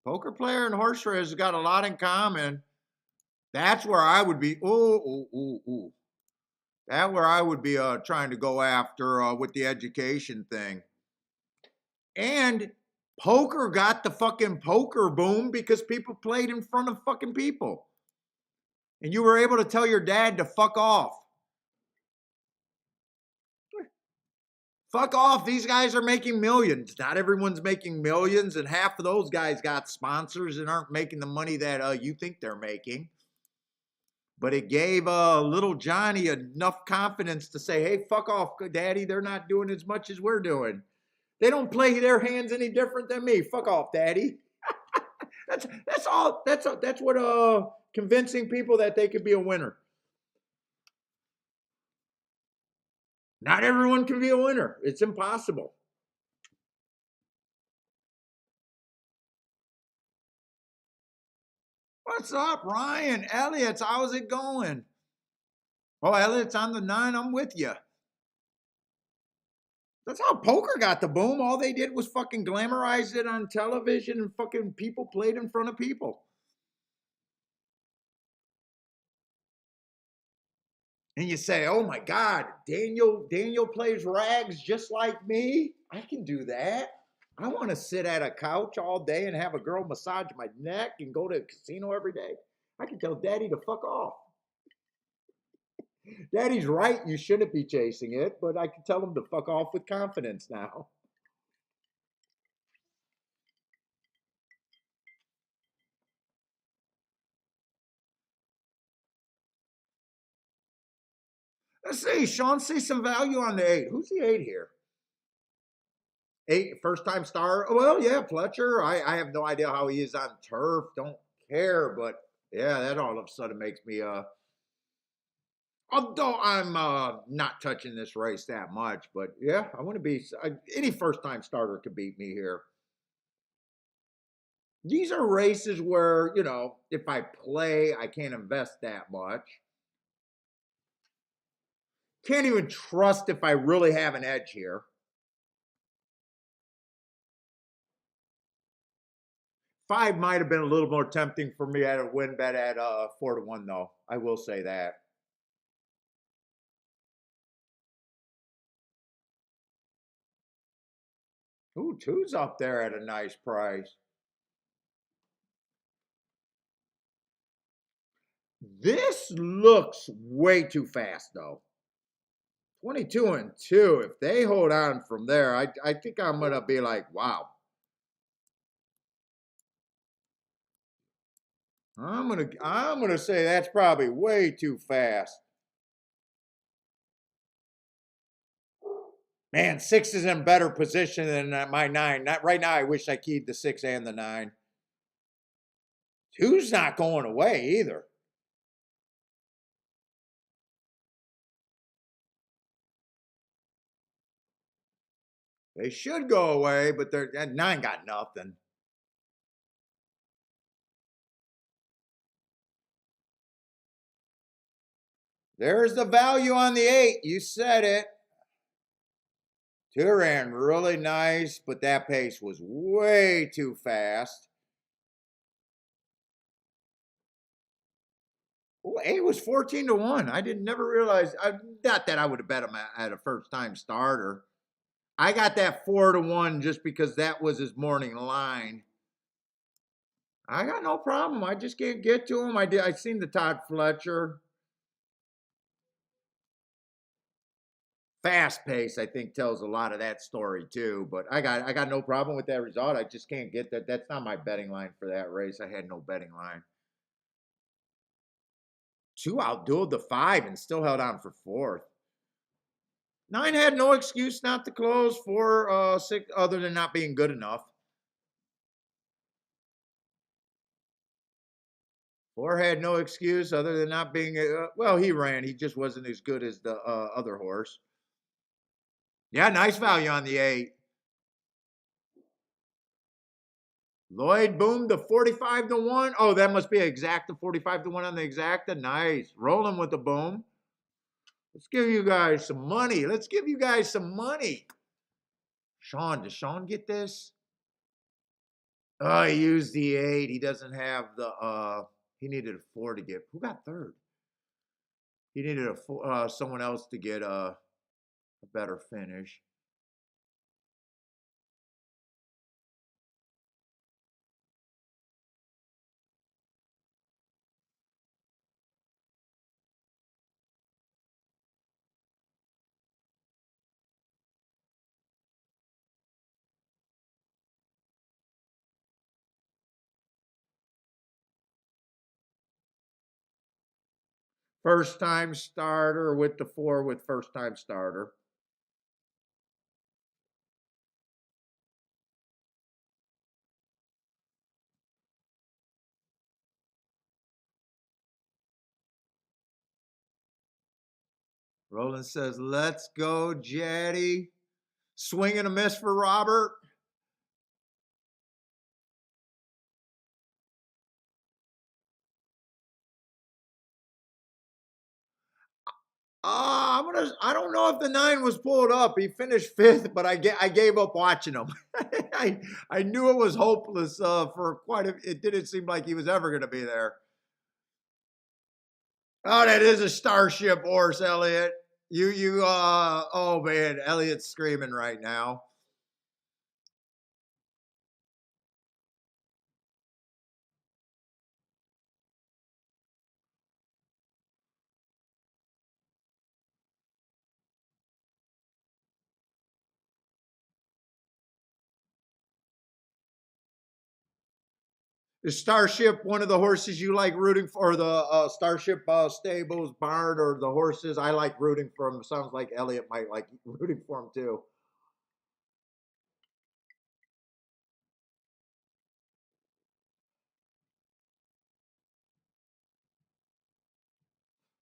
Poker player and horse race has got a lot in common. That's where I would be. That where I would be trying to go after with the education thing. And poker got the fucking poker boom because people played in front of fucking people. And you were able to tell your dad to fuck off. Fuck off. These guys are making millions. Not everyone's making millions, and half of those guys got sponsors and aren't making the money that you think they're making. But it gave little Johnny enough confidence to say, hey, fuck off, Daddy. They're not doing as much as we're doing. They don't play their hands any different than me. Fuck off, Daddy. That's all. That's what convincing people that they could be a winner. Not everyone can be a winner. It's impossible. What's up, Ryan? Elliot, how's it going? Oh, Elliot's on the 9. I'm with you. That's how poker got the boom. All they did was fucking glamorize it on television and fucking people played in front of people. And you say, oh my God, Daniel plays rags just like me. I can do that. I want to sit at a couch all day and have a girl massage my neck and go to a casino every day. I can tell Daddy to fuck off. Daddy's right, you shouldn't be chasing it, but I can tell him to fuck off with confidence now. Let's see, Sean sees some value on the 8. Who's the 8 here? 8, first time star. Well, yeah, Fletcher. I have no idea how he is on turf. Don't care, but yeah, that all of a sudden makes me although I'm not touching this race that much, but yeah, I want to be any first time starter could beat me here. These are races where, if I play, I can't invest that much. Can't even trust if I really have an edge here. 5 might have been a little more tempting for me at a win bet at 4-1, though. I will say that. Ooh, 2's up there at a nice price. This looks way too fast, though. 22-2. If they hold on from there, I think I'm gonna be like, wow. I'm gonna say that's probably way too fast. Man, 6 is in better position than my 9. Not right now. I wish I keyed the 6 and the 9. 2's not going away either. They should go away, but that 9 got nothing. There's the value on the 8. You said it. 2 ran really nice, but that pace was way too fast. Oh, 8 was 14-1. I didn't never realize. Not that I would have bet him at a first time starter. I got that 4-1 just because that was his morning line. I got no problem. I just can't get to him. I seen the Todd Fletcher. Fast pace, I think, tells a lot of that story too. But I got no problem with that result. I just can't get that. That's not my betting line for that race. I had no betting line. 2 outdueled the 5 and still held on for 4th. 9 had no excuse not to close. 4, 6, other than not being good enough. 4 had no excuse other than not being. Well, he ran. He just wasn't as good as the other horse. Yeah, nice value on the 8. Lloyd boomed to 45-1. Oh, that must be exacta. 45-1 on the exacta. Nice. Rolling with the boom. Let's give you guys some money. Let's give you guys some money. Sean, does Sean get this? Oh, he used the 8. He doesn't have the he needed a 4 to get. Who got 3rd? He needed someone else to get a better finish. First time starter with the 4 with first time starter. Roland says, let's go, Jetty. Swing and a miss for Robert. I don't know if the 9 was pulled up. He finished 5th, but I gave up watching him. I knew it was hopeless for it didn't seem like he was ever going to be there. Oh, that is a Starship horse, Elliot. Oh man, Elliot's screaming right now. Is Starship one of the horses you like rooting for? The Starship Stables barn, or the horses I like rooting for him? Sounds like Elliot might like rooting for him too.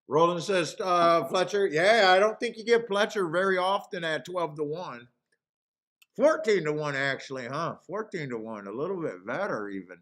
Roland says, Fletcher, yeah, I don't think you get Fletcher very often at 12-1. 14-1, actually, huh? 14-1, a little bit better even.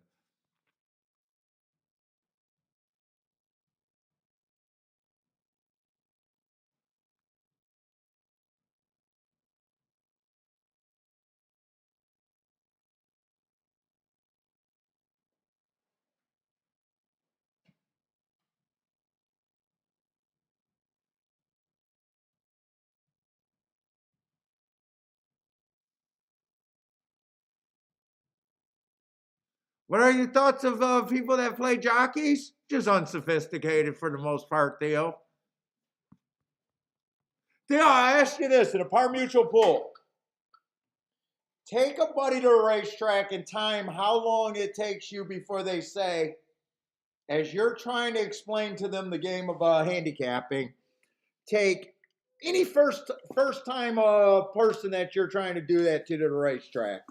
What are your thoughts of people that play jockeys? Just unsophisticated for the most part, Theo. Theo, I ask you this in a par mutual pool. Take a buddy to a racetrack and time how long it takes you before they say, as you're trying to explain to them the game of handicapping, take any first time person that you're trying to do that to the racetrack.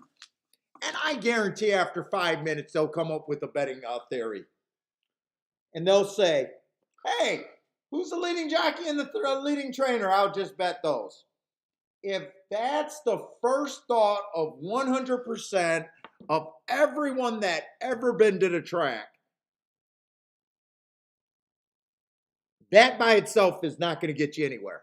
And I guarantee after 5 minutes, they'll come up with a betting theory. And they'll say, hey, who's the leading jockey and the leading trainer? I'll just bet those. If that's the first thought of 100% of everyone that ever been to the track, that by itself is not going to get you anywhere.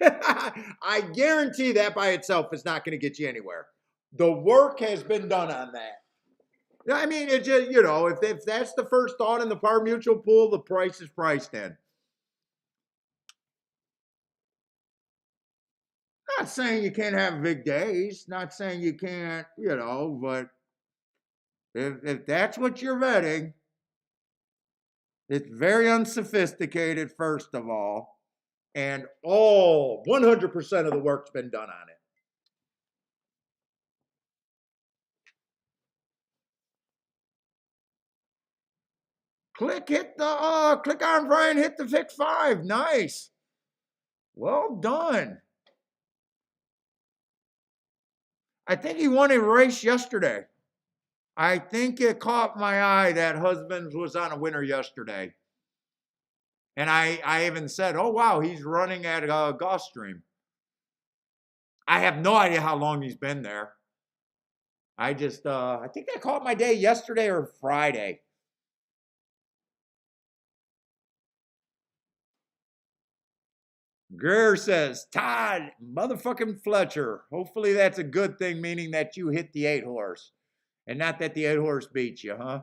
I guarantee that by itself is not going to get you anywhere. The work has been done on that. I mean, it just, if that's the first thought in the par mutual pool, the price is priced in. Not saying you can't have big days. Not saying you can't, but if that's what you're betting, it's very unsophisticated, first of all. And 100% of the work's been done on it. Click on Brian, hit the Vic 5. Nice. Well done. I think he won a race yesterday. I think it caught my eye that Husbands was on a winner yesterday. And I even said, oh, wow, he's running at Gulfstream. I have no idea how long he's been there. I think that caught my day yesterday or Friday. Greer says, Todd, motherfucking Fletcher. Hopefully that's a good thing, meaning that you hit the 8 horse. And not that the 8 horse beat you, huh?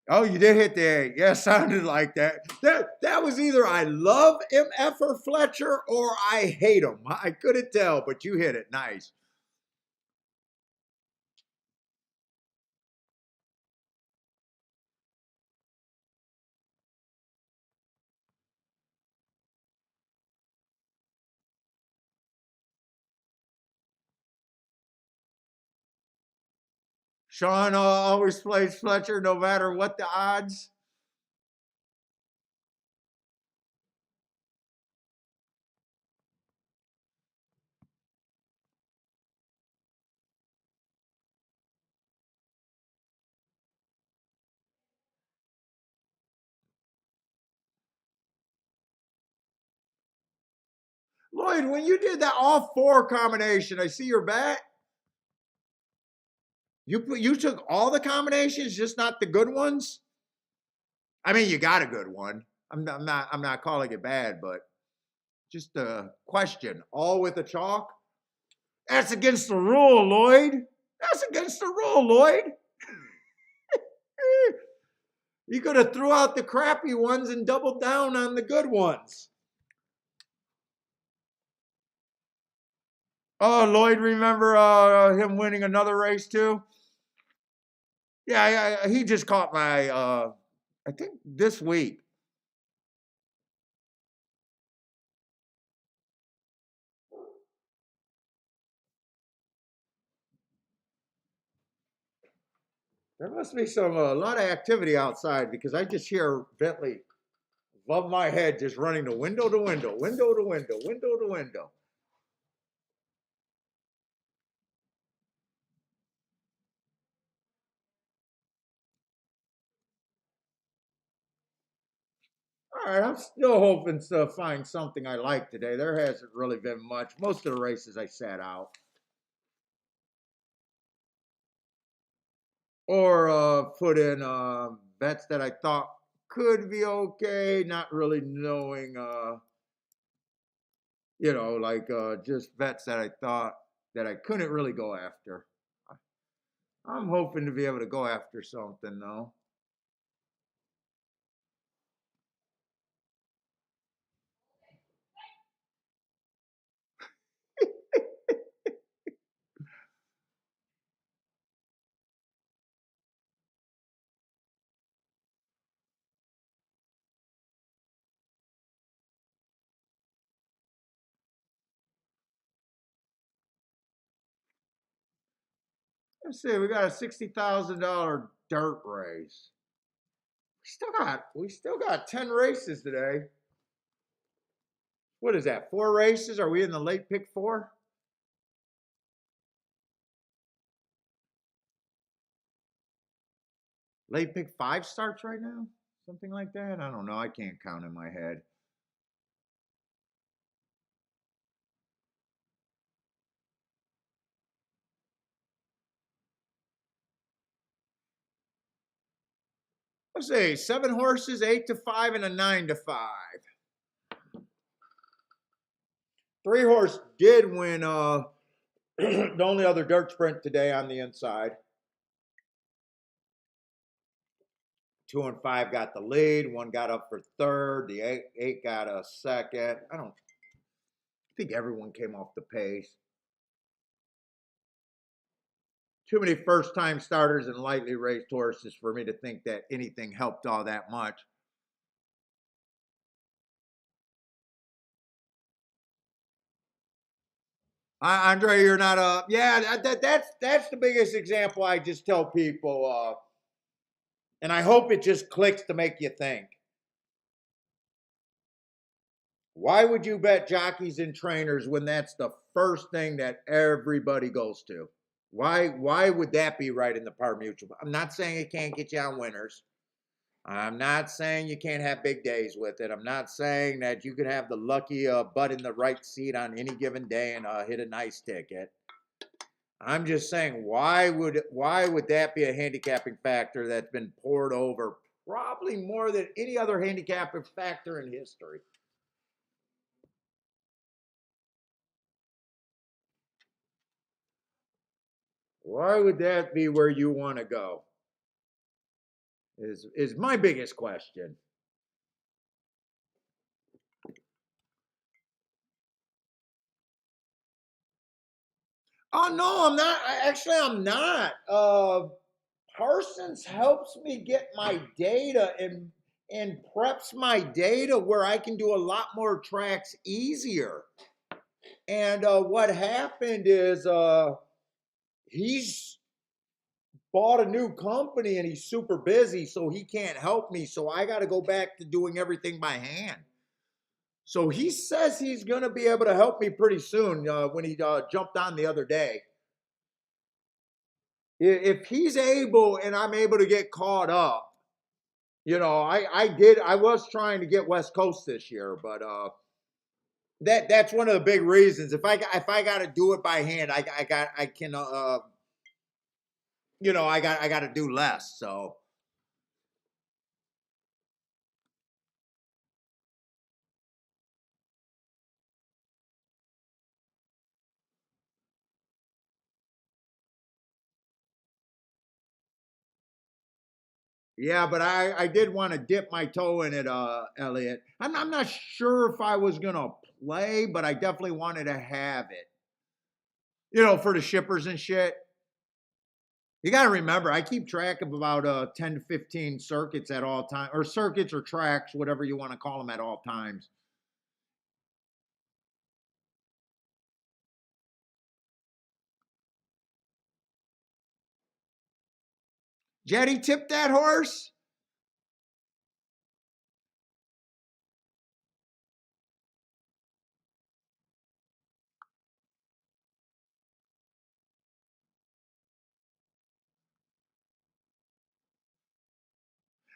Oh, you did hit the 8. Yeah, sounded like that. That was either I love MF or Fletcher or I hate him. I couldn't tell, but you hit it. Nice. Sean always plays Fletcher no matter what the odds. Lloyd, when you did that all four combination, I see your bet. You took all the combinations, just not the good ones. I mean, you got a good one. I'm not calling it bad, but just a question. All with a chalk. That's against the rule, Lloyd. That's against the rule, Lloyd. You could have threw out the crappy ones and doubled down on the good ones. Oh, Lloyd, remember him winning another race too? Yeah, he just caught my, I think this week. There must be a lot of activity outside because I just hear Bentley above my head just running to window to window, window to window, window to window. All right, I'm still hoping to find something I like today. There hasn't really been much. Most of the races I sat out. Or put in bets that I thought could be okay, not really knowing, like just bets that I thought that I couldn't really go after. I'm hoping to be able to go after something though. Let's see, we got a $60,000 dirt race. We still got 10 races today. What is that? 4 races? Are we in the late pick 4? Late pick 5 starts right now? Something like that? I don't know. I can't count in my head. Let's see, 7 horses, 8 to 5, and a 9 to 5. 3 horse did win the only other dirt sprint today on the inside. 2 and 5 got the lead. 1 got up for third. The 8 got a second. I think everyone came off the pace. Too many first-time starters and lightly raced horses for me to think that anything helped all that much. Andre, you're not a that's the biggest example I just tell people, and I hope it just clicks to make you think. Why would you bet jockeys and trainers when that's the first thing that everybody goes to? Why would that be right in the par mutual? I'm not saying it can't get you on winners. I'm not saying you can't have big days with it. I'm not saying that you could have the lucky butt in the right seat on any given day and hit a nice ticket. I'm just saying, why would that be a handicapping factor that's been poured over probably more than any other handicapping factor in history? Why would that be where you want to go? Is my biggest question. Oh no, I'm not. Actually, I'm not. Parsons helps me get my data and preps my data where I can do a lot more tracks easier. And what happened is he's bought a new company and he's super busy, so he can't help me. So I got to go back to doing everything by hand. So he says he's going to be able to help me pretty soon when he jumped on the other day. If he's able and I'm able to get caught up, you know, I was trying to get West Coast this year, but that's one of the big reasons. If I got to do it by hand, I can you know, I got to do less. So yeah, but I did want to dip my toe in it, Elliot. I'm not sure if I was gonna play, but I definitely wanted to have it. You know, for the shippers and shit. You got to remember, I keep track of about 10 to 15 circuits at all times, or circuits or tracks, whatever you want to call them at all times. Jetty tipped that horse?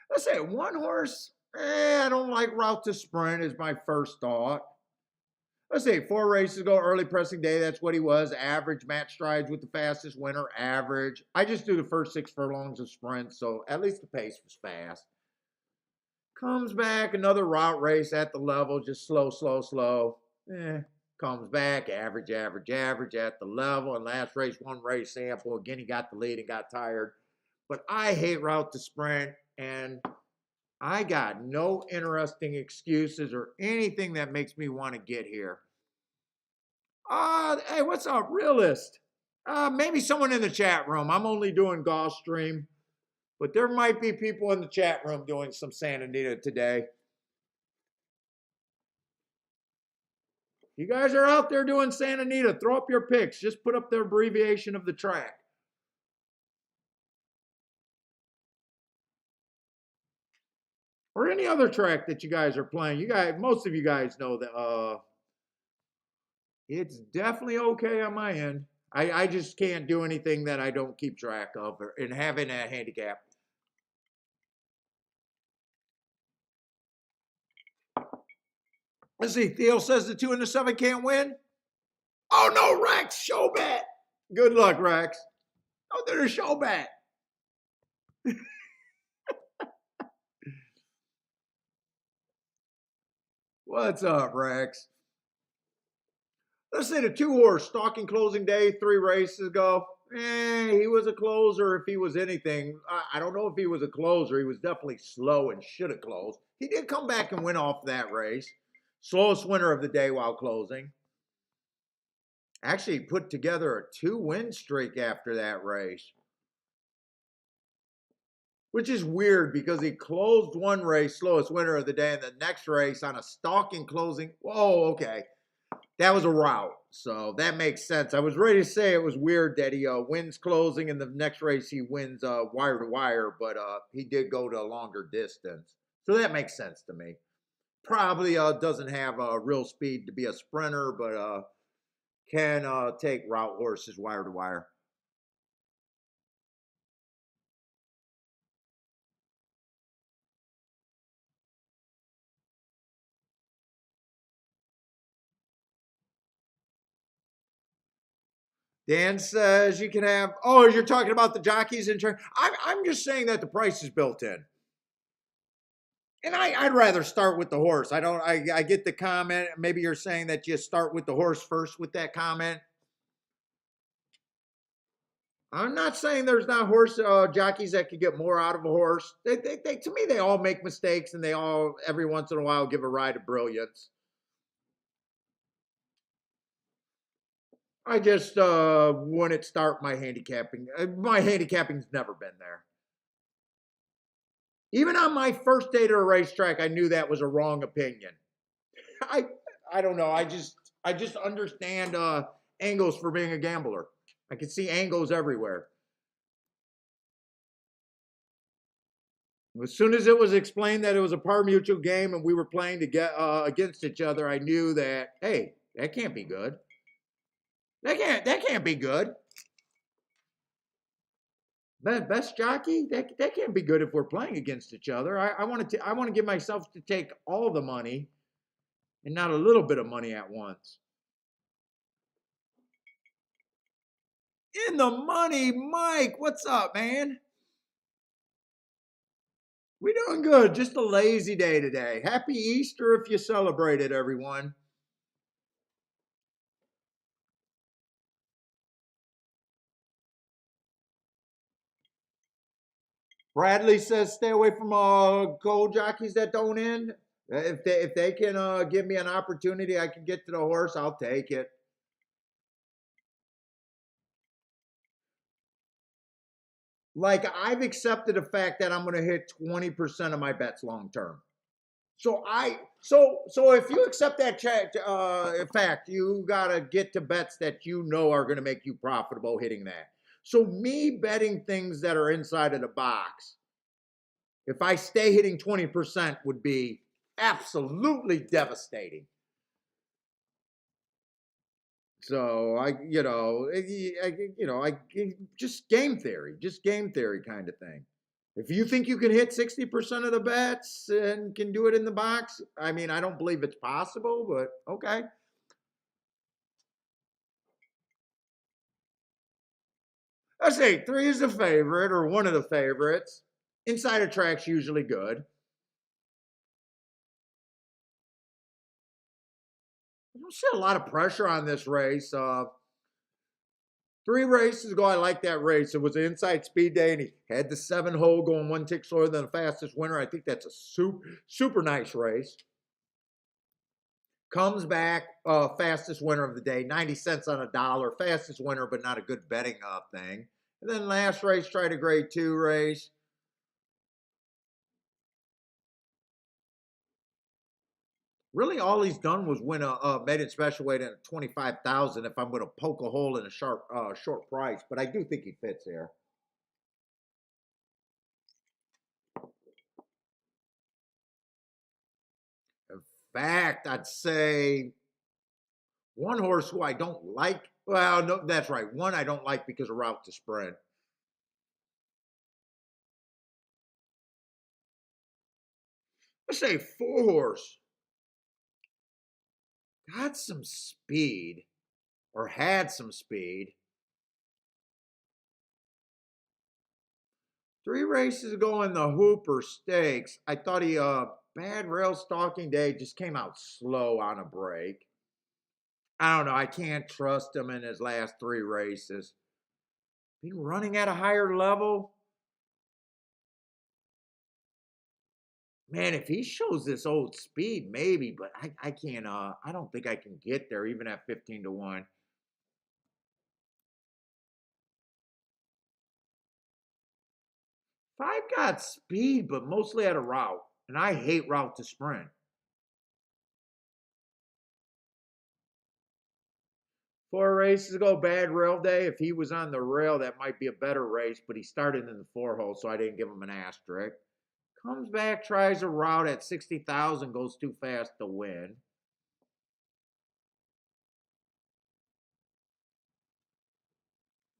Let's say one horse. I don't like route to sprint is my first thought. Let's say 4 races ago, early pressing day. That's what he was. Average match strides with the fastest winner. Average. I just do the first 6 furlongs of sprint, so at least the pace was fast. Comes back another route race at the level, just slow. Comes back, average at the level. And last race, 1 race sample. Again, he got the lead and got tired. But I hate route to sprint, and I got no interesting excuses or anything that makes me want to get here. Hey, what's up, realist? Maybe someone in the chat room. I'm only doing Gulfstream, but there might be people in the chat room doing some Santa Anita today. You guys are out there doing Santa Anita, throw up your picks. Just put up the abbreviation of the track. Or any other track that you guys are playing. You guys, most of you guys know that it's definitely okay on my end. I just can't do anything that I don't keep track of and having a handicap. Let's see. Theo says the 2 and the 7 can't win. Oh no, Rex, show bet. Good luck, Rex. Oh, they're a show bet. What's up, Rex? Let's say the 2-horse stalking closing day 3 races ago. He was a closer if he was anything. I don't know if he was a closer. He was definitely slow and should have closed. He did come back and win off that race. Slowest winner of the day while closing. Actually put together a 2-win streak after that race. Which is weird because he closed 1 race, slowest winner of the day, and the next race on a stalking closing. Whoa, okay. That was a rout, so that makes sense. I was ready to say it was weird that he wins closing, and the next race he wins wire to wire, but he did go to a longer distance. So that makes sense to me. Probably doesn't have real speed to be a sprinter, but can take route horses wire to wire. Dan says you can have. Oh, you're talking about the jockeys in turn. I'm just saying that the price is built in. And I'd rather start with the horse. I get the comment. Maybe you're saying that you start with the horse first with that comment. I'm not saying there's not horse jockeys that could get more out of a horse. They, to me, they all make mistakes, and they all, every once in a while, give a ride of brilliance. I just wouldn't start my handicapping. My handicapping's never been there. Even on my first day to a racetrack, I knew that was a wrong opinion. I don't know. I just understand angles for being a gambler. I can see angles everywhere. As soon as it was explained that it was a par mutual game and we were playing to get against each other, I knew that, hey, that can't be good. That can't be good. Best jockey, that can't be good if we're playing against each other. I want to give myself to take all the money and not a little bit of money at once. In the money, Mike. What's up, man? We doing good. Just a lazy day today. Happy Easter if you celebrate it, everyone. Bradley says stay away from gold jockeys that don't end. If they can give me an opportunity, I can get to the horse, I'll take it. Like, I've accepted the fact that I'm going to hit 20% of my bets long term. So if you accept that fact, you gotta get to bets that you know are going to make you profitable hitting that. So me betting things that are inside of the box, if I stay hitting 20%, would be absolutely devastating. So just game theory kind of thing. If you think you can hit 60% of the bets and can do it in the box, I mean, I don't believe it's possible, but okay. I say 3 is the favorite or one of the favorites. Inside of track's usually good. I don't see a lot of pressure on this race. 3 races ago, I liked that race. It was an inside speed day, and he had the 7 hole going 1 tick slower than the fastest winner. I think that's a super nice race. Comes back, fastest winner of the day, 90 cents on a dollar. Fastest winner, but not a good betting thing. And then last race, tried a grade 2 race. Really, all he's done was win a maiden special weight at 25,000. If I'm going to poke a hole in a short price, but I do think he fits here. In fact, I'd say one horse who I don't like. Well, no, that's right. One I don't like because of route to sprint. Let's say 4 horse. Got some speed, or had some speed. 3 races ago in the Hooper Stakes, I thought he bad rail stalking day, just came out slow on a break. I don't know. I can't trust him in his last 3 races. Been running at a higher level. Man, if he shows this old speed, maybe, but I can't. I don't think I can get there even at 15-1. 5 got speed, but mostly at a route, and I hate route to sprint. 4 races ago, bad rail day. If he was on the rail, that might be a better race, but he started in the 4 hole, so I didn't give him an asterisk. Comes back, tries a route at 60,000, goes too fast to win.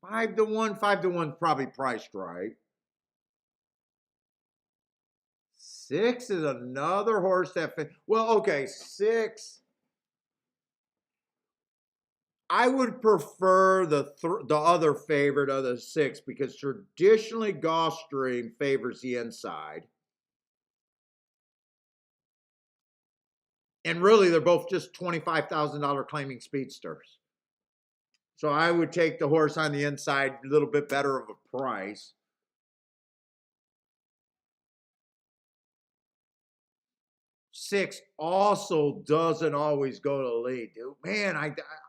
Five to one, probably priced right. 6 is another horse that well, okay, 6. I would prefer the other favorite of the 6 because traditionally Gulfstream favors the inside. And really, they're both just $25,000 claiming speedsters. So I would take the horse on the inside, a little bit better of a price. 6 also doesn't always go to lead. Dude, man,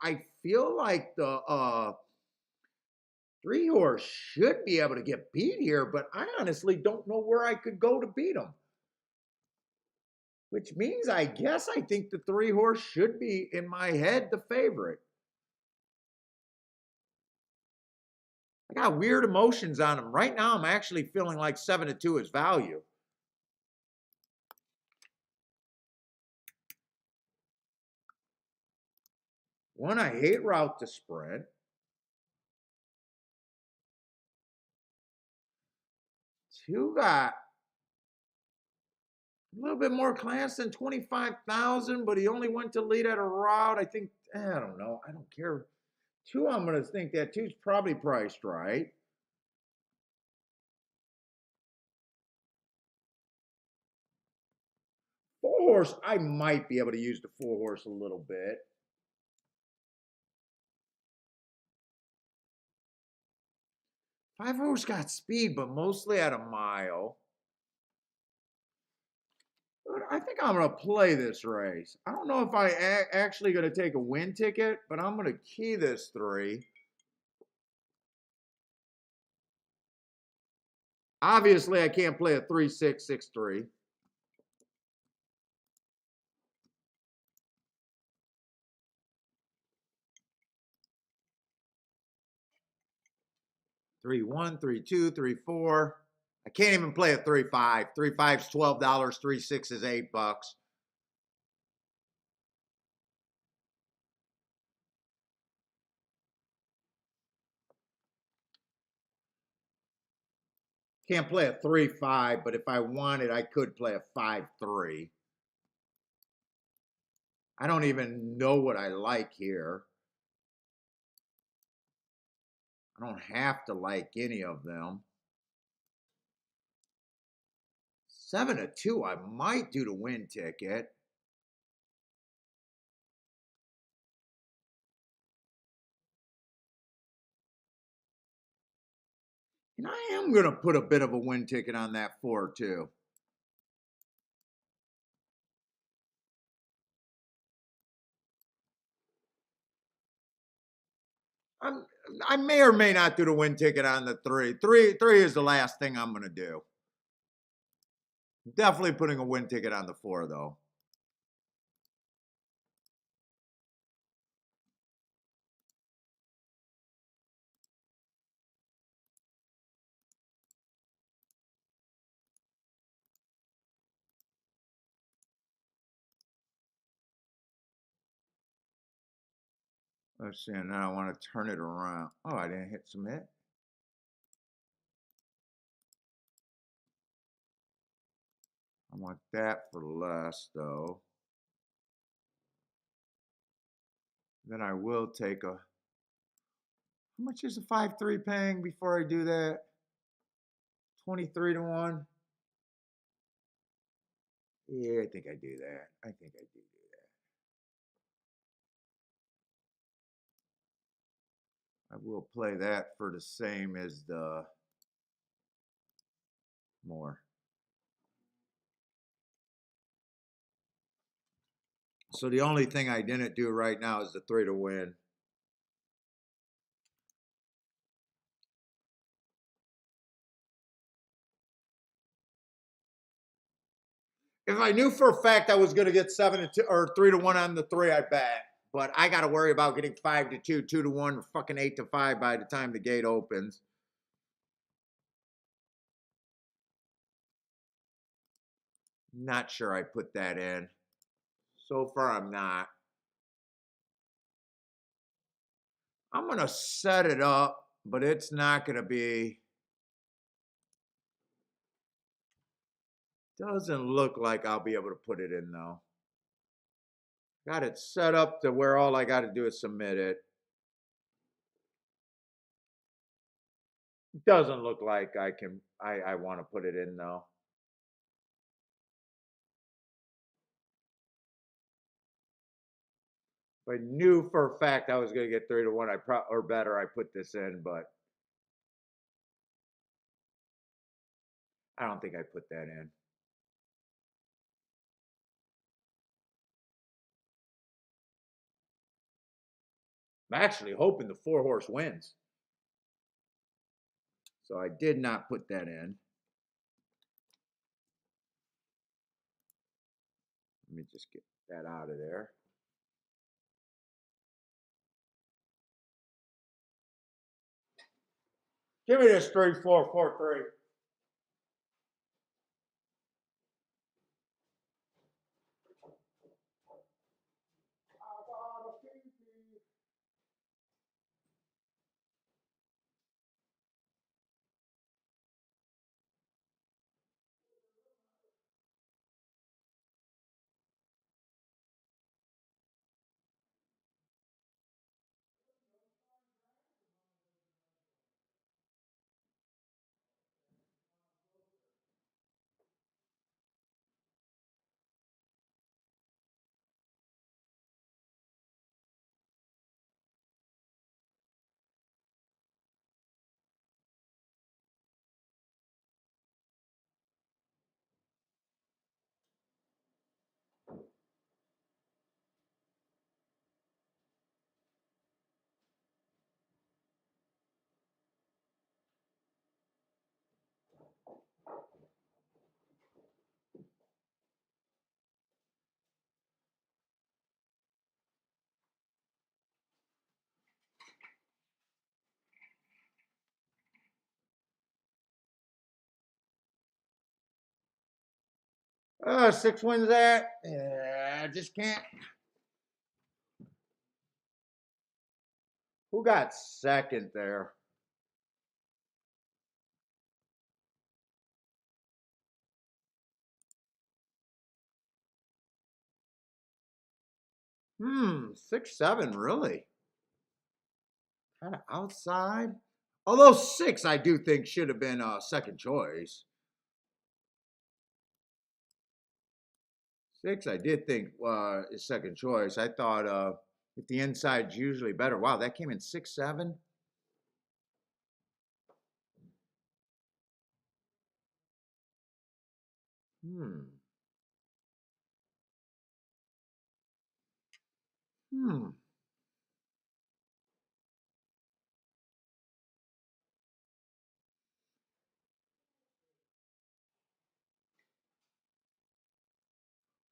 I feel like the 3 horse should be able to get beat here, but I honestly don't know where I could go to beat him. Which means I guess I think the 3 horse should be, in my head, the favorite. I got weird emotions on him. Right now, I'm actually feeling like 7-2 is value. One, I hate route to sprint. Two got a little bit more class than 25,000, but he only went to lead at a route. I think, I don't know. I don't care. Two, I'm going to think that two's probably priced right. Four horse, I might be able to use the four horse a little bit. Five horse got speed, but mostly at a mile. I think I'm going to play this race. I don't know if I actually going to take a win ticket, but I'm going to key this 3. Obviously, I can't play a 3-6-6-3. Three one, 3-2, 3-4. I can't even play a 3-5. 3-5's $12. 3-6 is $8. Can't play a 3-5, but if I wanted, I could play a 5-3. I don't even know what I like here. I don't have to like any of them. 7-2, I might do the win ticket. And I am going to put a bit of a win ticket on that 4-2. I may or may not do the win ticket on the 3. 3 is the last thing I'm going to do. Definitely putting a win ticket on the 4, though. Let's see, and now I want to turn it around. Oh, I didn't hit submit. I want that for less, though. Then I will take a... How much is a 5-3 paying before I do that? 23-1. Yeah, I think I do that. I think I do that. I will play that for the same as the more. So the only thing I didn't do right now is the 3 to win. If I knew for a fact I was going to get 7-2 or 3-1 on the 3, I bet. But I got to worry about getting 5-2, 2-1, or fucking 8-5 by the time the gate opens. Not sure I put that in. So far, I'm not. I'm going to set it up, but it's not going to be... Doesn't look like I'll be able to put it in, though. Got it set up to where all I got to do is submit it. Doesn't look like I want to put it in, though. If I knew for a fact I was going to get 3-1, or better, I put this in, but I don't think I put that in. I'm actually hoping the 4 horse wins. So I did not put that in. Let me just get that out of there. Give me this 3-4-4-3. Six wins that. Yeah, I just can't. Who got second there? Six, seven, really? Kind of outside. Although six, I do think should have been second choice. Six, I did think is second choice. I thought if the inside's usually better. Wow, that came in 6-7. Hmm. Hmm.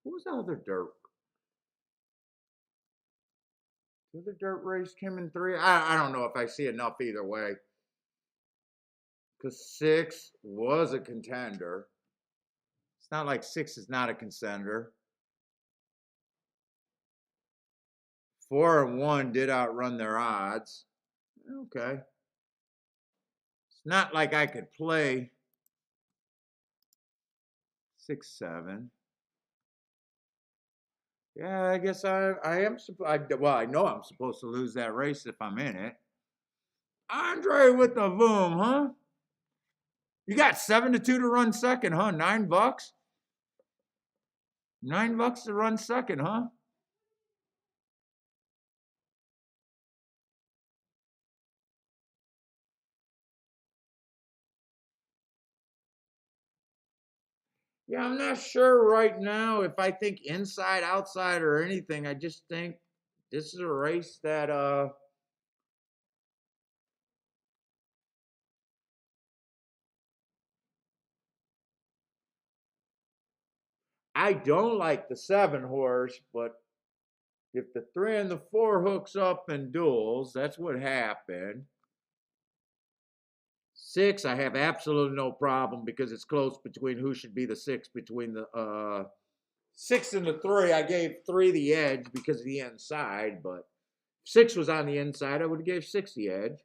What was the other dirt? The other dirt race came in 3. I don't know if I see enough either way. Because 6 was a contender. It's not like 6 is not a contender. 4 and 1 did outrun their odds. Okay. It's not like I could play 6, 7. Yeah, I guess I am. Well, I know I'm supposed to lose that race if I'm in it. Andre with the boom, huh? You got 7-2 to run second, huh? $9. $9 to run second, huh? Yeah, I'm not sure right now if I think inside, outside, or anything. I just think this is a race that I don't like the 7 horse, but if the 3 and the 4 hooks up and duels, that's what happened. 6, I have absolutely no problem because it's close between who should be the 6 between the 6 and the 3. I gave 3 the edge because of the inside, but if 6 was on the inside, I would have gave 6 the edge.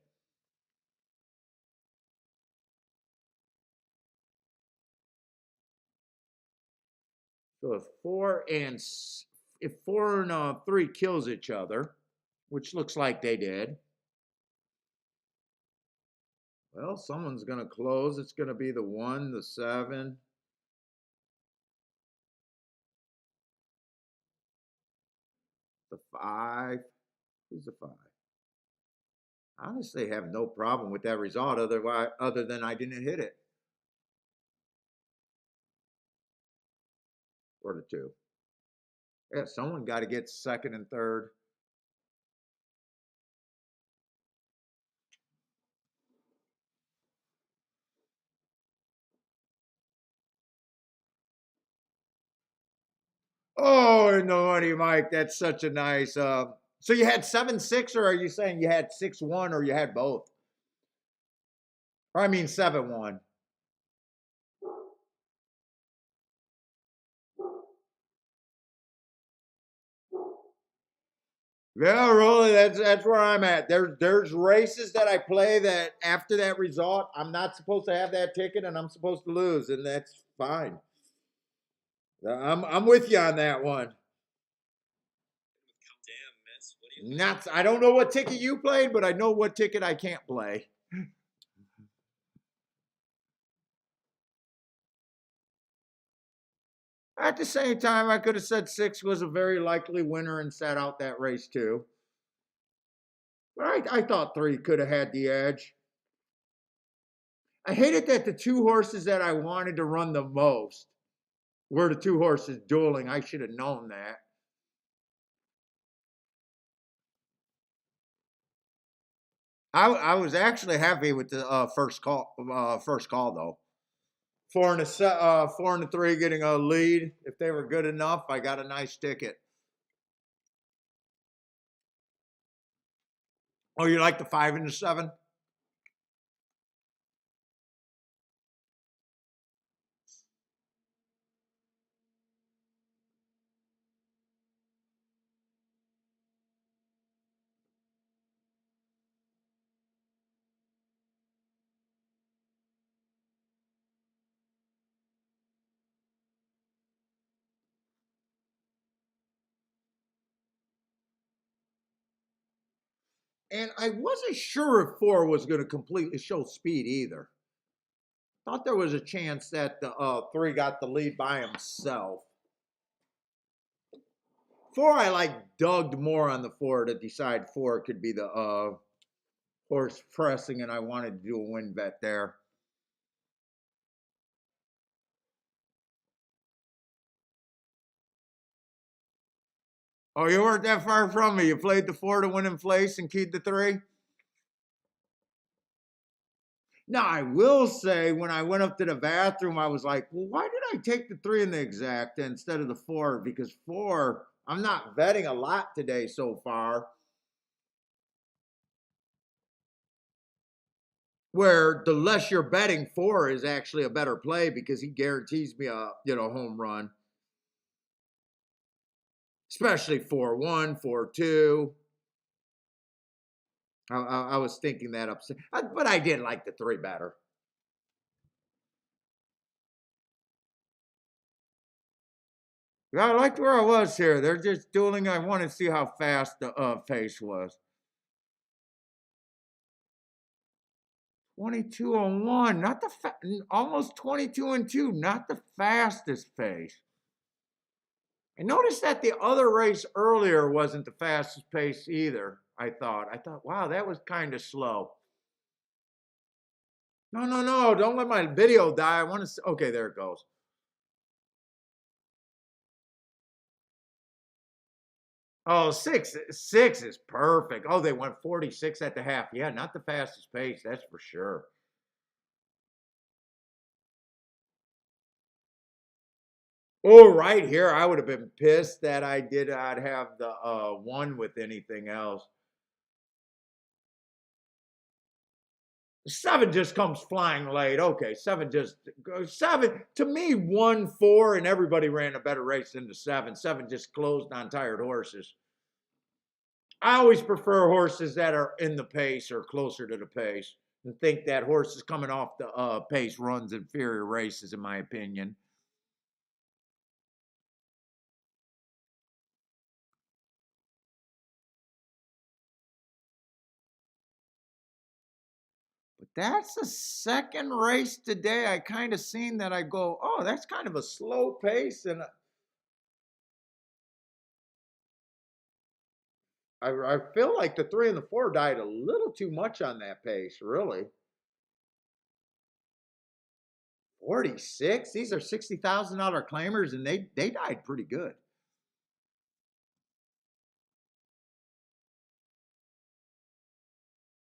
So if 4 and 3 kills each other, which looks like they did, well, someone's going to close. It's going to be the 1, the 7. The 5. Who's the 5? I honestly have no problem with that result other than I didn't hit it. Or the 2. Yeah, someone got to get second and third. Oh, and the money, Mike. That's such a nice. So you had 7-6, or are you saying you had 6-1, or you had both? Or I mean 7-1. Yeah, really. That's where I'm at. There's races that I play that after that result, I'm not supposed to have that ticket, and I'm supposed to lose, and that's fine. I'm with you on that one. Not. I don't know what ticket you played, but I know what ticket I can't play. At the same time, I could have said 6 was a very likely winner and sat out that race too. But I thought 3 could have had the edge. I hated that the 2 horses that I wanted to run the most were the 2 horses dueling. I should have known that. I was actually happy with the first call. First call though. 4 and a 3 getting a lead. If they were good enough, I got a nice ticket. Oh, you like the 5 and the 7? And I wasn't sure if 4 was going to completely show speed either. Thought there was a chance that the 3 got the lead by himself. 4, I like dug more on the 4 to decide 4 could be the horse pressing, and I wanted to do a win bet there. Oh, you weren't that far from me. You played the 4 to win in place and keyed the 3? Now, I will say when I went up to the bathroom, I was like, well, why did I take the 3 in the exact instead of the 4? Because 4, I'm not betting a lot today so far. Where the less you're betting, 4 is actually a better play because he guarantees me a home run. Especially 4-1, 4-2. I was thinking that upset, but I did like the 3 better. Yeah, I liked where I was here. They're just dueling. I want to see how fast the pace was. 22-1, not the almost 22-2, not the fastest pace. I noticed that the other race earlier wasn't the fastest pace either. I thought, wow, that was kind of slow. No, don't let my video die. I want to see. Okay, there it goes. Oh, six is perfect. Oh, they went 46 at the half. Yeah, not the fastest pace, that's for sure. Oh, right here, I would have been pissed that I did not have the 1 with anything else. 7 just comes flying late. Okay, 7 just goes 7 to me. 1-4, and everybody ran a better race than the 7. 7 just closed on tired horses. I always prefer horses that are in the pace or closer to the pace, and think that horses coming off the pace runs inferior races, in my opinion. But that's the second race today. I kind of seen that. I go, oh, that's kind of a slow pace, and I feel like the 3 and the 4 died a little too much on that pace, really. 46. These are $60,000 claimers, and they died pretty good.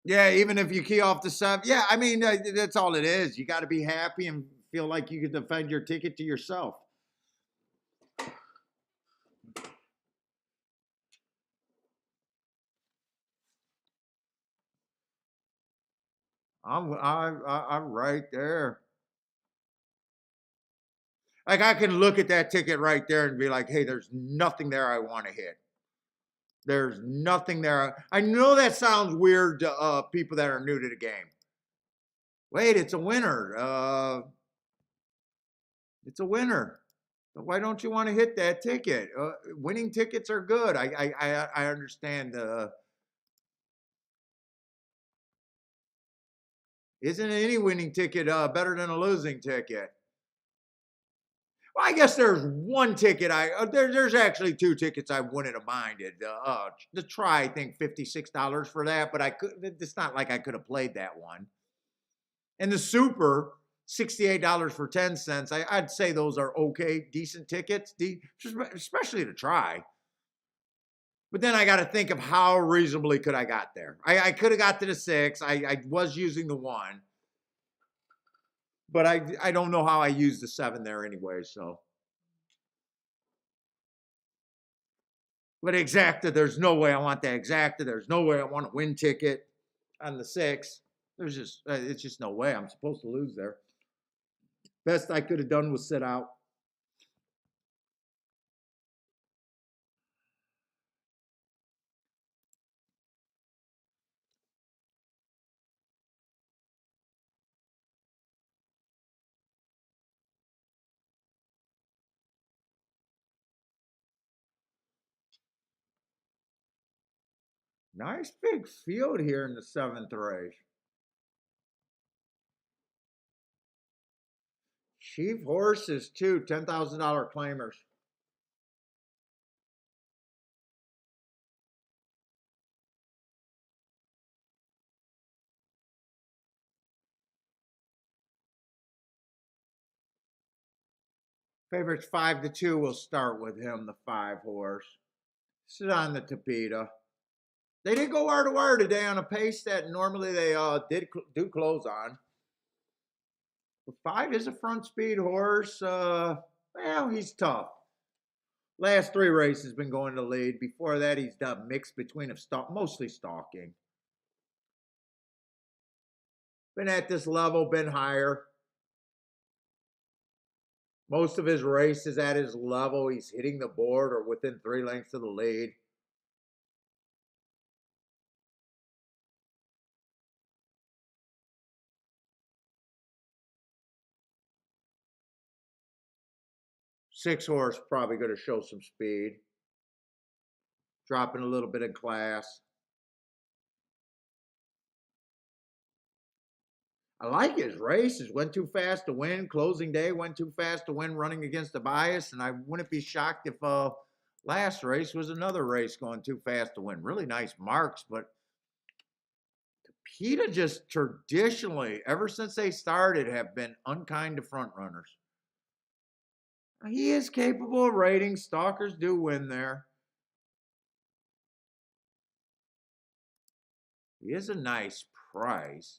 Yeah, even if you key off the 7. Yeah, I mean, that's all it is. You got to be happy and feel like you can defend your ticket to yourself. I'm right there. Like, I can look at that ticket right there and be like, hey, there's nothing there I want to hit. There's nothing there. I know that sounds weird to people that are new to the game. Wait, it's a winner. It's a winner. Why don't you want to hit that ticket? Winning tickets are good. I understand. Isn't any winning ticket better than a losing ticket? Well, I guess there's one ticket. There's actually 2 tickets I wouldn't have minded. The try, I think $56 for that, but I could. It's not like I could have played that one. And the super, $68 for 10 cents. I'd say those are okay, decent tickets, especially to try. But then I got to think of how reasonably could I got there. I could have got to the 6. I was using the 1. But I don't know how I used the 7 there anyway, so. But exacta, there's no way I want that exacta. There's no way I want a win ticket on the 6. It's just no way. I'm supposed to lose there. Best I could have done was sit out. Nice big field here in the 7th race. Chief horses too, $10,000 claimers. Favorites 5-2. We'll start with him, the 5 horse. Sit on the Tapeta. They did go wire to wire today on a pace that normally they do close on. The 5 is a front speed horse. Well, he's tough. Last 3 races been going to lead. Before that, he's done mixed between mostly stalking. Been at this level, been higher. Most of his races at his level, he's hitting the board or within 3 lengths of the lead. Six horse probably going to show some speed. Dropping a little bit in class. I like his races. Went too fast to win. Closing day went too fast to win running against the bias. And I wouldn't be shocked if last race was another race going too fast to win. Really nice marks, but PETA just traditionally, ever since they started, have been unkind to front runners. He is capable of rating. Stalkers do win there. He is a nice price.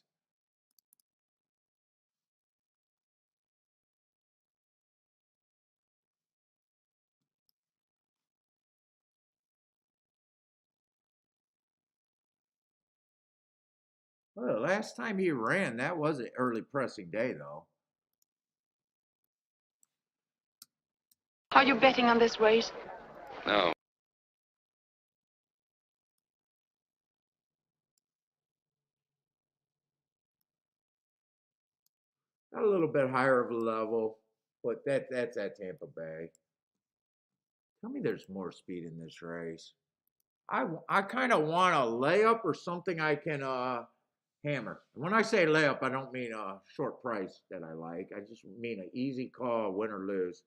Well, the last time he ran, that was an early pressing day, though. Are you betting on this race? No. Got a little bit higher of a level, but that's at Tampa Bay. Tell me there's more speed in this race. I kind of want a layup or something I can hammer. When I say layup, I don't mean a short price that I like. I just mean an easy call, win or lose.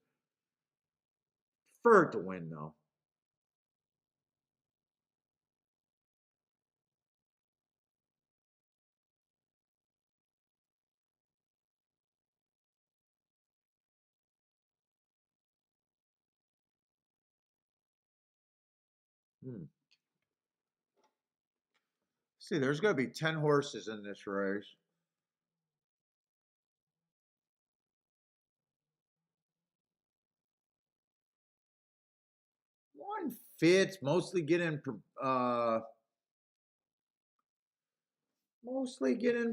Prefer to win though. See, there's going to be 10 horses in this race. One fits, mostly get in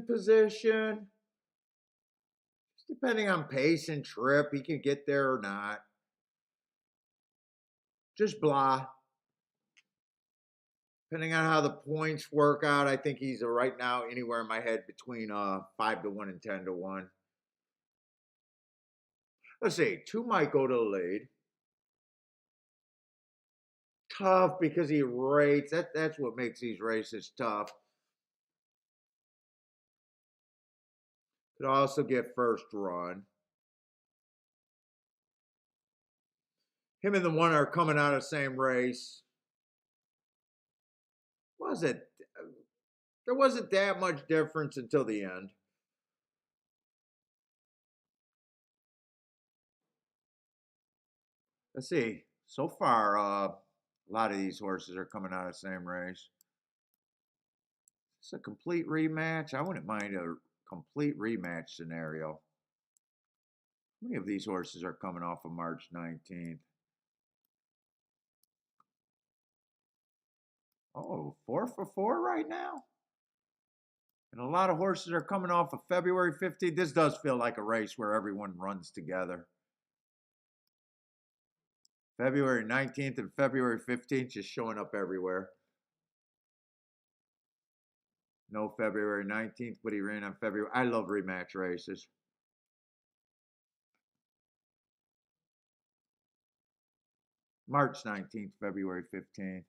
position. Just depending on pace and trip, he can get there or not. Just blah. Depending on how the points work out, I think he's right now anywhere in my head between 5-1 and 10-1. Let's see, 2 might go to the lead. Tough because he rates. That's what makes these races tough. Could also get first run. Him and the 1 are coming out of the same race. There wasn't that much difference until the end. Let's see. So far, a lot of these horses are coming out of the same race. It's a complete rematch. I wouldn't mind a complete rematch scenario. How many of these horses are coming off of March 19th? Oh, 4 for 4 right now? And a lot of horses are coming off of February 15th. This does feel like a race where everyone runs together. February 19th and February 15th just showing up everywhere. No February 19th, but he ran on February. I love rematch races. March 19th, February 15th.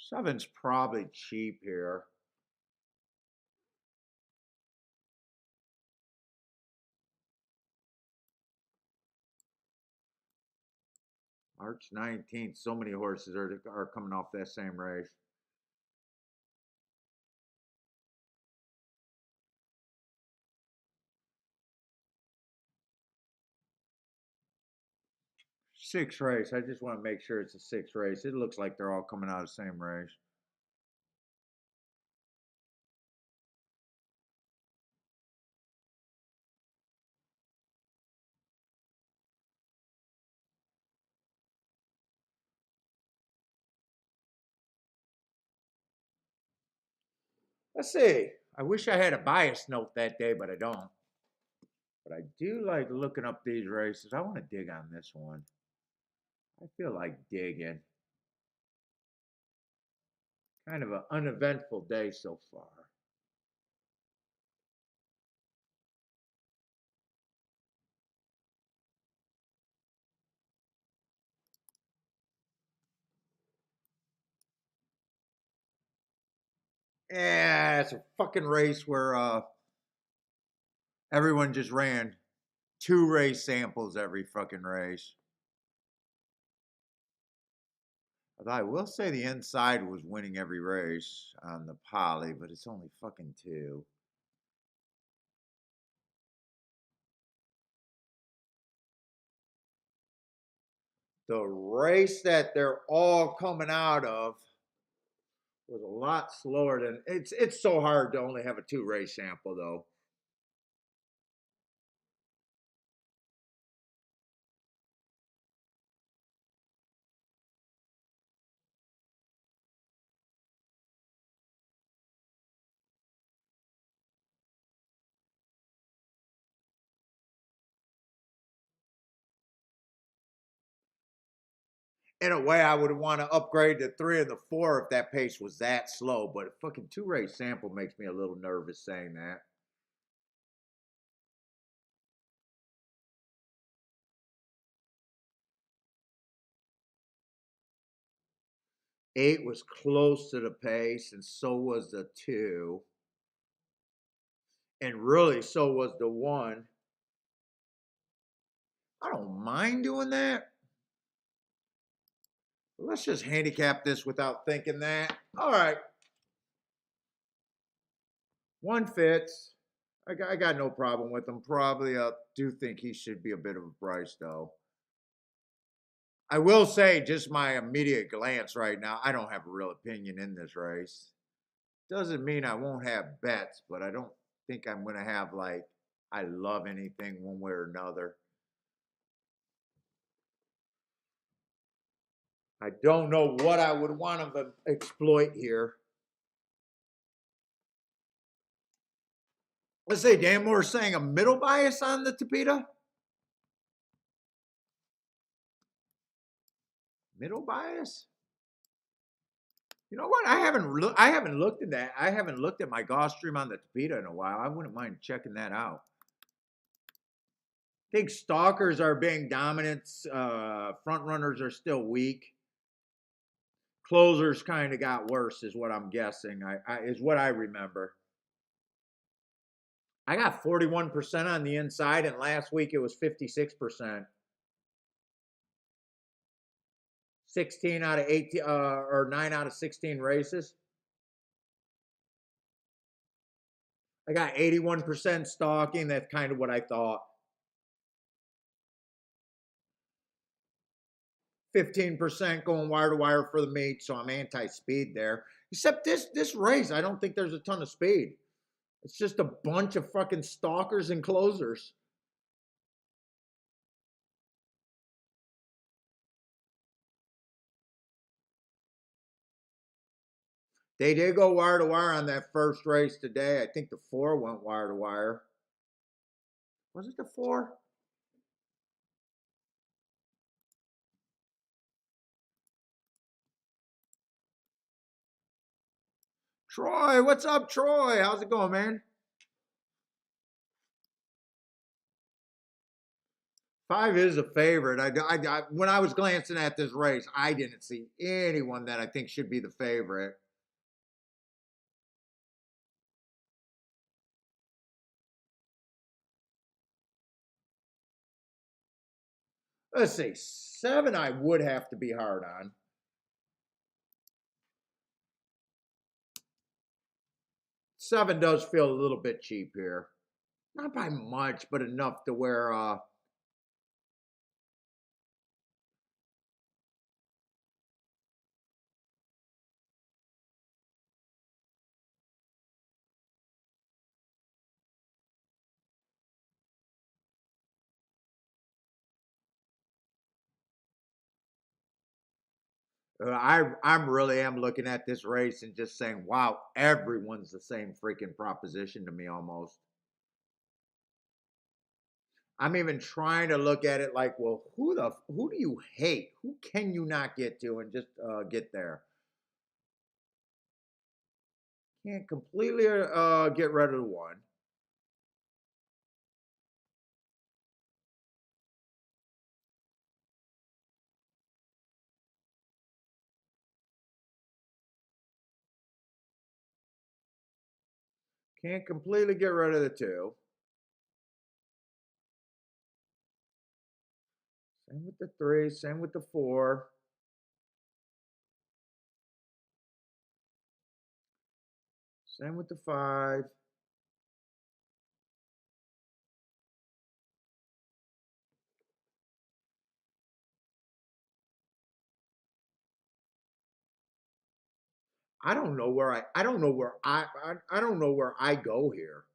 Seven's probably cheap here. March 19th. So many horses are coming off that same race. Sixth race. I just want to make sure it's a sixth race. It looks like they're all coming out of the same race. Let's see. I wish I had a bias note that day, but I don't. But I do like looking up these races. I want to dig on this one. I feel like digging. Kind of an uneventful day so far. Yeah, it's a fucking race where everyone just ran 2 race samples every fucking race. Although I will say the inside was winning every race on the poly, but it's only fucking 2. The race that they're all coming out of was a lot slower than it's so hard to only have a 2 race sample though. In a way, I would want to upgrade to 3 and the 4 if that pace was that slow. But a fucking 2 race sample makes me a little nervous saying that. Eight was close to the pace, and so was the 2. And really, so was the 1. I don't mind doing that. But let's just handicap this without thinking that. All right. 1 fits. I got no problem with him. Probably do think he should be a bit of a price, though. I will say, just my immediate glance right now, I don't have a real opinion in this race. Doesn't mean I won't have bets, but I don't think I'm going to have, like, I love anything one way or another. I don't know what I would want to exploit here. Let's say Dan Moore's saying a middle bias on the Tapeta. Middle bias? You know what? I haven't looked at that. I haven't looked at my Gulfstream on the Tapeta in a while. I wouldn't mind checking that out. I think stalkers are being dominant. Front runners are still weak. Closers kind of got worse, is what I'm guessing. Is what I remember. I got 41% on the inside, and last week it was 56%. 16 out of 18, or 9 out of 16 races. I got 81% stalking. That's kind of what I thought. 15% going wire to wire for the meet, so I'm anti-speed there. Except this race, I don't think there's a ton of speed. It's just a bunch of fucking stalkers and closers. They did go wire to wire on that first race today. I think the 4 went wire to wire. Was it the 4? Troy, what's up, Troy? How's it going, man? 5 is a favorite. When I was glancing at this race, I didn't see anyone that I think should be the favorite. Let's see, 7 I would have to be hard on. 7 does feel a little bit cheap here. Not by much, but enough to where I'm really am looking at this race and just saying, wow, everyone's the same freaking proposition to me almost. I'm even trying to look at it like, well, who do you hate? Who can you not get to and just get there? Can't completely get rid of the one. Can't completely get rid of the 2. Same with the 3. Same with the 4. Same with the 5. I don't know where I don't know where I don't know where I go here.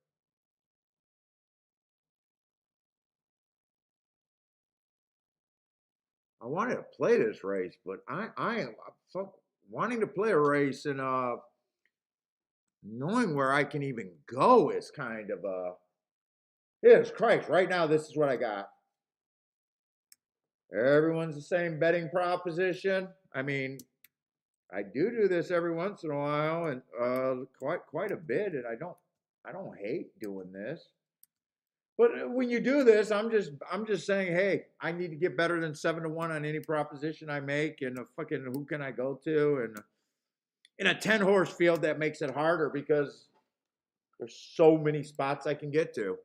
I wanted to play this race, but I am wanting to play a race and knowing where I can even go is kind of yes, Christ. Right now, this is what I got. Everyone's the same betting proposition. I mean, I do this every once in a while, and quite a bit, and I don't hate doing this. But when you do this, I'm just saying, hey, I need to get better than 7-1 on any proposition I make, and a fucking who can I go to, and in a 10-horse field that makes it harder because there's so many spots I can get to.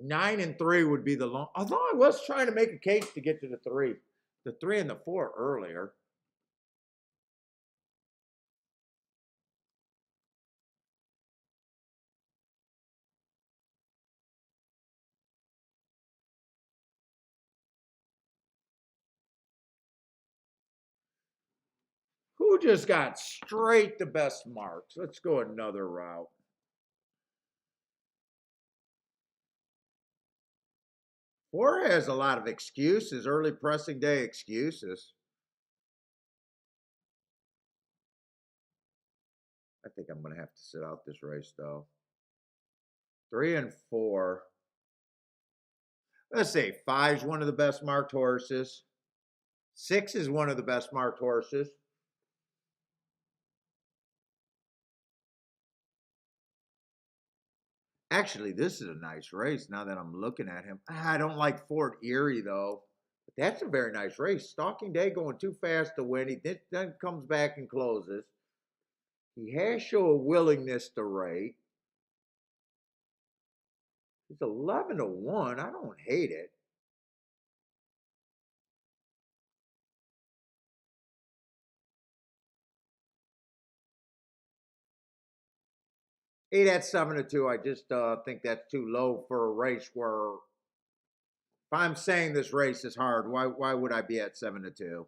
9 and 3 would be the long. Although I was trying to make a case to get to the 3 and the 4 earlier. Who just got straight the best marks? Let's go another route. Four has a lot of excuses, early pressing day excuses. I think I'm going to have to sit out this race, though. 3 and 4. Let's say 5's one of the best marked horses. 6 is one of the best marked horses. Actually, this is a nice race now that I'm looking at him. I don't like Fort Erie, though. But that's a very nice race. Stalking Day going too fast to win. He then comes back and closes. He has shown a willingness to rate. He's 11-1. I don't hate it. Eight at 7-2. I just think that's too low for a race where, if I'm saying this race is hard, why would I be at 7-2?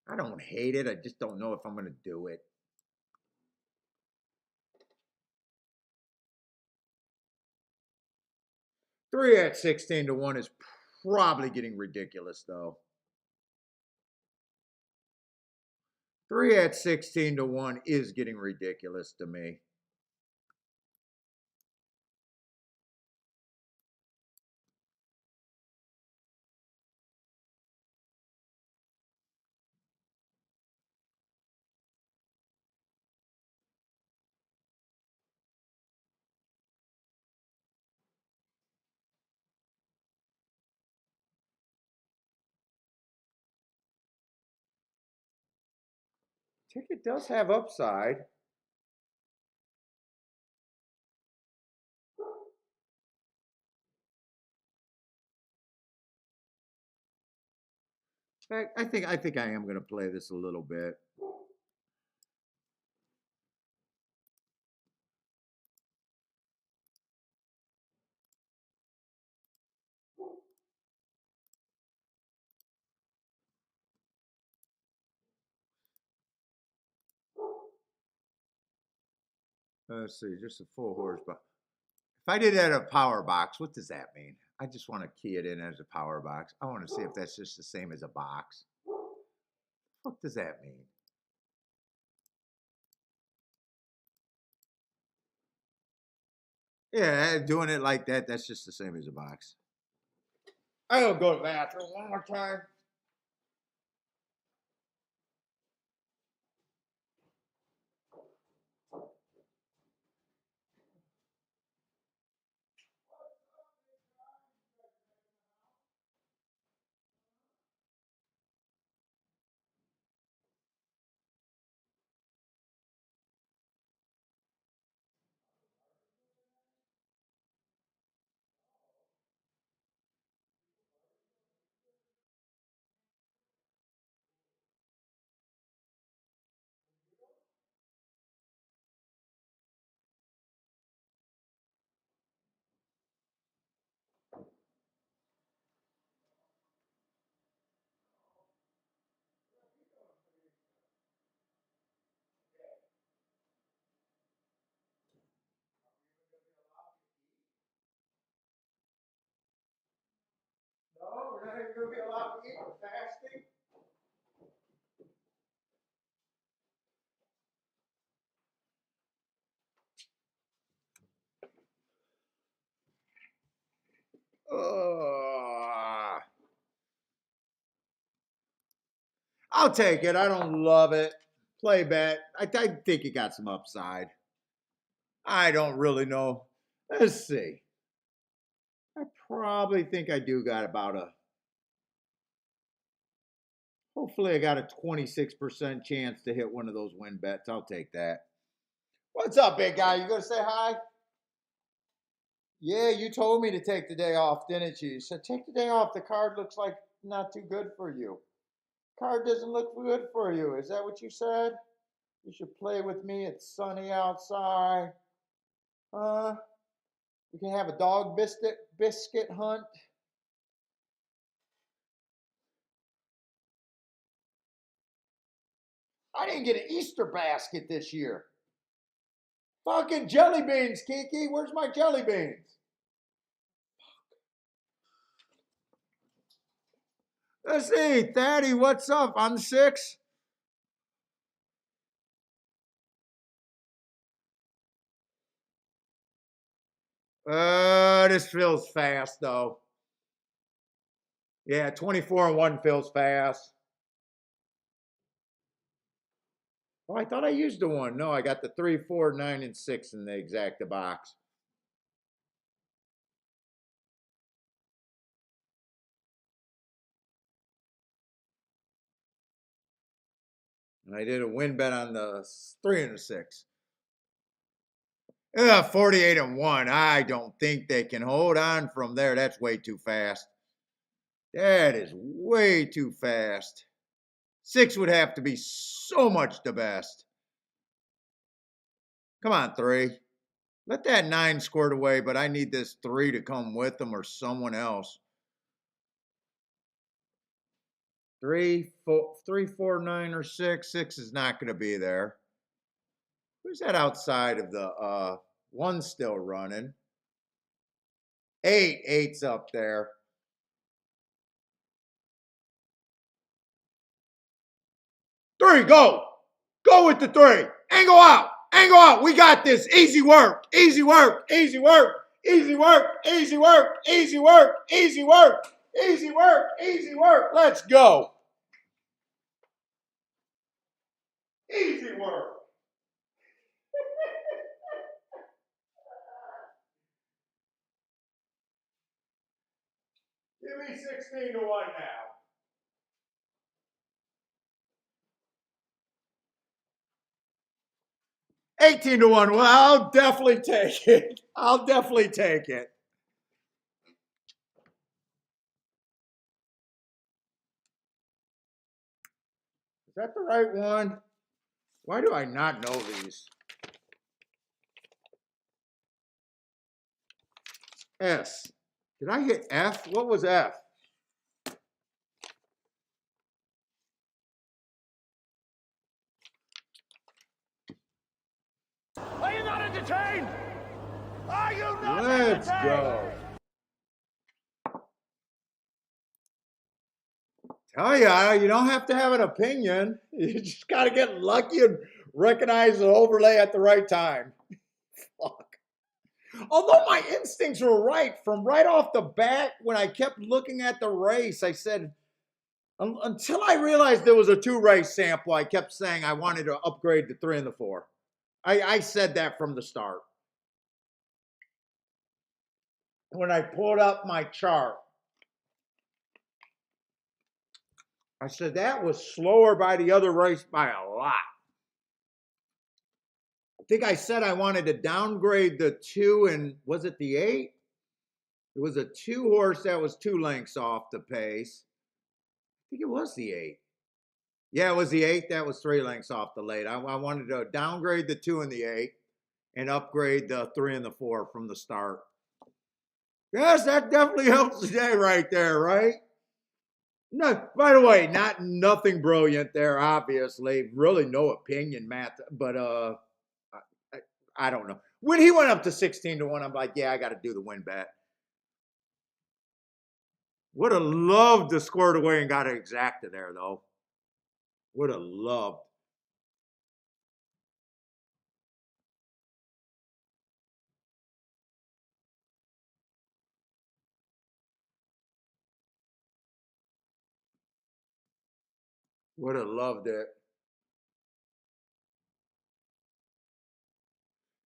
I don't hate it. I just don't know if I'm going to do it. Three at 16-1 is probably getting ridiculous, though. 3 at 16 to 1 is getting ridiculous to me. Ticket does have upside. I think I am going to play this a little bit. Let's see, just a full horse box. If I did that a power box, what does that mean? I just want to key it in as a power box. I want to see if that's just the same as a box. What does that mean? Yeah, doing it like that, that's just the same as a box. I'll go to the bathroom one more time. No, we're not even going to be allowed to eat. We're fasting. I'll take it. I don't love it. Play bet. I think it got some upside. I don't really know. Let's see. I probably think I do got about a. Hopefully, I got a 26% chance to hit one of those win bets. I'll take that. What's up, big guy? You gonna say hi? Yeah, you told me to take the day off, didn't you? You said take the day off. The card looks like not too good for you. Card doesn't look good for you. Is that what you said? You should play with me. It's sunny outside. We can have a dog biscuit hunt. I didn't get an Easter basket this year. Fucking jelly beans, Kiki. Where's my jelly beans? Let's see. Thaddy, what's up? On the 6? This feels fast, though. Yeah, 24 and 1 feels fast. Oh, I thought I used the 1. No, I got the 3, 4, 9, and 6 in the exacta box. And I did a win bet on the 3 and the 6. 48 and 1. I don't think they can hold on from there. That's way too fast. That is way too fast. 6 would have to be so much the best. Come on, 3. Let that 9 squirt away, but I need this 3 to come with them or someone else. 3, 4, 9, or 6. 6 is not going to be there. Who's that outside of the 1 still running? 8. 8's up there. Three, go! Go with the 3. Angle out. Angle out. We got this. Easy work. Easy work. Easy work. Easy work. Easy work. Easy work. Easy work. Easy work. Easy work. Let's go. Easy work. Give me 16 to 1 now. $18 to 1. Well, I'll definitely take it. I'll definitely take it. Is that the right one? Why do I not know these? S. Did I hit F? What was F? Are you not entertained? Are you not Let's entertained? go. Tell ya, you don't have to have an opinion. You just got to get lucky and recognize the overlay at the right time. Fuck. Although my instincts were right from right off the bat, when I kept looking at the race, I said, until I realized there was a 2-race sample, I kept saying I wanted to upgrade the 3 and the 4. I said that from the start. When I pulled up my chart, I said that was slower by the other race by a lot. I think I said I wanted to downgrade the 2 and was it the 8? It was a 2 horse that was 2 lengths off the pace. I think it was the 8. Yeah, it was the 8 that was 3 lengths off the late. I wanted to downgrade the 2 and the 8 and upgrade the 3 and the 4 from the start. Yes, that definitely helps today right there, right? No, by the way, nothing brilliant there, obviously. Really no opinion, Matt, but I don't know. When he went up to 16 to 1, I'm like, yeah, I got to do the win bet. Would have loved to squirt away and got it exacta there, though. Would have loved. Would have loved it.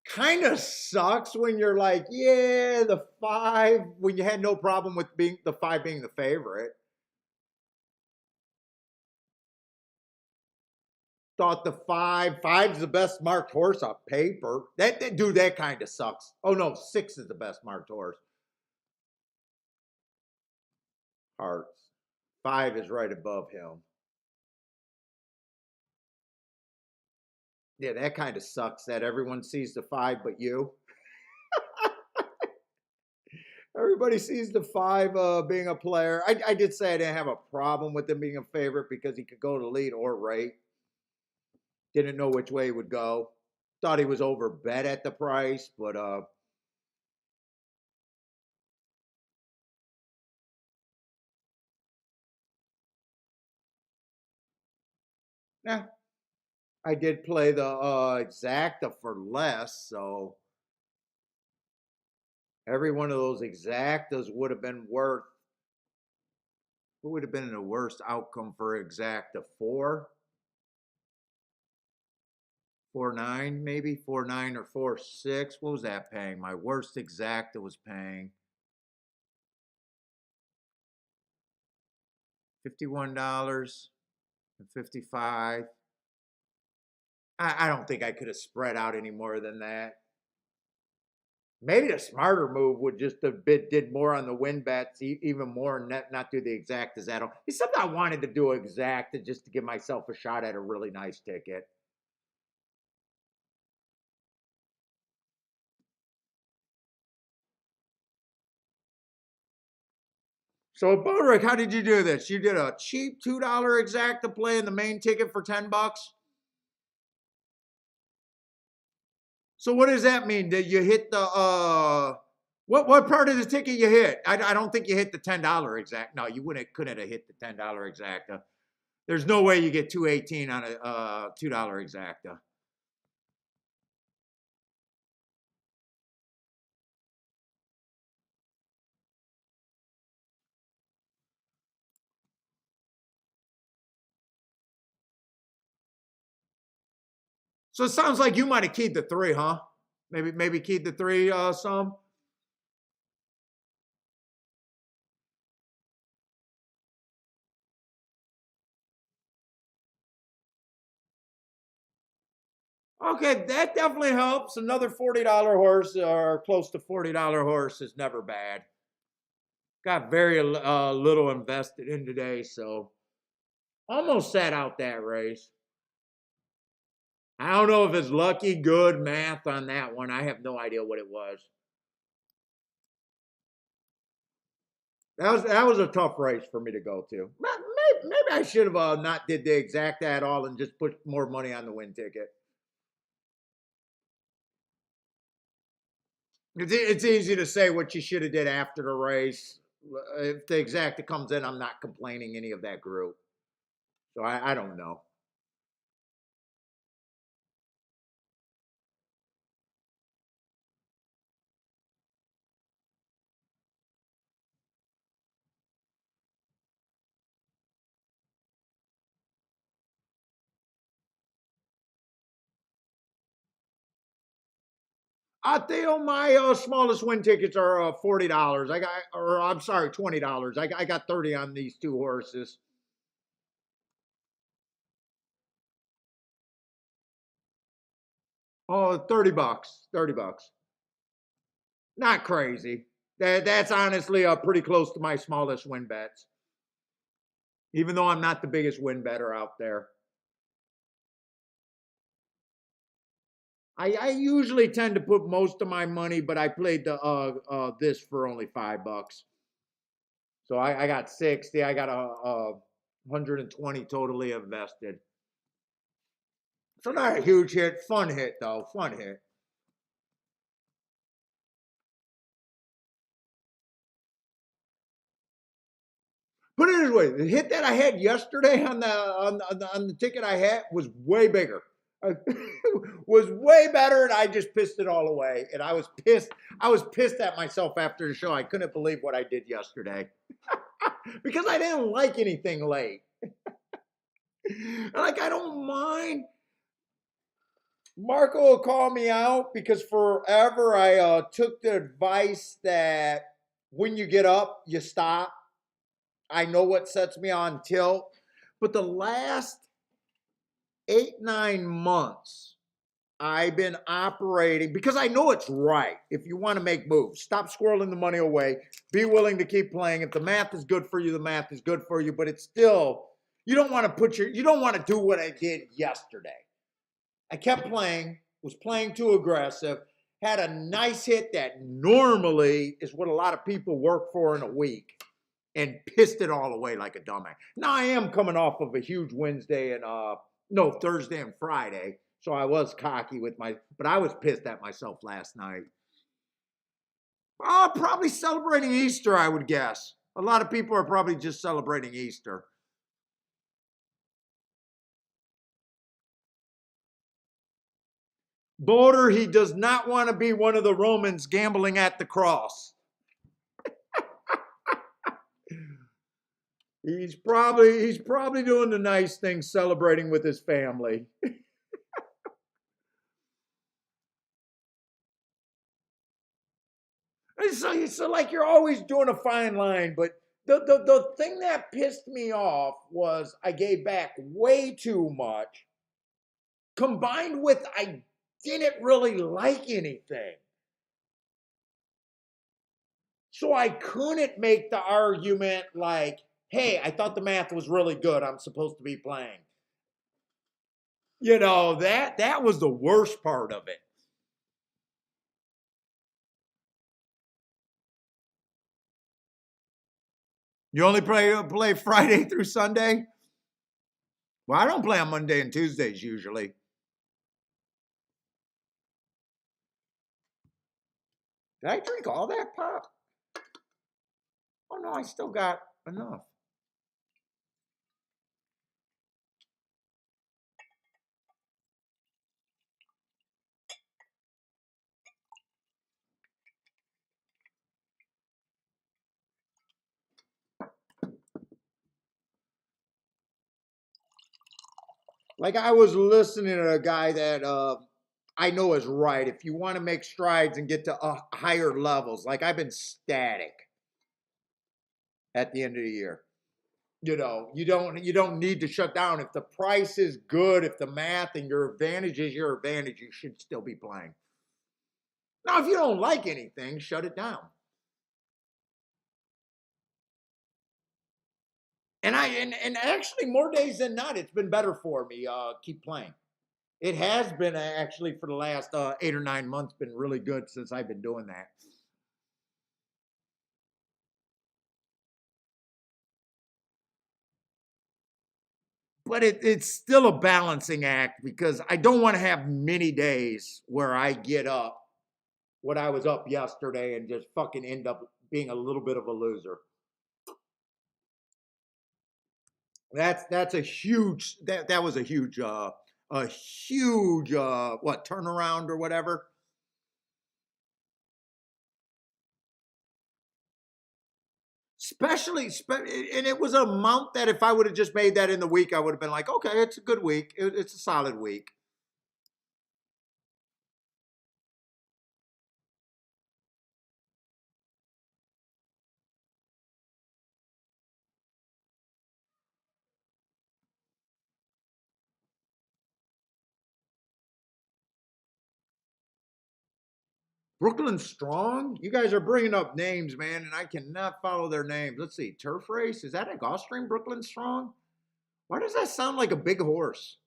Kind of sucks when you're like, yeah, the 5, when you had no problem with being the 5 being the favorite. Thought the 5's the best marked horse on paper. That kind of sucks. Oh no, 6 is the best marked horse. Hearts. 5 is right above him. Yeah, that kind of sucks that everyone sees the 5 but you. Everybody sees the 5 being a player. I did say I didn't have a problem with him being a favorite because he could go to lead or right. Didn't know which way he would go. Thought he was over bet at the price, but yeah. I did play the exacta for less, so every one of those exactas would have been worth. What would have been the worst outcome for exacta? 4? 4.9 maybe? 4.9 or 4.6? What was that paying? My worst exacta was paying $51.55. I don't think I could have spread out any more than that. Maybe the smarter move would just have did more on the win bets, even more, and not do the exactas at all. It's something I wanted to do exacta just to give myself a shot at a really nice ticket. So, Bodrick, how did you do this? You did a cheap $2 exacta play in the main ticket for $10. So what does that mean? Did you hit the what part of the ticket you hit? I don't think you hit the $10 exact. No, you couldn't have hit the $10 exacta. There's no way you get 218 on a $2 exacta. So it sounds like you might have keyed the 3, huh? Maybe keyed the 3 some. Okay, that definitely helps. Another $40 horse or close to $40 horse is never bad. Got very little invested in today, so almost sat out that race. I don't know if it's lucky, good math on that one. I have no idea what it was. That was a tough race for me to go to. Maybe I should have not did the exact at all and just put more money on the win ticket. It's easy to say what you should have did after the race. If the exacta comes in, I'm not complaining any of that group. So I don't know. I think my smallest win tickets are $40. I'm sorry, $20. I got 30 on these 2 horses. Oh, $30. $30. Not crazy. That's honestly pretty close to my smallest win bets. Even though I'm not the biggest win better out there. I usually tend to put most of my money, but I played the this for only $5. So I got 60. I got a 120 totally invested. So not a huge hit. Fun hit though. Fun hit. Put it this way: the hit that I had yesterday on the ticket I had was way bigger. Was way better, and I just pissed it all away. And I was pissed. I was pissed at myself after the show. I couldn't believe what I did yesterday because I didn't like anything late. Like I don't mind. Marco will call me out because forever I took the advice that when you get up, you stop. I know what sets me on tilt. But the last 8, 9 months, I've been operating because I know it's right. If you want to make moves, stop squirreling the money away. Be willing to keep playing. If the math is good for you, the math is good for you. But it's still, you don't want to do what I did yesterday. I kept playing, was playing too aggressive, had a nice hit that normally is what a lot of people work for in a week, and pissed it all away like a dumbass. Now I am coming off of a huge Wednesday and Thursday and Friday, so I was cocky but I was pissed at myself last night. Probably celebrating Easter, I would guess. A lot of people are probably just celebrating Easter. Boulder, he does not want to be one of the Romans gambling at the cross. He's probably doing the nice thing, celebrating with his family. So like you're always doing a fine line, but the thing that pissed me off was I gave back way too much, combined with I didn't really like anything. So I couldn't make the argument like, hey, I thought the math was really good. I'm supposed to be playing. That was the worst part of it. You only play Friday through Sunday? Well, I don't play on Monday and Tuesdays usually. Did I drink all that pop? Oh no, I still got enough. Like I was listening to a guy that I know is right. If you want to make strides and get to higher levels, like I've been static at the end of the year. You don't need to shut down. If the price is good, if the math and your advantage is your advantage, you should still be playing. Now, if you don't like anything, shut it down. And actually more days than not, it's been better for me. Keep playing. It has been actually for the last 8 or 9 months been really good since I've been doing that. But it's still a balancing act because I don't want to have many days where I get up what I was up yesterday and just fucking end up being a little bit of a loser. That's a huge that was a huge what turnaround or whatever. And it was an amount that if I would have just made that in the week, I would have been like, okay, it's a good week. It's a solid week. Brooklyn Strong? You guys are bringing up names, man, and I cannot follow their names. Let's see. Turf race? Is that a Gulfstream Brooklyn Strong? Why does that sound like a big horse?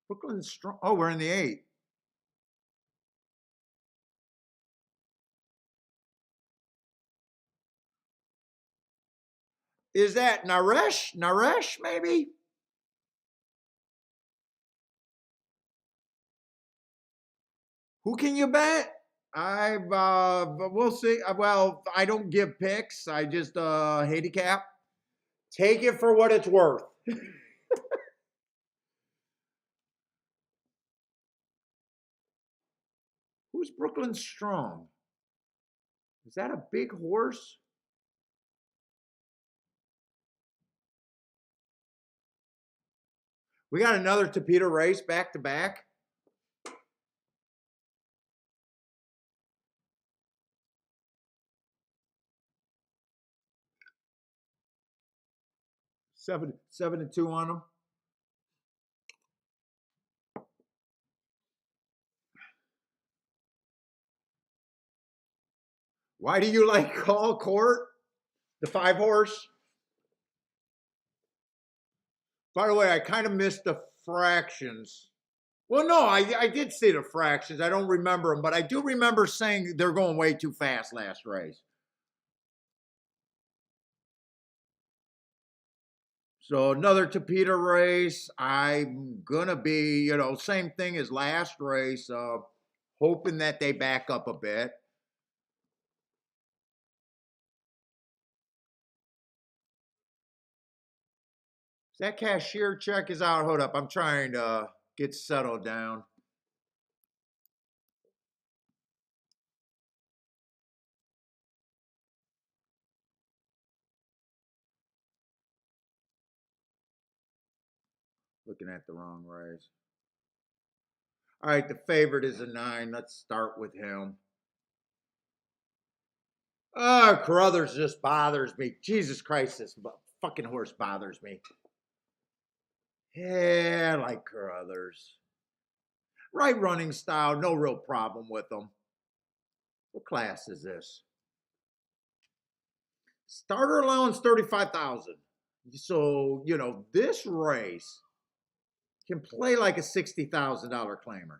Brooklyn Strong. Oh, we're in the 8. Is that Naresh? Naresh, maybe? Who can you bet? We'll see. Well, I don't give picks. I just handicap. Take it for what it's worth. Who's Brooklyn Strong? Is that a big horse? We got another Tapeta race back to back. Seven and two on them. Why do you like call court? The 5 horse? By the way, I kind of missed the fractions. Well, no, I did see the fractions. I don't remember them, but I do remember saying they're going way too fast last race. So another Tapeta race. I'm gonna be, same thing as last race. Hoping that they back up a bit. That cashier check is out. Hold up, I'm trying to get settled down. Looking at the wrong race. All right, the favorite is a 9. Let's start with him. Carruthers just bothers me. Jesus Christ, this fucking horse bothers me. Yeah, I like Carruthers. Right running style, no real problem with them. What class is this? Starter allowance 35,000. So, this race can play like a $60,000 claimer.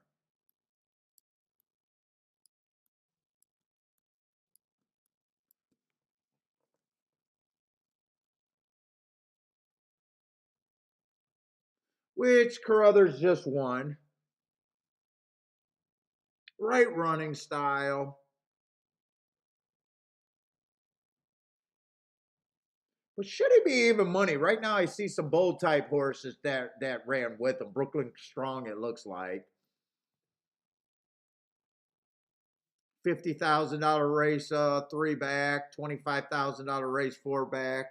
Which Carruthers just won. Right running style. But should he be even money? Right now I see some bold type horses that ran with him. Brooklyn Strong, it looks like. $50,000 race 3 back, $25,000 race 4 back.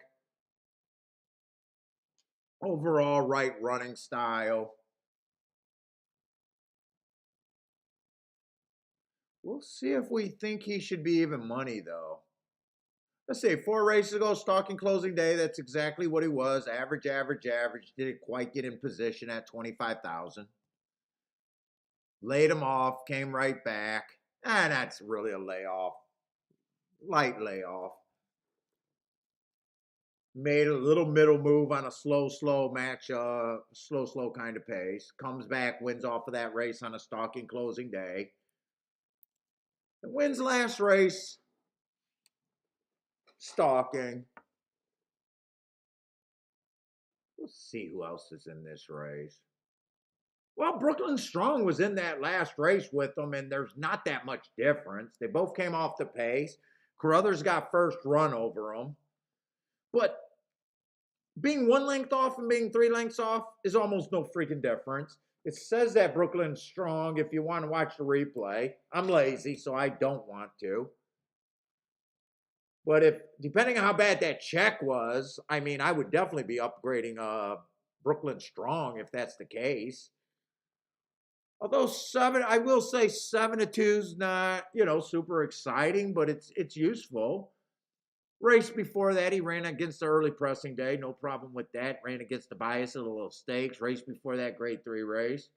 Overall, right running style. We'll see if we think he should be even money, though. Let's see, 4 races ago, stalking closing day. That's exactly what he was. Average, average, average. Didn't quite get in position at 25,000. Laid him off, came right back. That's really a layoff. Light layoff. Made a little middle move on a slow match, slow kind of pace. Comes back, wins off of that race on a stalking closing day. And wins last race. Stalking. We'll see who else is in this race. Well, Brooklyn Strong was in that last race with them, and there's not that much difference. They both came off the pace. Carruthers got first run over them. But being 1 length off and being 3 lengths off is almost no freaking difference. It says that Brooklyn's Strong if you want to watch the replay. I'm lazy, so I don't want to. But if, depending on how bad that check was, I mean, I would definitely be upgrading Brooklyn Strong if that's the case. Although I will say 7-2's not, super exciting, but it's useful. Race before that, he ran against the early pressing day. No problem with that. Ran against the bias of the little stakes. Race before that, grade 3 race.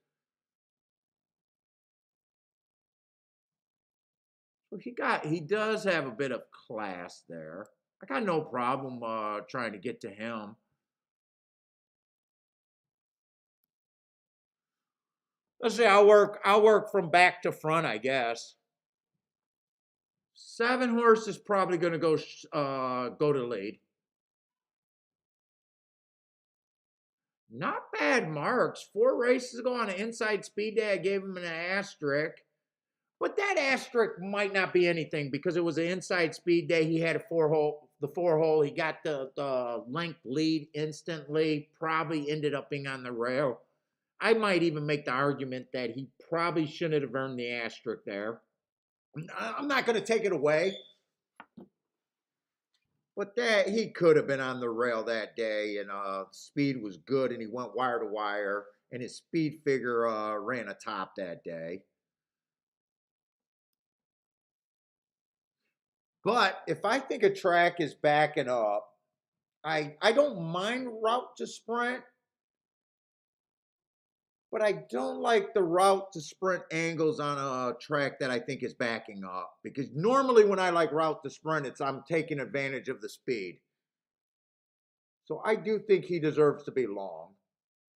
So he does have a bit of class there. I got no problem trying to get to him. Let's see, I'll work from back to front, I guess. 7 horse is probably going to go to lead. Not bad marks. 4 races ago on an inside speed day, I gave him an asterisk. But that asterisk might not be anything because it was an inside speed day. He had the 4-hole. He got the length lead instantly. Probably ended up being on the rail. I might even make the argument that he probably shouldn't have earned the asterisk there. I'm not going to take it away. But that he could have been on the rail that day, and speed was good, and he went wire to wire, and his speed figure ran a top that day. But if I think a track is backing up, I don't mind route to sprint, but I don't like the route to sprint angles on a track that I think is backing up. Because normally when I like route to sprint, I'm taking advantage of the speed. So I do think he deserves to be long.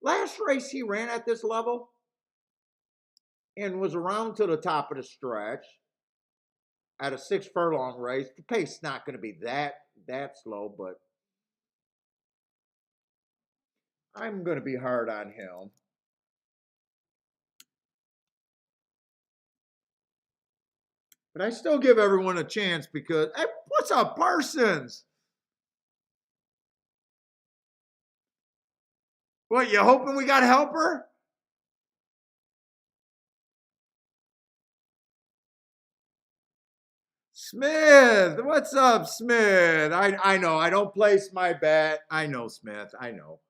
Last race he ran at this level and was around to the top of the stretch at a 6-furlong race. The pace is not going to be that slow, but I'm going to be hard on him. But I still give everyone a chance because, hey, what's up, Parsons? What, you hoping we got a helper? Smith, what's up, Smith? I know, I don't place my bet. I know, Smith, I know.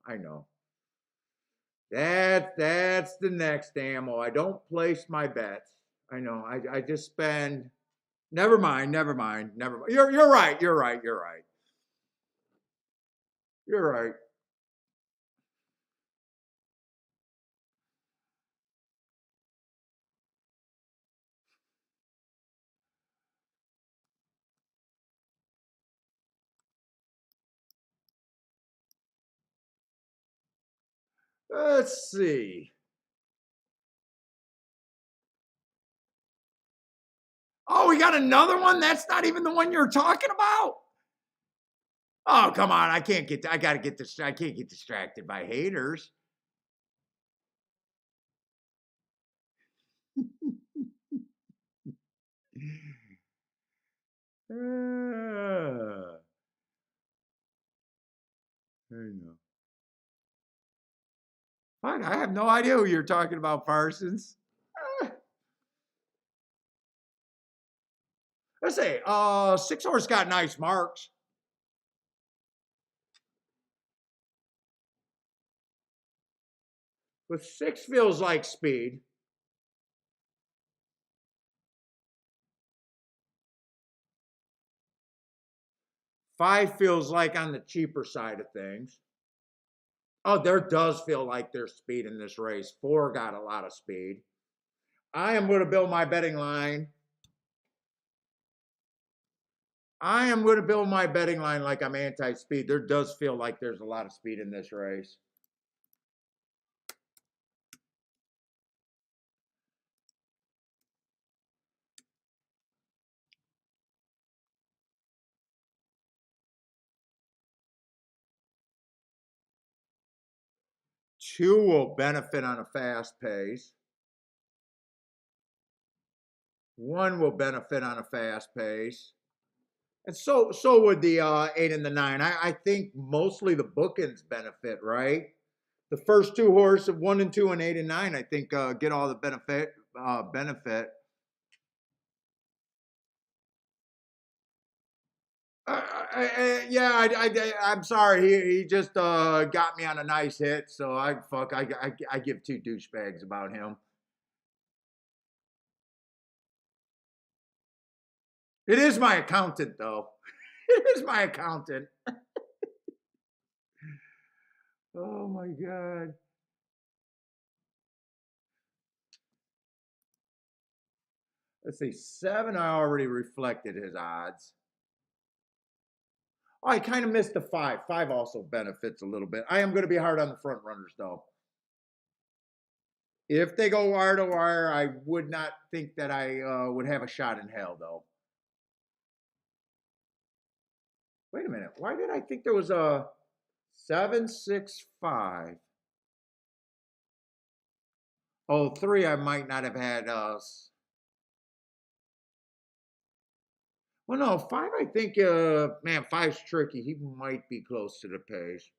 That's the next ammo. I don't place my bets. I know, I just spend. Never mind. You're right. You're right. Let's see. Oh, we got another one? That's not even the one you're talking about? Oh, come on. I can't get distracted by haters. I know. Fuck, I have no idea who you're talking about, Parsons. Let's see. 6 horse got nice marks. But 6 feels like speed. Five feels like on the cheaper side of things. Oh, there does feel like there's speed in this race. 4 got a lot of speed. I am going to build my betting line. I am going to build my betting line like I'm anti-speed. There does feel like there's a lot of speed in this race. Two will benefit on a fast pace. One will benefit on a fast pace. And so would the 8 and the 9. I think mostly the bookends benefit, right? The first 2 horses, 1 and 2 and 8 and 9, I think get all the benefit. I'm sorry. He just got me on a nice hit, so I give 2 douchebags about him. It is my accountant, though. It is my accountant. Oh my God. Let's see. 7, I already reflected his odds. Oh, I kind of missed the 5. 5 also benefits a little bit. I am going to be hard on the front runners, though. If they go wire to wire, I would not think that I would have a shot in hell, though. Wait a minute. Why did I think there was a 7, 6, 5? Oh, 3 I might not have had. Well, no, 5 I think, man, 5's tricky. He might be close to the pace.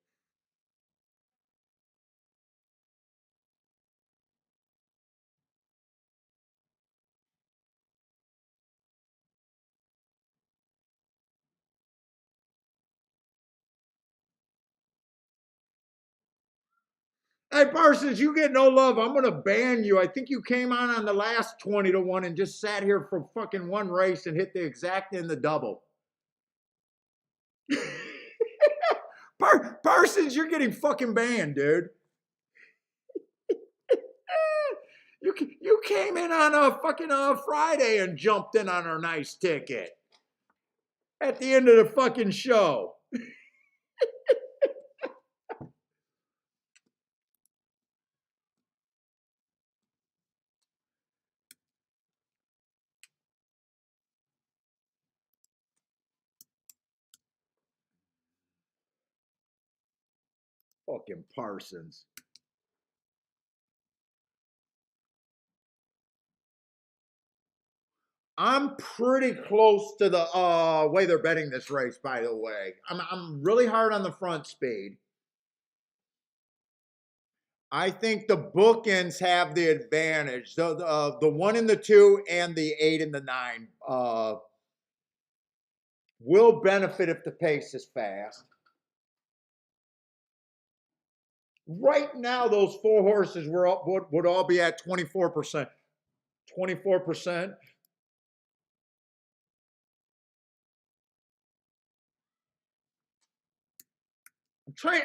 Hey, Parsons, you get no love. I'm going to ban you. I think you came on the last 20 to 1 and just sat here for fucking one race and hit the exact and the double. Parsons, you're getting fucking banned, dude. You came in on a fucking Friday and jumped in on our nice ticket at the end of the fucking show. Fucking Parsons. I'm pretty close to the way they're betting this race, by the way. I'm really hard on the front speed. I think the bookends have the advantage. The 1 and the 2 and the 8 and the 9 will benefit if the pace is fast. Right now, those 4 horses would all be at 24%. 24%. I'm trying.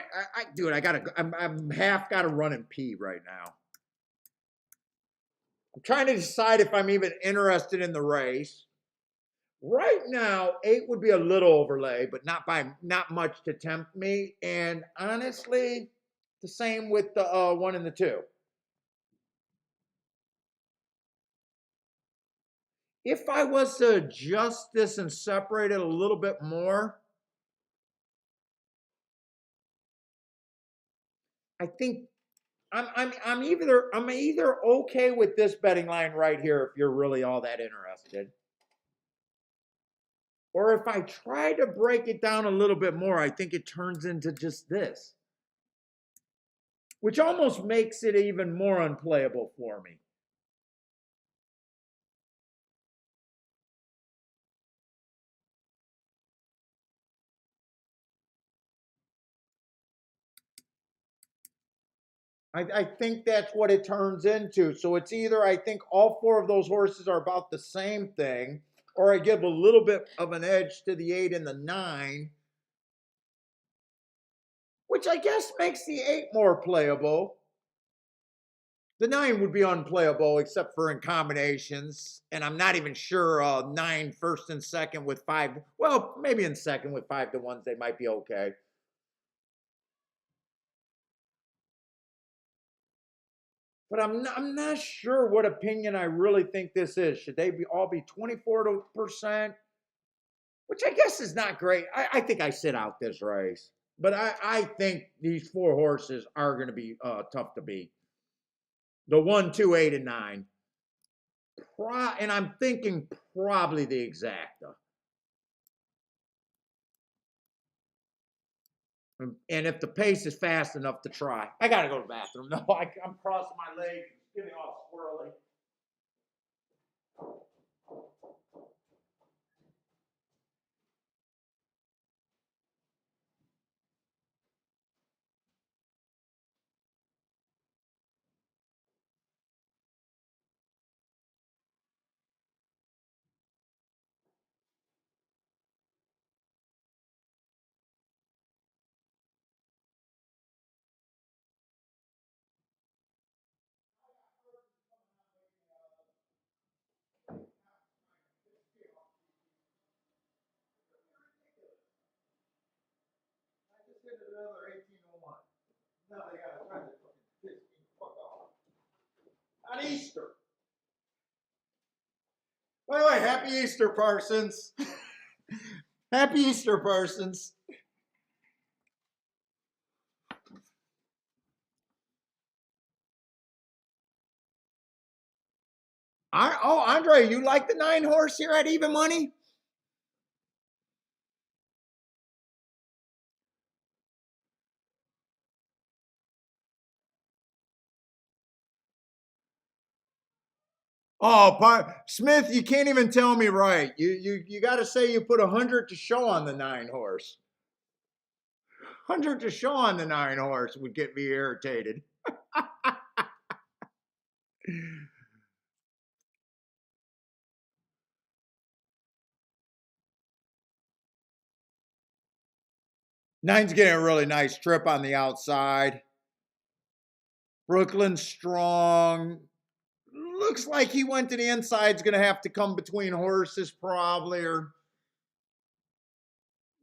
Dude, I'm half got to run and pee right now. I'm trying to decide if I'm even interested in the race. Right now, 8 would be a little overlay, but not much to tempt me. And honestly, the same with the 1 and the 2. If I was to adjust this and separate it a little bit more, I think I'm either okay with this betting line right here if you're really all that interested. Or if I try to break it down a little bit more, I think it turns into just this, which almost makes it even more unplayable for me. I think that's what it turns into. So it's either I think all four of those horses are about the same thing, or I give a little bit of an edge to the 8 and the 9, which I guess makes the 8 more playable. The 9 would be unplayable except for in combinations, and I'm not even sure 9 first and second with 5. Well, maybe in second with 5 to 1s they might be okay. But I'm not sure what opinion I really think this is. Should they be all be 24%? Which I guess is not great. I think I sit out this race. But I think these four horses are going to be tough to beat. The 1, 2, 8, and 9. And I'm thinking probably the exacta. And if the pace is fast enough to try. I got to go to the bathroom. No, I'm crossing my legs. It's getting all swirly. I just hit another 1801. Now they got to try to piss me the fuck off. On Easter. By the way, happy Easter, Parsons. Happy Easter, Parsons. Andre, you like the 9 horse here at even money? Oh, Smith, you can't even tell me right. You got to say you put 100 to show on the 9 horse. 100 to show on the 9 horse would get me irritated. Nine's getting a really nice trip on the outside. Brooklyn strong. Looks like he went to the inside's going to have to come between horses probably, or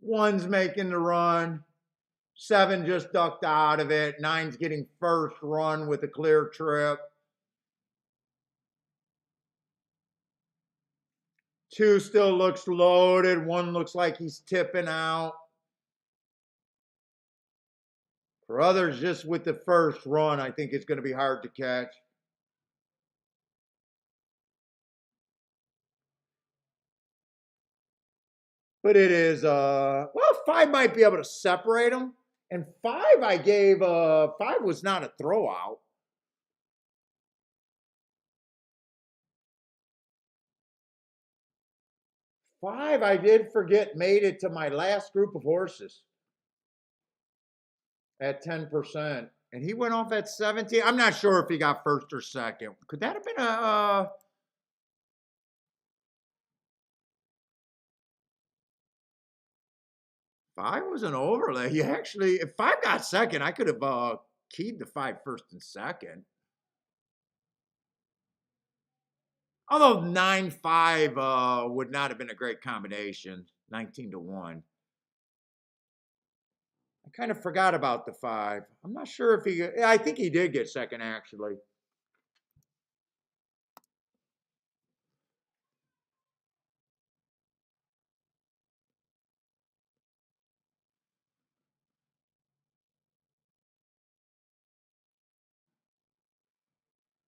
1's making the run. 7 just ducked out of it. 9's getting first run with a clear trip. 2 still looks loaded. 1 looks like he's tipping out. For others, just with the first run, I think it's going to be hard to catch. But it is, well, 5 might be able to separate them. And 5 I gave, 5 was not a throw out. 5 I did forget made it to my last group of horses at 10%. And he went off at 17. I'm not sure if he got first or second. Could that have been a... 5 was an overlay. He actually, if 5 got second, I could have keyed the 5 first and second. Although 9-5 would not have been a great combination. 19 to 1. I kind of forgot about the 5. I'm not sure if he, I think he did get second actually.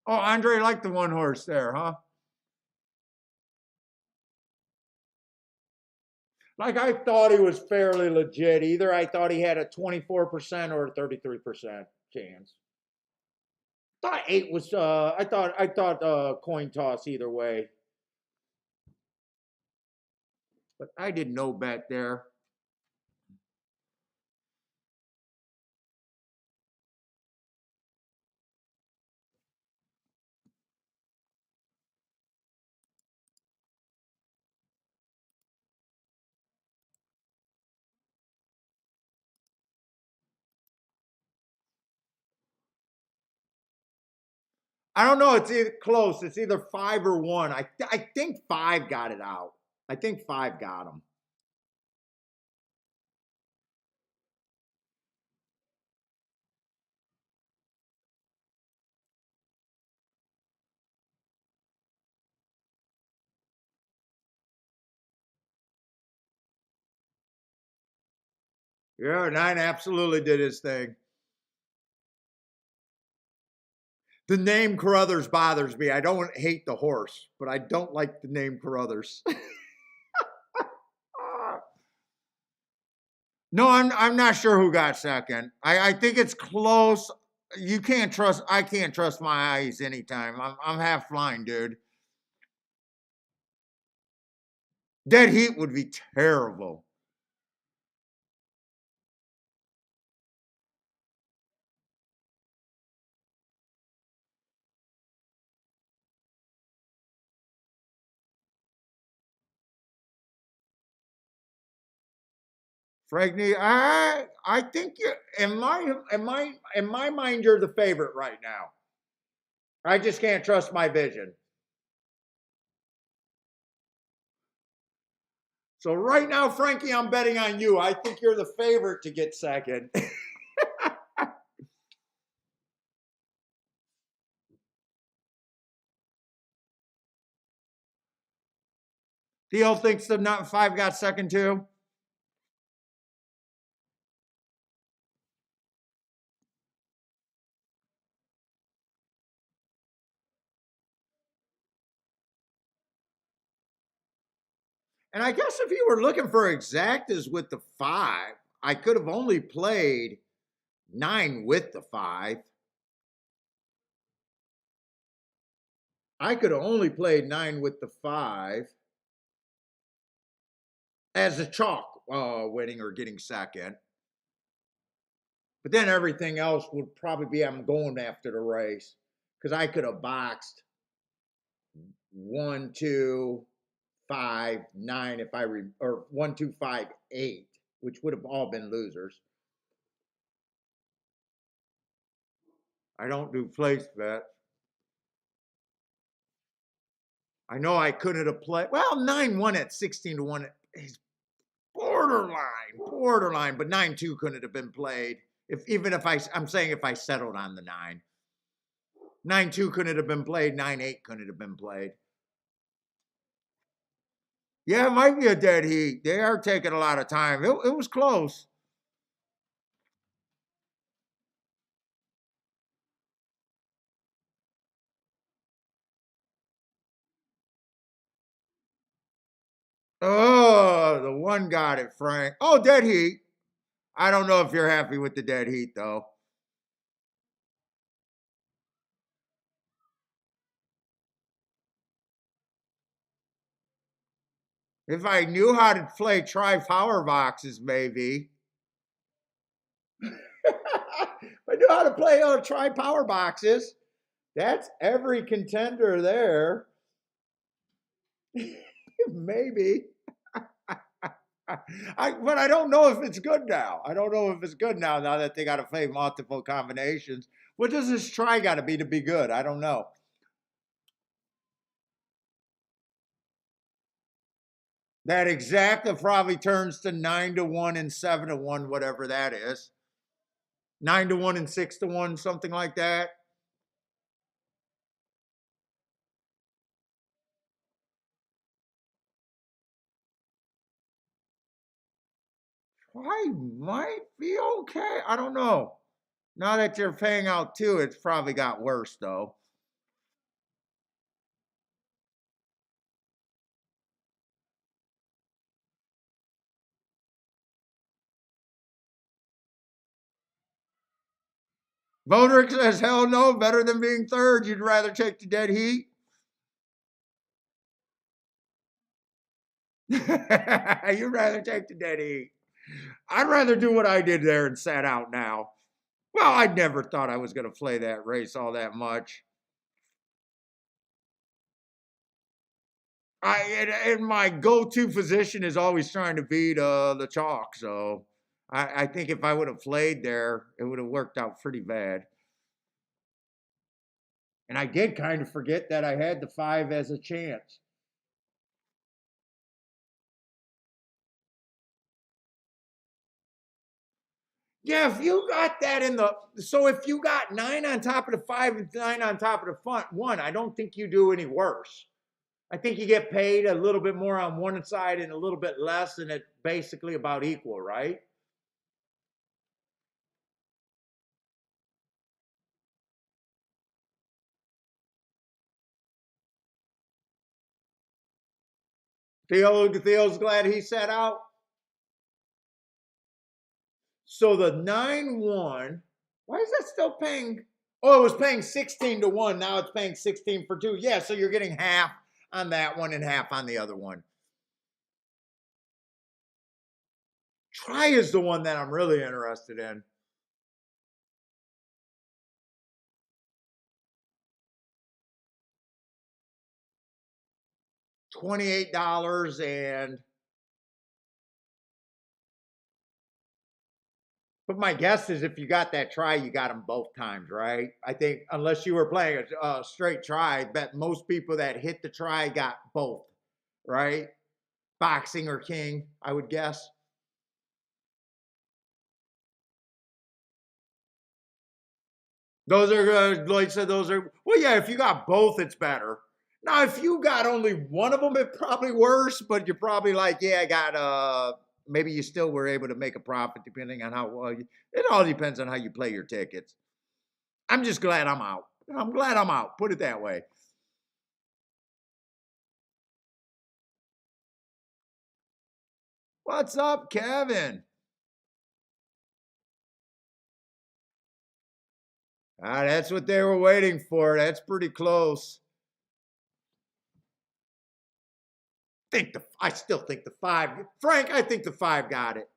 Oh, Andre liked the 1 horse there, huh? Like I thought he was fairly legit. Either I thought he had a 24% or a 33% chance. Thought 8 was I thought coin toss either way. But I did no bet there. I don't know. It's either close. It's either 5 or 1. I think 5 got it out. I think 5 got him. Yeah, 9 absolutely did his thing. The name Carruthers bothers me. I don't hate the horse, but I don't like the name Carruthers. No, I'm not sure who got second. I think it's close. You can't trust. I can't trust my eyes anytime. I'm half blind, dude. Dead heat would be terrible. Frankly, I think you in my mind you're the favorite right now. I just can't trust my vision. So right now, Frankie, I'm betting on you. I think you're the favorite to get second. Theo thinks the not 5 got second too. And I guess if you were looking for exactas with the 5, I could have only played 9 with the 5. I could have only played 9 with the 5 as a chalk winning or getting second. But then everything else would probably be I'm going after the race because I could have boxed 1, 2, 5, 9 if or 1, 2, 5, 8, which would have all been losers. I don't do place bets. I know I couldn't have played. Well, 9-1 at 16-1 is borderline, but 9-2 couldn't have been played. Even if I'm saying if I settled on the 9. 9-2 couldn't have been played, 9-8 couldn't have been played. Yeah, it might be a dead heat. They are taking a lot of time. It was close. Oh, the 1 got it, Frank. Oh, dead heat. I don't know if you're happy with the dead heat, though. If I knew how to play tri-power boxes, maybe. I knew how to play tri-power boxes. That's every contender there. Maybe. But I don't know if it's good now. I don't know if it's good now that they got to play multiple combinations. What does this try got to be good? I don't know. That exacta probably turns to 9-1 and 7-1, whatever that is. 9-1 and 6-1, something like that. I might be okay. I don't know. Now that you're paying out 2, it's probably got worse though. Bodrick says, hell no, better than being third. You'd rather take the dead heat. You'd rather take the dead heat. I'd rather do what I did there and sat out now. Well, I never thought I was going to play that race all that much. And my go-to position is always trying to beat the chalk. So I think if I would have played there, it would have worked out pretty bad. And I did kind of forget that I had the 5 as a chance. Yeah, if you got that in the, so if you got 9 on top of the 5 and 9 on top of the front one, I don't think you do any worse. I think you get paid a little bit more on one side and a little bit less, and it's basically about equal, right? Theo's glad he sat out. So the 9-1, why is that still paying? Oh, it was paying 16 to 1. Now it's paying 16 for 2. Yeah, so you're getting half on that one and half on the other one. Try is the one that I'm really interested in. $28 and but my guess is if you got that try, you got them both times, right? I think unless you were playing a straight try, I bet most people that hit the try got both, right? Boxing or king, I would guess. Those are good. Like I said, those are, well, yeah, if you got both, it's better. Now, if you got only one of them, it's probably worse, but you're probably like, yeah, I got, maybe you still were able to make a profit depending on how well you, it all depends on how you play your tickets. I'm just glad I'm out. I'm glad I'm out. Put it that way. What's up, Kevin? Ah, that's what they were waiting for. That's pretty close. I still think the 5. Frank, I think the 5 got it.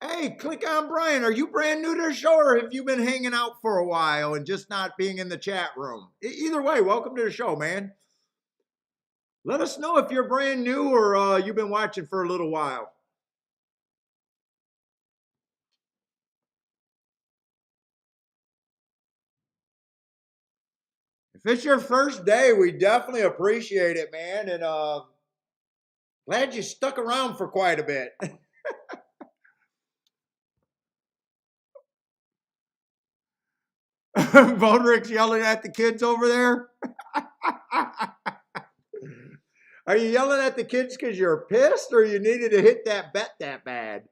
Hey, click on Brian. Are you brand new to the show or have you been hanging out for a while and just not being in the chat room? Either way, welcome to the show, man. Let us know if you're brand new or you've been watching for a little while. If it's your first day, we definitely appreciate it, man. And glad you stuck around for quite a bit. Bodrick's yelling at the kids over there. Are you yelling at the kids because you're pissed or you needed to hit that bet that bad?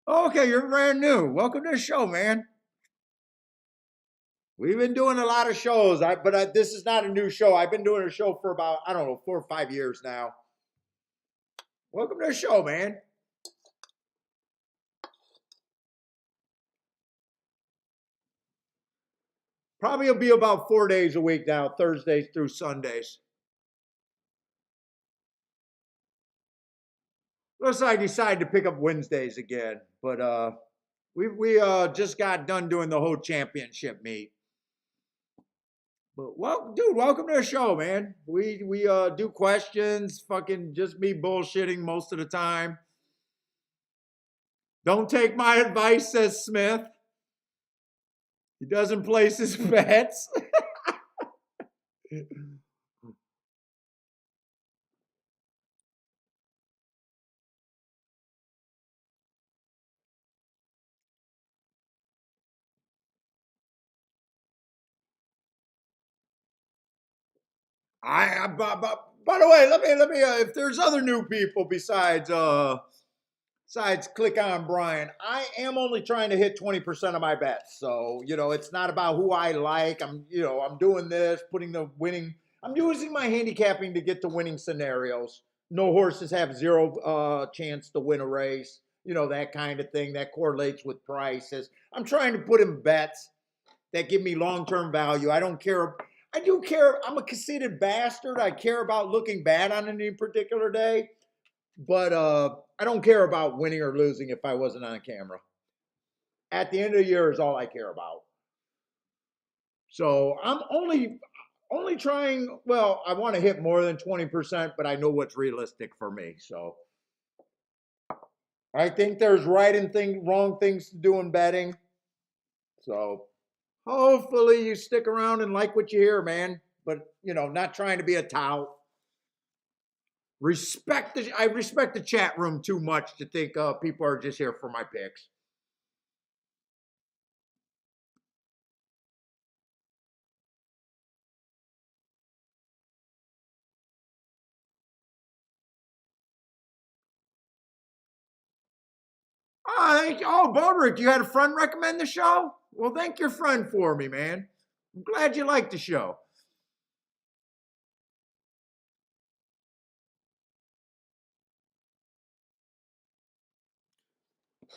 Okay, you're brand new. Welcome to the show, man. We've been doing a lot of shows, but this is not a new show. I've been doing a show for about, I don't know, 4 or 5 years now. Welcome to the show, man. Probably will be about 4 days a week now, Thursdays through Sundays. Unless I decide to pick up Wednesdays again. But we just got done doing the whole championship meet. But well, dude, welcome to the show, man. We do questions, fucking just me bullshitting most of the time. Don't take my advice, says Smith. He doesn't place his bets. By the way, let me if there's other new people besides click on Brian, I am only trying to hit 20% of my bets. So, it's not about who I like. I'm doing this, putting the winning. I'm using my handicapping to get to winning scenarios. No horses have zero chance to win a race. That kind of thing that correlates with prices. I'm trying to put in bets that give me long-term value. I don't care. I do care. I'm a conceited bastard. I care about looking bad on any particular day. But I don't care about winning or losing if I wasn't on camera. at the end of the year is all I care about. So I'm only trying, well, I want to hit more than 20%, but I know what's realistic for me. So I think there's wrong things to do in betting. So hopefully you stick around and like what you hear, man. But not trying to be a tout. I respect the chat room too much to think people are just here for my picks. Oh, Bodrick, you had a friend recommend the show? Well, thank your friend for me, man. I'm glad you liked the show.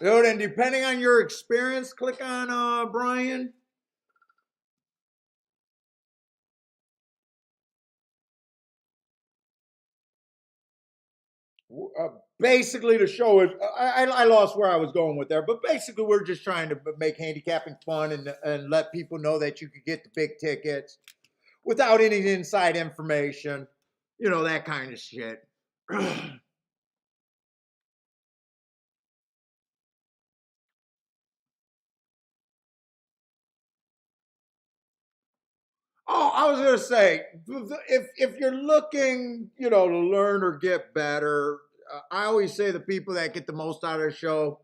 Dude, and depending on your experience, click on Brian. Basically, the show is, I lost where I was going with there, but basically, we're just trying to make handicapping fun and let people know that you could get the big tickets without any inside information, that kind of shit. Oh, I was gonna say, if you're looking, to learn or get better, I always say the people that get the most out of the show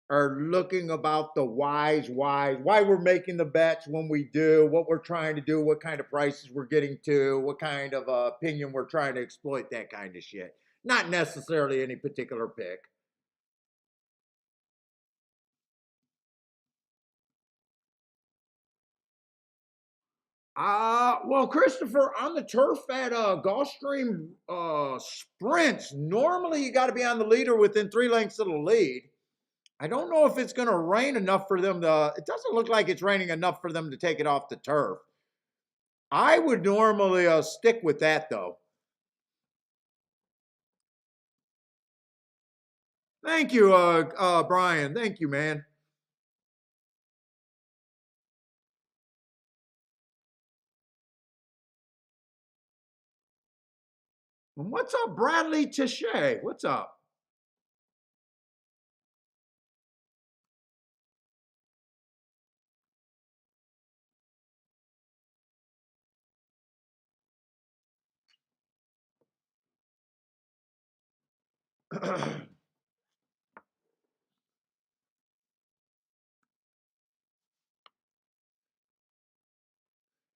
are looking about the why we're making the bets when we do, what we're trying to do, what kind of prices we're getting to, what kind of opinion we're trying to exploit, that kind of shit. Not necessarily any particular pick. Well, Christopher, on the turf at Gulfstream sprints, normally you got to be on the leader within 3 lengths of the lead. I don't know if it's going to rain enough for them to. It doesn't look like it's raining enough for them to take it off the turf. I would normally stick with that though. Thank you, Brian. Thank you, man. And what's up, Bradley Taché? What's up?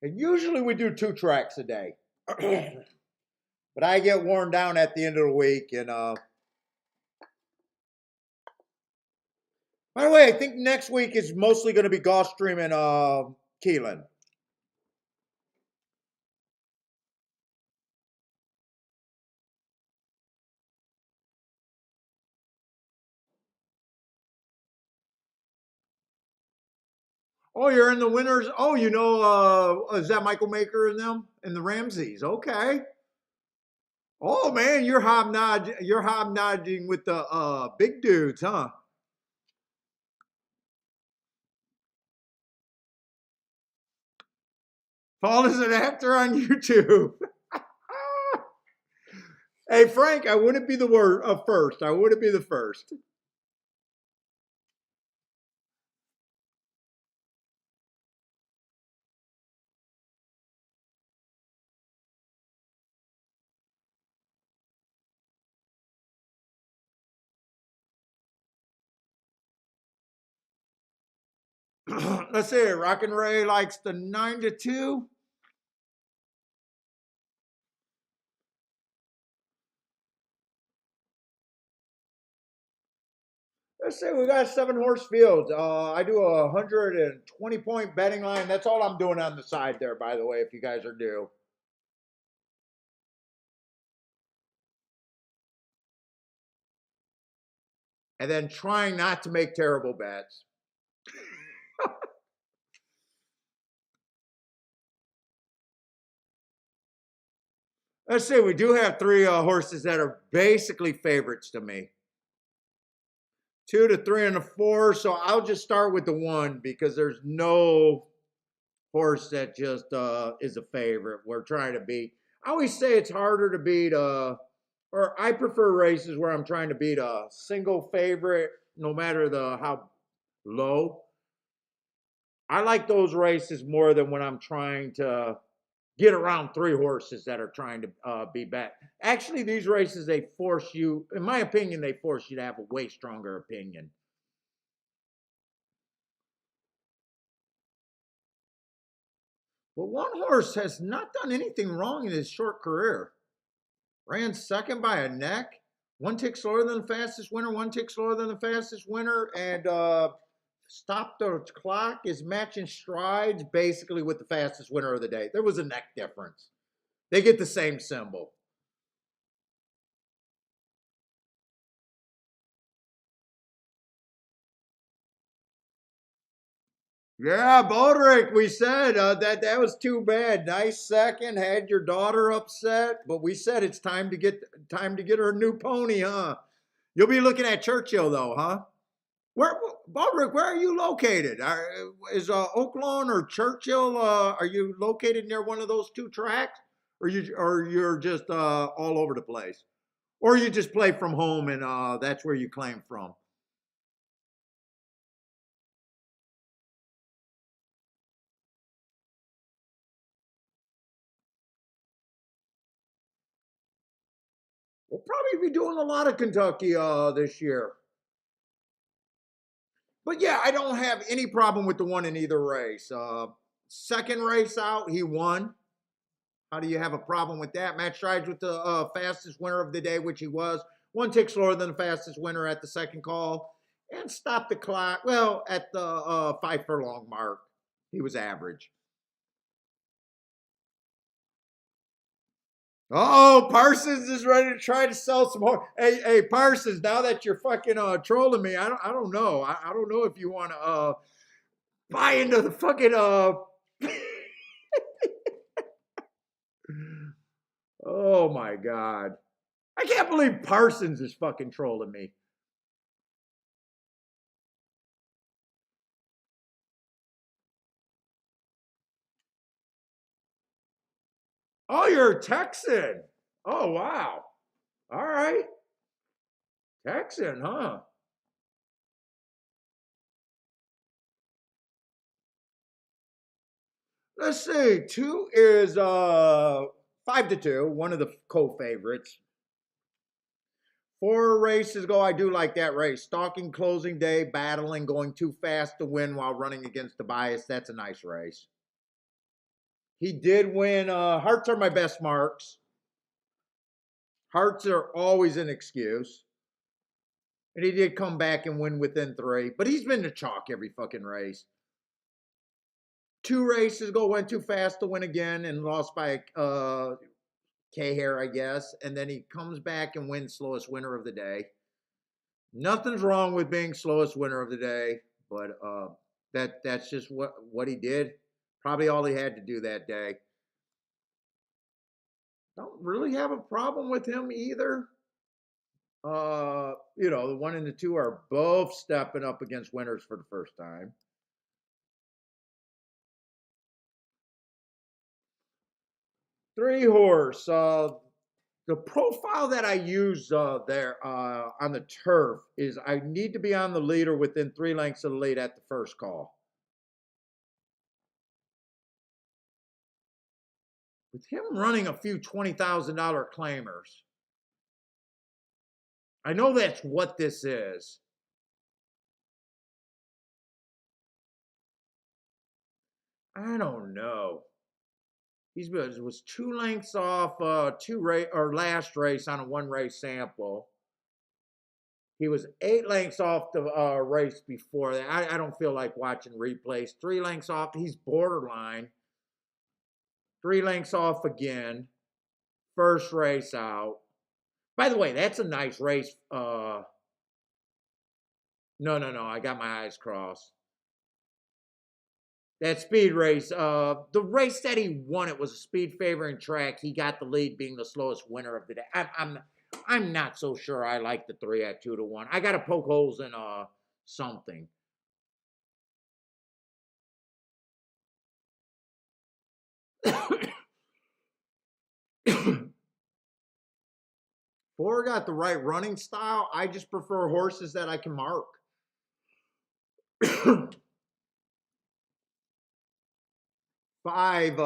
And usually we do 2 tracks a day. But I get worn down at the end of the week. And by the way, I think next week is mostly going to be Gulfstream and Keelan. Oh, you're in the winners. Oh, is that Michael Maker and them and the Ramseys? Okay. Oh man, you're hobnobbing with the big dudes, huh? Paul is an actor on YouTube. Hey Frank, I wouldn't be the first. I wouldn't be the first. Let's see. Rock and Ray likes the 9-2. Let's say we got 7 horse fields. I do a 120-point betting line. That's all I'm doing on the side there, by the way, if you guys are new. And then trying not to make terrible bets. Let's say we do have 3 horses that are basically favorites to me. 2 to 3 and a 4. So I'll just start with the 1 because there's no horse that just is a favorite. We're trying to beat. I always say it's harder to beat or I prefer races where I'm trying to beat a single favorite, no matter how low. I like those races more than when I'm trying to get around 3 horses that are trying to be back. Actually, these races, they force you, in my opinion, they force you to have a way stronger opinion. But one horse has not done anything wrong in his short career. Ran second by a neck. 1 tick slower than the fastest winner, 1 tick slower than the fastest winner, and stopped the clock, is matching strides basically with the fastest winner of the day. There was a neck difference. They get the same symbol. Yeah, Bodrick, we said that was too bad. Nice second, had your daughter upset, but we said it's time to get her a new pony, huh? You'll be looking at Churchill though, huh? Where, Bodrick, where are you located? Is Oaklawn or Churchill? Are you located near one of those 2 tracks, or you're just all over the place, or you just play from home and that's where you claim from? We'll probably be doing a lot of Kentucky this year. But yeah, I don't have any problem with the 1 in either race. Second race out, he won. How do you have a problem with that? Match strides with the fastest winner of the day, which he was. 1 tick slower than the fastest winner at the second call. And stopped the clock. Well, at the 5 furlong mark, he was average. Oh, Parsons is ready to try to sell some more. Hey, Parsons! Now that you're fucking trolling me, I don't know. I don't know if you want to buy into the fucking Oh my god! I can't believe Parsons is fucking trolling me. Oh, you're a Texan. Oh wow. All right, Texan, huh? Let's see. 2 is 5 to 2. One of the co-favorites. 4 races ago, I do like that race. Stalking closing day, battling, going too fast to win while running against the bias. That's a nice race. He did win. Hearts are my best marks. Hearts are always an excuse. And he did come back and win within 3. But he's been to chalk every fucking race. 2 races ago, went too fast to win again and lost by K-Hair, I guess. And then he comes back and wins slowest winner of the day. Nothing's wrong with being slowest winner of the day, but that's just what he did. Probably all he had to do that day. Don't really have a problem with him either. The 1 and the 2 are both stepping up against winners for the first time. Three horse. The profile that I use there on the turf is I need to be on the leader within 3 lengths of the lead at the first call. With him running a few $20,000 claimers, I know that's what this is. I don't know. He was 2 lengths off last race on a 1 race sample. He was 8 lengths off the race before that. I don't feel like watching replays. 3 lengths off. He's borderline. 3 lengths off again. First race out. By the way, that's a nice race. No. I got my eyes crossed. That speed race, the race that he won, it was a speed favoring track. He got the lead, being the slowest winner of the day. I'm not so sure I like the 3 at 2-1. I got to poke holes in something. Four got the right running style. I just prefer horses that I can mark. Five,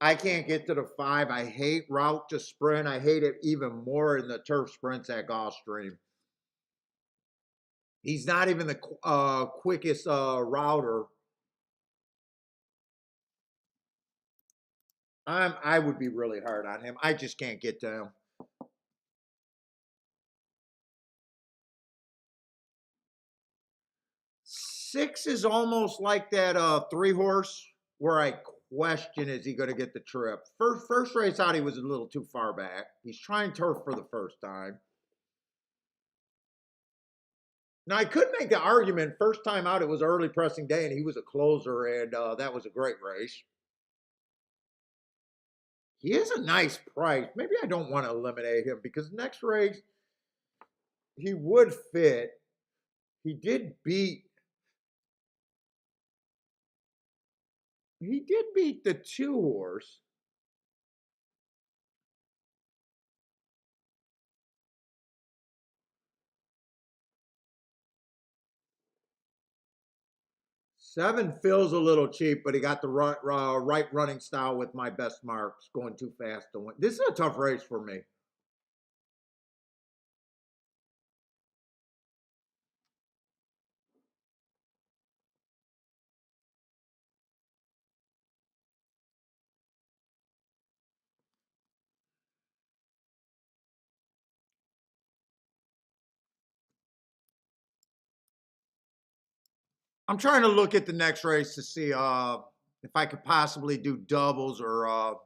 I can't get to the 5. I hate route to sprint. I hate it even more in the turf sprints at Gulfstream. He's not even the quickest router. I would be really hard on him. I just can't get to him. 6 is almost like that 3 horse where I question, is he going to get the trip? First race out, he was a little too far back. He's trying turf for the first time. Now, I could make the argument, first time out, it was early pressing day, and he was a closer, and that was a great race. He is a nice price. Maybe I don't want to eliminate him because next race, he would fit. He did beat the 2 horse. Seven feels a little cheap, but he got the right running style with my best marks, going too fast to win. This is a tough race for me. I'm trying to look at the next race to see if I could possibly do doubles or if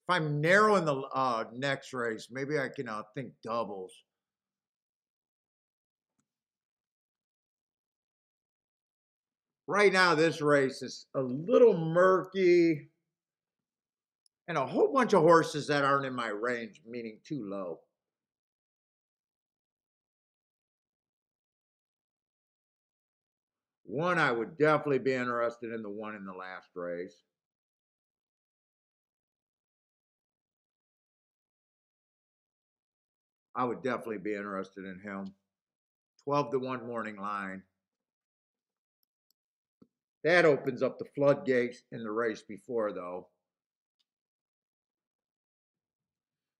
I'm narrowing the next race, maybe I can think doubles. Right now, this race is a little murky and a whole bunch of horses that aren't in my range, meaning too low. One, I would definitely be interested in the one in the last race. I would definitely be interested in him. 12-1 morning line. That opens up the floodgates in the race before, though.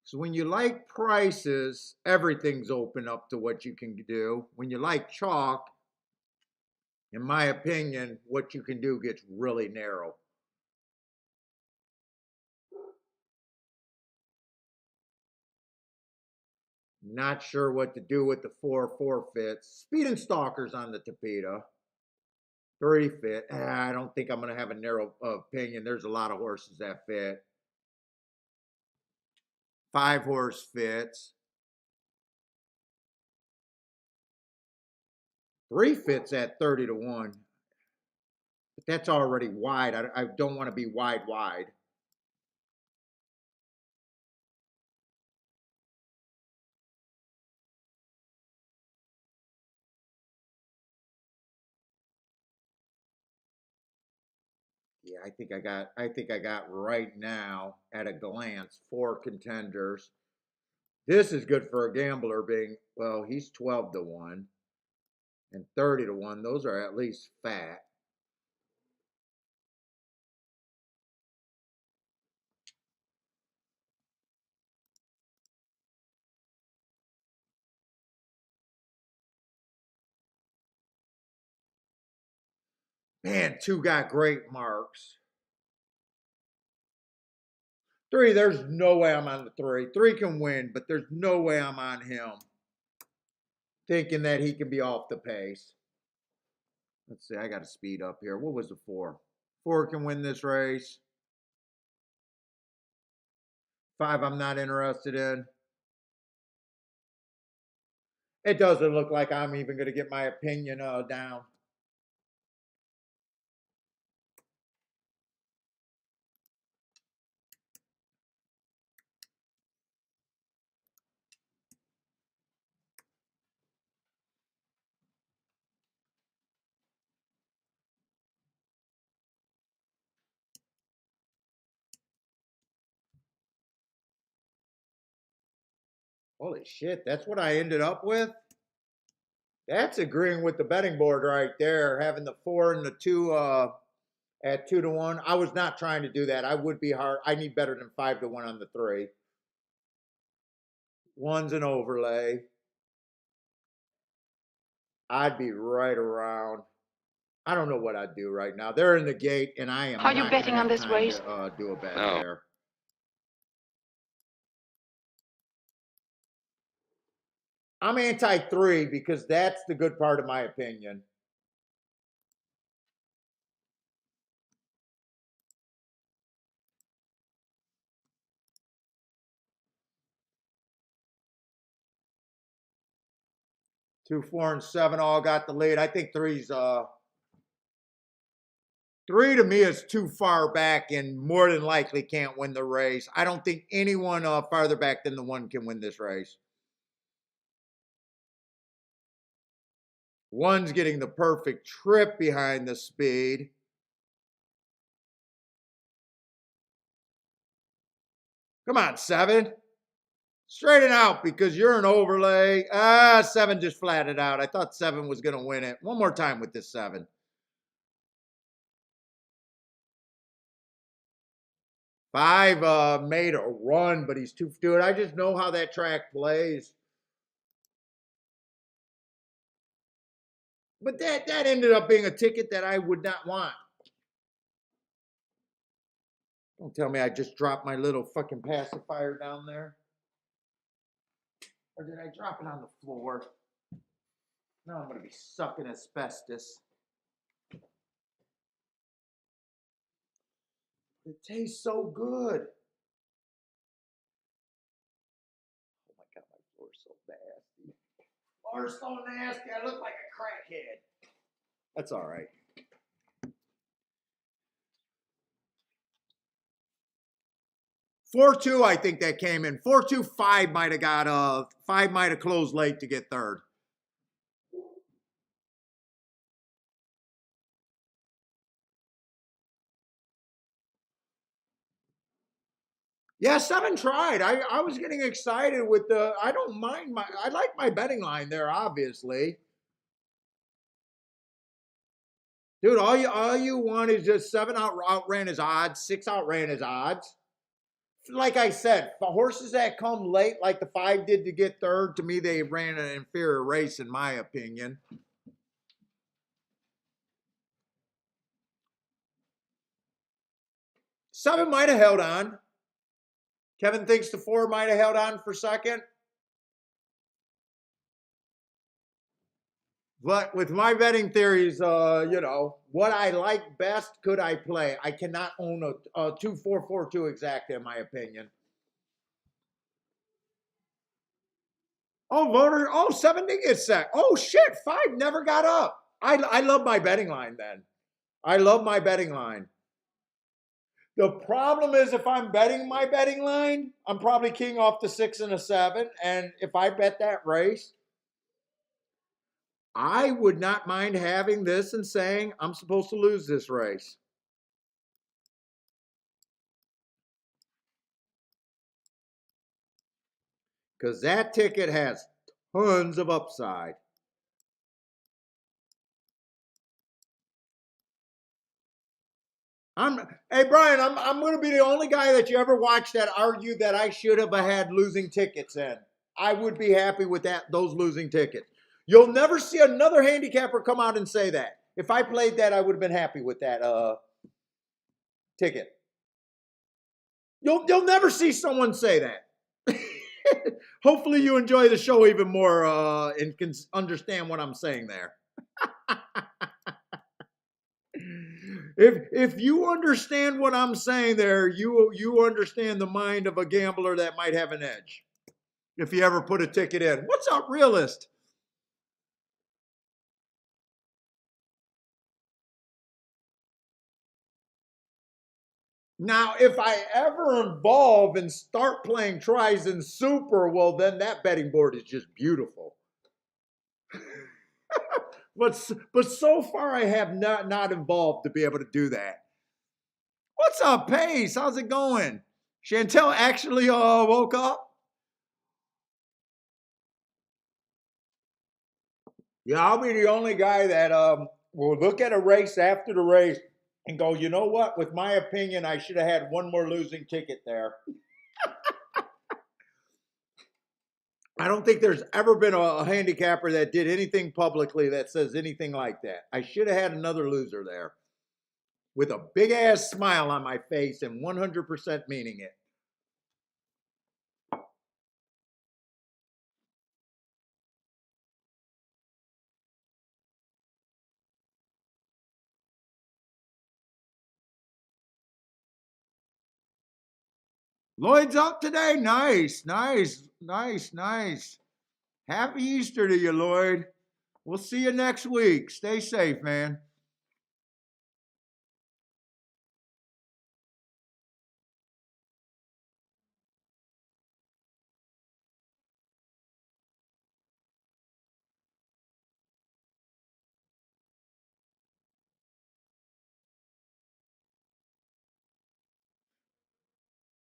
So when you like prices, everything's open up to what you can do. When you like chalk, in my opinion, what you can do gets really narrow. Not sure what to do with the 4 forfeits. Speed and Stalkers on the Tapeta. 3 fit. I don't think I'm going to have a narrow opinion. There's a lot of horses that fit. 5 horse fits. 3 fits at 30-1. But that's already wide. I don't want to be wide. Yeah, I think I got right now at a glance 4 contenders. This is good for a gambler being, well, he's 12-1 and 30-1. Those are at least fat. Man, 2 got great marks. 3, there's no way I'm on the 3. 3 can win, but there's no way I'm on him. Thinking that he can be off the pace. Let's see, I got to speed up here. What was the 4? 4 can win this race. 5, I'm not interested in. It doesn't look like I'm even going to get my opinion down. Holy shit, that's what I ended up with? That's agreeing with the betting board right there, having the 4 and the 2 at 2-1. I was not trying to do that. I would be hard. I need better than 5-1 on the 3. One's an overlay. I'd be right around. I don't know what I'd do right now. They're in the gate, and I am Are you not betting gonna on have this time race? to do a bet No. there. I'm anti-3 because that's the good part of my opinion. Two, 4, and 7 all got the lead. I think 3's 3 to me is too far back and more than likely can't win the race. I don't think anyone farther back than the 1 can win this race. 1's getting the perfect trip behind the speed. Come on, 7. Straighten out because you're an overlay. 7 just flatted out. I thought 7 was going to win it. One more time with this 7. 5 made a run, but he's too. Dude, I just know how that track plays. But that ended up being a ticket that I would not want. Don't tell me I just dropped my little fucking pacifier down there. Or did I drop it on the floor? Now I'm going to be sucking asbestos. It tastes so good. Oh my God, my floor's so nasty. Floor's so nasty, I look like a crackhead. That's all right. 4-2, I think that came in. 4-2, 5 might have got 5 might have closed late to get third. Yeah, 7 tried. I was getting excited with the. I don't mind I like my betting line there, obviously. Dude, all you want is just 7 outran his odds, 6 outran his odds. Like I said, the horses that come late, like the 5 did to get third, to me they ran an inferior race in my opinion. Seven might have held on. Kevin thinks the 4 might have held on for second. But with my betting theories, what I like best, could I play? I cannot own a 2-4-4-2 exact, in my opinion. Oh, voter. Oh, 7 did get set. Oh, shit. 5 never got up. I love my betting line then. I love my betting line. The problem is if I'm betting my betting line, I'm probably keying off the 6 and a 7. And if I bet that race, I would not mind having this and saying I'm supposed to lose this race. Because that ticket has tons of upside. Hey Brian, I'm going to be the only guy that you ever watched that argued that I should have had losing tickets in. I would be happy with those losing tickets. You'll never see another handicapper come out and say that. If I played that, I would have been happy with that ticket. You'll never see someone say that. Hopefully you enjoy the show even more and can understand what I'm saying there. If you understand what I'm saying there, you understand the mind of a gambler that might have an edge. If you ever put a ticket in. What's up, realist? Now, if I ever involve and start playing tries and super, well, then that betting board is just beautiful. but so far, I have not involved to be able to do that. What's up, Pace? How's it going? Chantel actually woke up. Yeah, I'll be the only guy that will look at a race after the race and go, you know what? With my opinion, I should have had one more losing ticket there. I don't think there's ever been a handicapper that did anything publicly that says anything like that. I should have had another loser there with a big ass smile on my face and 100% meaning it. Lloyd's up today. Nice, nice, nice, nice. Happy Easter to you, Lloyd. We'll see you next week. Stay safe, man.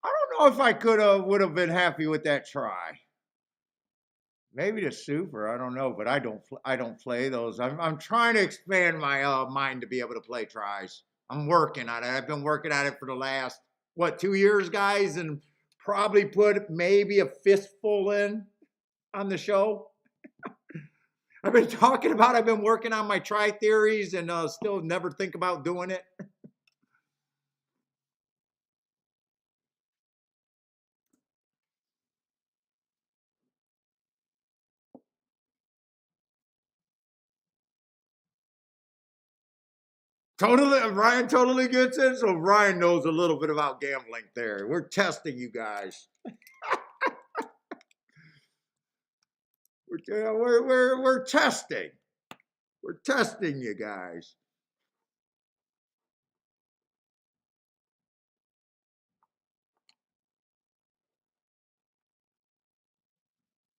I don't know if I would have been happy with that try. Maybe the super, I don't know, but I don't play those. I'm trying to expand my mind to be able to play tries. I'm working on it. I've been working on it for the last 2 years, guys, and probably put maybe a fistful in on the show. I've been working on my try theories and still never think about doing it. Totally, Ryan totally gets it. So Ryan knows a little bit about gambling there. We're testing you guys. We're testing. We're testing you guys.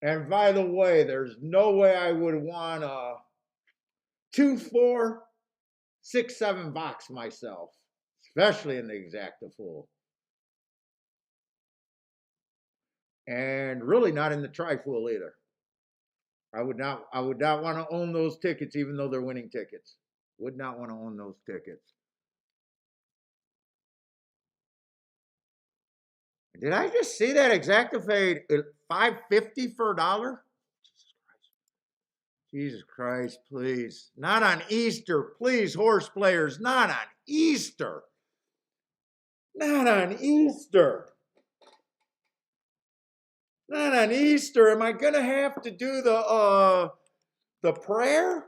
And by the way, there's no way I would want a 2, 4, 6, 7 box myself, especially in the exacta full. And really not in the tri-full either. I would not want to own those tickets, even though they're winning tickets. Would not want to own those tickets. Did I just see that exacta fade at $5.50 for $1? Jesus Christ, please. Not on Easter. Please, horse players, not on Easter. Not on Easter. Not on Easter. Am I gonna have to do the prayer?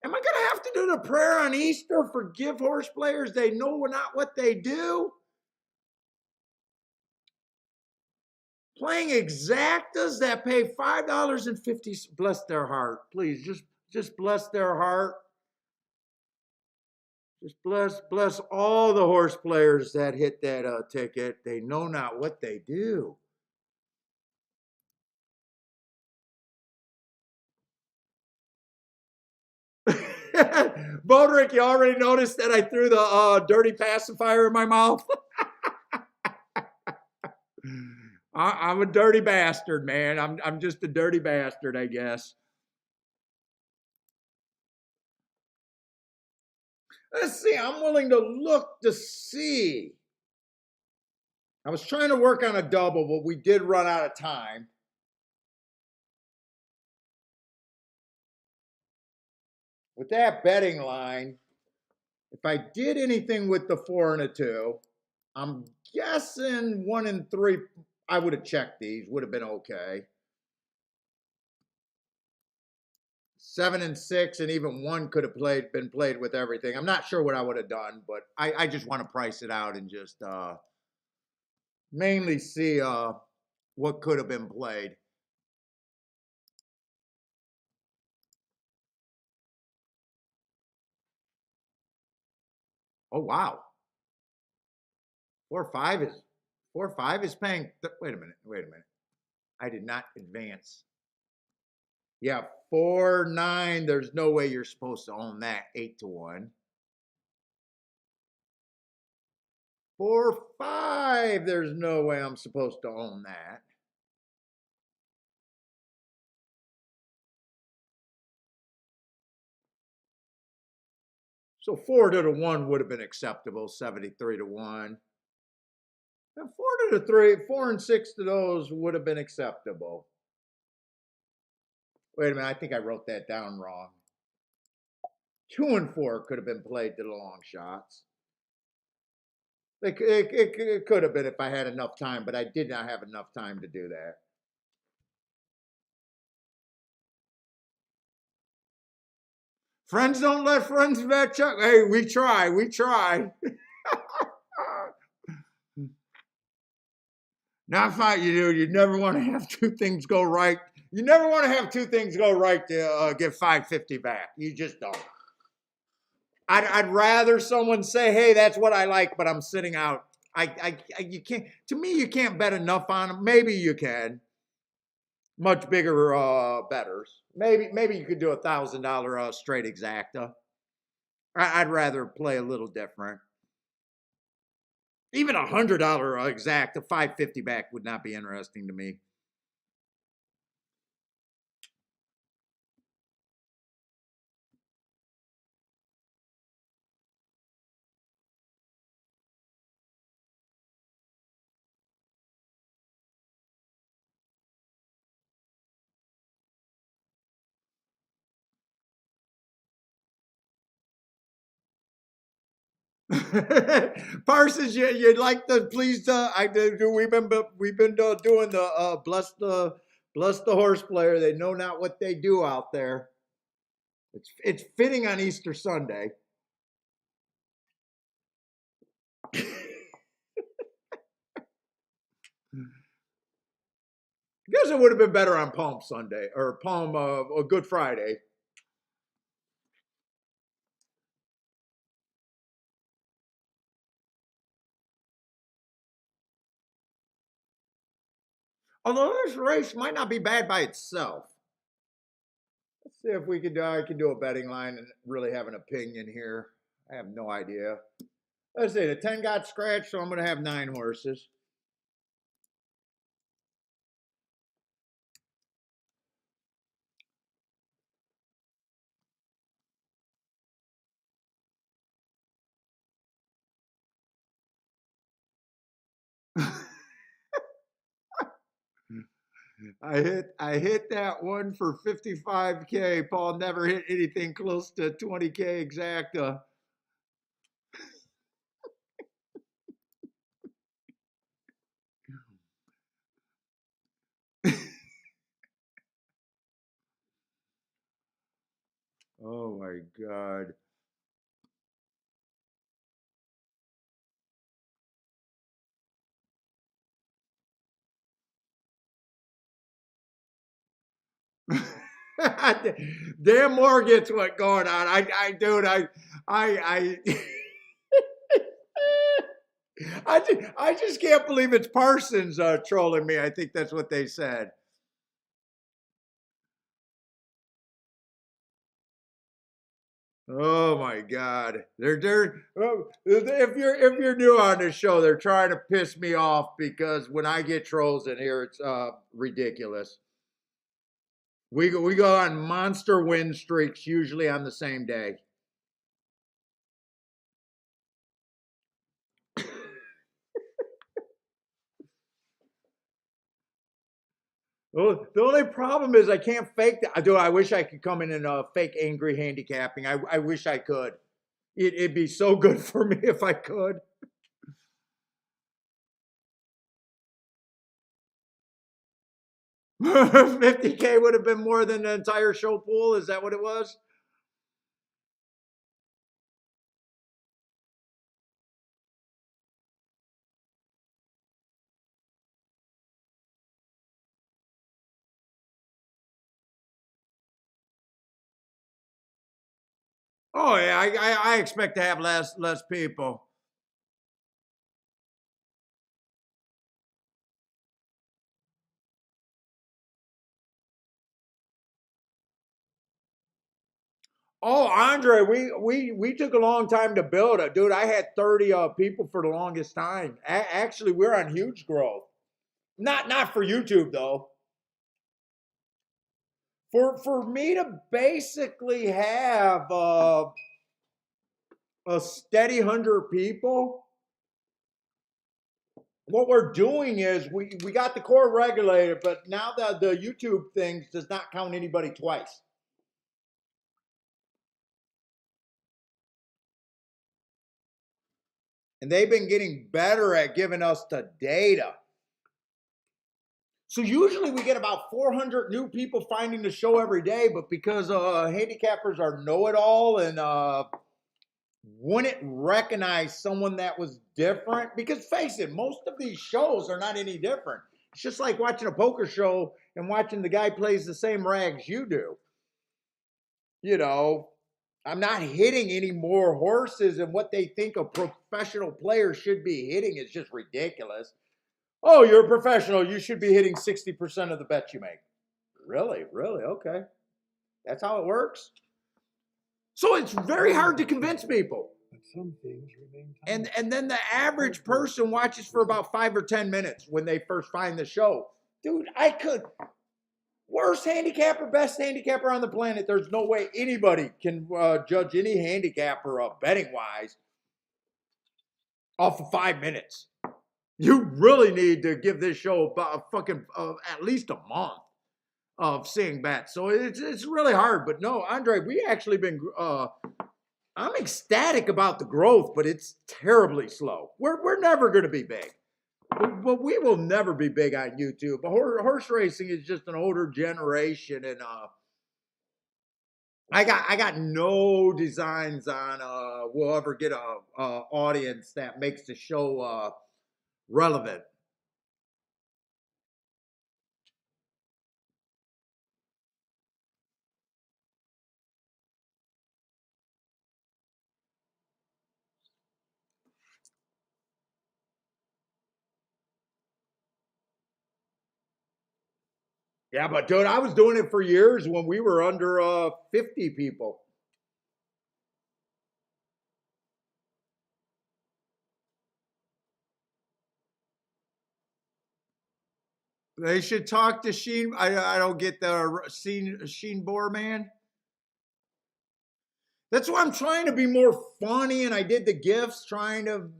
Am I gonna have to do the prayer on Easter? Forgive horse players, they know not what they do. Playing exactas that pay $5.50. Bless their heart, please. Just bless their heart. Just bless all the horse players that hit that ticket. They know not what they do. Bodrick, you already noticed that I threw the dirty pacifier in my mouth? I'm a dirty bastard, man. I'm just a dirty bastard, I guess. Let's see. I'm willing to look to see. I was trying to work on a double, but we did run out of time. With that betting line, if I did anything with the 4 and a 2, I'm guessing 1 and 3. I would have checked these. Would have been okay. 7 and 6, and even 1 could have been played with everything. I'm not sure what I would have done, but I just want to price it out and just mainly see what could have been played. Oh wow, 4-5 is paying. Wait a minute. I did not advance. Yeah, 4-9. There's no way you're supposed to own that 8-1. 4-5. There's no way I'm supposed to own that. So 4 to 1 would have been acceptable, 73 to 1. And 4 to 3, 4 and 6 to those would have been acceptable. Wait a minute, I think I wrote that down wrong. 2 and 4 could have been played to the long shots. It could have been if I had enough time, but I did not have enough time to do that. Friends don't let friends bet. Hey, we try. Not fight you, dude. You never want to have two things go right. You never want to have two things go right to get $550 back. You just don't. I'd rather someone say, "Hey, that's what I like," but I'm sitting out. You can't. To me, you can't bet enough on them. Maybe you can. Much bigger betters. Maybe you could do $1,000 straight exacta. I'd rather play a little different. Even $100 exacta, $550 back would not be interesting to me. Parsons, you'd like to please? I do. We've been doing the bless the horse player. They know not what they do out there. It's fitting on Easter Sunday. Guess it would have been better on Palm Sunday or Palm Good Friday. Although this race might not be bad by itself. Let's see if we could. I can do a betting line and really have an opinion here. I have no idea. Let's see. The 10 got scratched, so I'm going to have 9 horses. I hit that one for 55K. Paul never hit anything close to 20K exacta. Oh my God. Dan Moore gets what going on. Dude, I I just can't believe it's Parsons trolling me. I think that's what they said. Oh my God! If you're new on this show, they're trying to piss me off because when I get trolls in here, it's ridiculous. We go on monster win streaks usually on the same day. Well, the only problem is I can't fake that. Dude, I wish I could come in and fake angry handicapping. I wish I could. It'd be so good for me if I could. 50K would have been more than the entire show pool. Is that what it was? Oh yeah, I expect to have less people. Oh, Andre, we took a long time to build it, dude. I had 30 people for the longest time. Actually, we're on huge growth. Not for YouTube though. For me to basically have a steady 100 people. What we're doing is we got the core regulated, but now the YouTube things does not count anybody twice. And they've been getting better at giving us the data. So usually we get about 400 new people finding the show every day, but because handicappers are know-it-all and wouldn't recognize someone that was different, because face it, most of these shows are not any different. It's just like watching a poker show and watching the guy plays the same rags you do. You know, I'm not hitting any more horses, and what they think a professional player should be hitting is just ridiculous. Oh, you're a professional. You should be hitting 60% of the bets you make. Really? Really? Okay. That's how it works. So it's very hard to convince people. But some things remain And then the average person watches for about 5 or 10 minutes when they first find the show. Dude, worst handicapper, best handicapper on the planet. There's no way anybody can judge any handicapper betting wise off of 5 minutes. You really need to give this show about at least a month of seeing bets. So it's really hard. But no, Andre, we actually been. I'm ecstatic about the growth, but it's terribly slow. We're never going to be big, but we will never be big on YouTube. Horse racing is just an older generation, and I got no designs on we'll ever get a audience that makes the show relevant. Yeah, but dude, I was doing it for years when we were under 50 people. They should talk to Sheen. I don't get the Sheen Boar man. That's why I'm trying to be more funny, and I did the gifts, trying to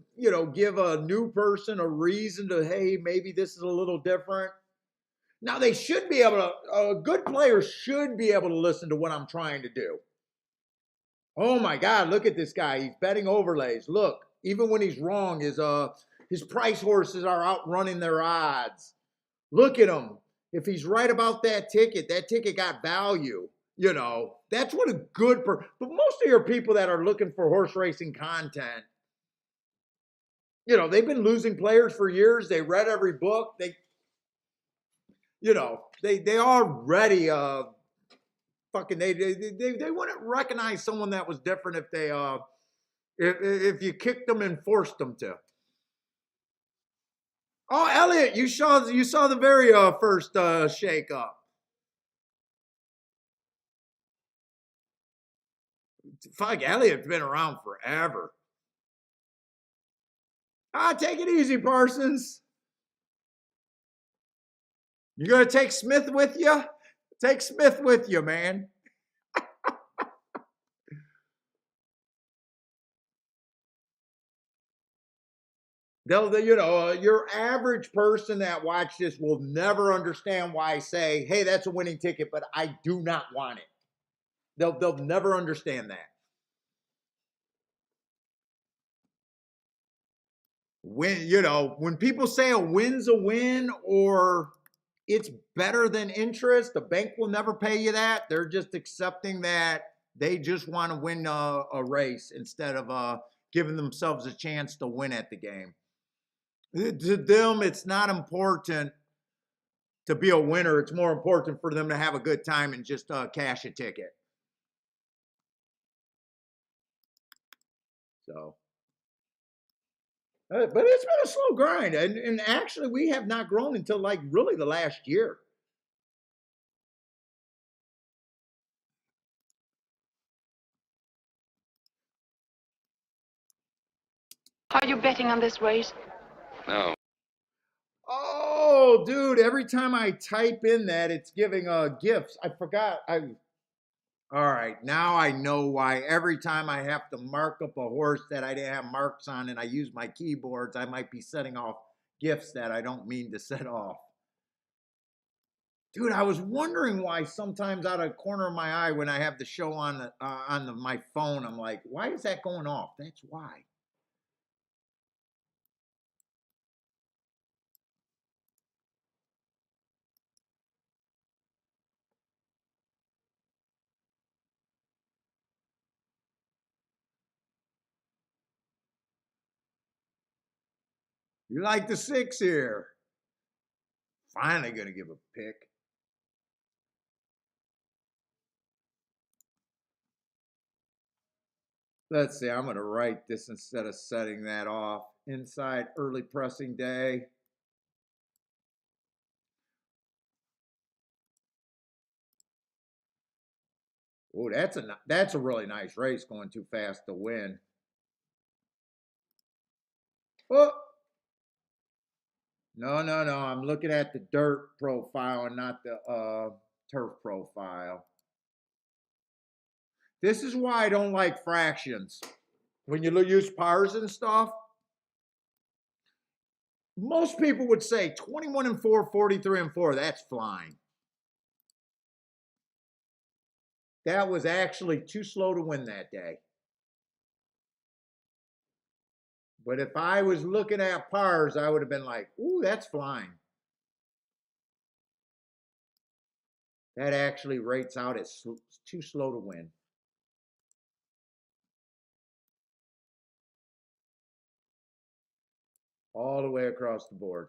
give a new person a reason to, hey, maybe this is a little different. Now they should be able to. A good player should be able to listen to what I'm trying to do. Oh my God, look at this guy. He's betting overlays. Look, even when he's wrong, his price horses are outrunning their odds. Look at him. If he's right about that ticket got value. That's what a good but most of your people that are looking for horse racing content, they've been losing players for years. They read every book. They already they wouldn't recognize someone that was different if they if you kicked them and forced them to. Oh, Elliot, you saw the very first shake up. Fuck, Elliot's been around forever. Take it easy, Parsons. You gonna take Smith with you? Take Smith with you, man. Your average person that watched this will never understand why I say, hey, that's a winning ticket, but I do not want it. They'll never understand that. When people say a win's a win or it's better than interest, the bank will never pay you that. They're just accepting that they just want to win a race instead of giving themselves a chance to win at the game. To them, it's not important to be a winner. It's more important for them to have a good time and just cash a ticket. So, but it's been a slow grind. And actually, we have not grown until like really the last year. Are you betting on this race? No. Oh, dude, every time I type in that, it's giving gifts. I forgot. All right, now I know why every time I have to mark up a horse that I didn't have marks on and I use my keyboards, I might be setting off gifts that I don't mean to set off. Dude, I was wondering why sometimes out of the corner of my eye when I have the show on my phone, I'm like, why is that going off? That's why. You like the 6 here. Finally gonna give a pick. Let's see, I'm gonna write this instead of setting that off. Inside early pressing day. Oh, that's a really nice race going too fast to win. Oh, no, no, no. I'm looking at the dirt profile and not the turf profile. This is why I don't like fractions. When you use pars and stuff, most people would say 21 and 4, 43 and 4. That's flying. That was actually too slow to win that day. But if I was looking at pars, I would have been like, ooh, that's flying. That actually rates out as too slow to win. All the way across the board.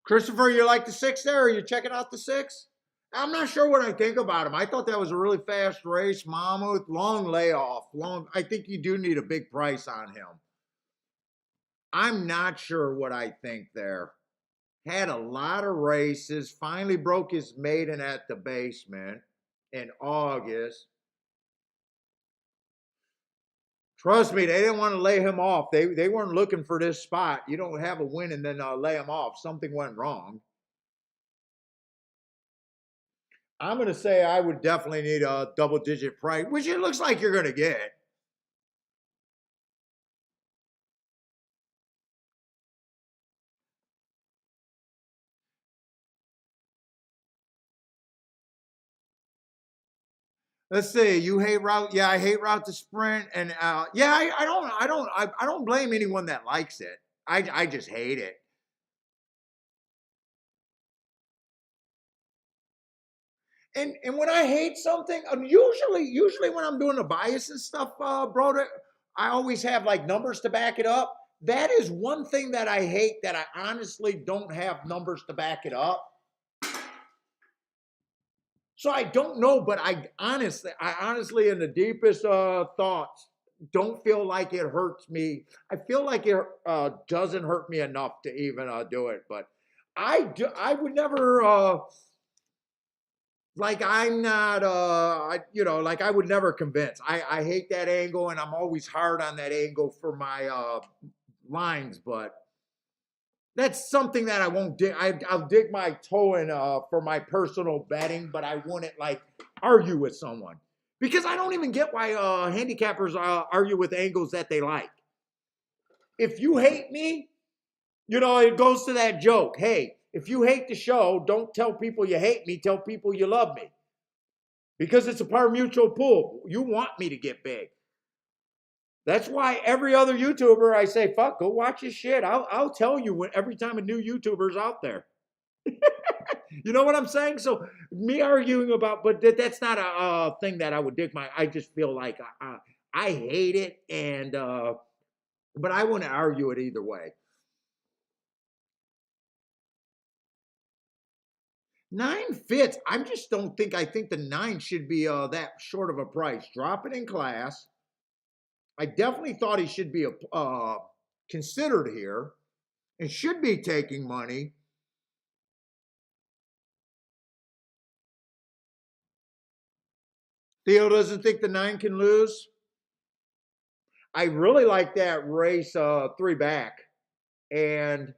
Christopher, you like the 6 there? Are you checking out the 6? I'm not sure what I think about him. I thought that was a really fast race, Mammoth, long layoff. I think you do need a big price on him. I'm not sure what I think there. Had a lot of races, finally broke his maiden at the basement in August. Trust me, they didn't want to lay him off. They weren't looking for this spot. You don't have a win and then lay him off. Something went wrong. I'm going to say I would definitely need a double-digit price, which it looks like you're going to get. Let's see. You hate route? Yeah, I hate route to sprint, and yeah, I don't blame anyone that likes it. I just hate it. And when I hate something, usually when I'm doing the bias and stuff, bro, I always have like numbers to back it up. That is one thing that I hate that I honestly don't have numbers to back it up. So I don't know, but I honestly, in the deepest thoughts, don't feel like it hurts me. I feel like it doesn't hurt me enough to even do it. But I would never like I'm not like I would never convince. I hate that angle, and I'm always hard on that angle for my lines, but that's something that I won't dig. I'll dig my toe in for my personal betting, but I wouldn't like argue with someone because I don't even get why handicappers argue with angles that they like. If you hate me, it goes to that joke. Hey, if you hate the show, don't tell people you hate me. Tell people you love me because it's a par mutual pool. You want me to get big. That's why every other YouTuber I say, fuck, go watch his shit. I'll tell you every time a new YouTuber's out there. You know what I'm saying? So me arguing about, but that's not a thing that I would dig I just feel like I hate it, and but I wouldn't argue it either way. 9 fits. I just don't think. I think the 9 should be that short of a price. Drop it in class. I definitely thought he should be considered here and should be taking money. Theo doesn't think the 9 can lose. I really like that race 3 back. And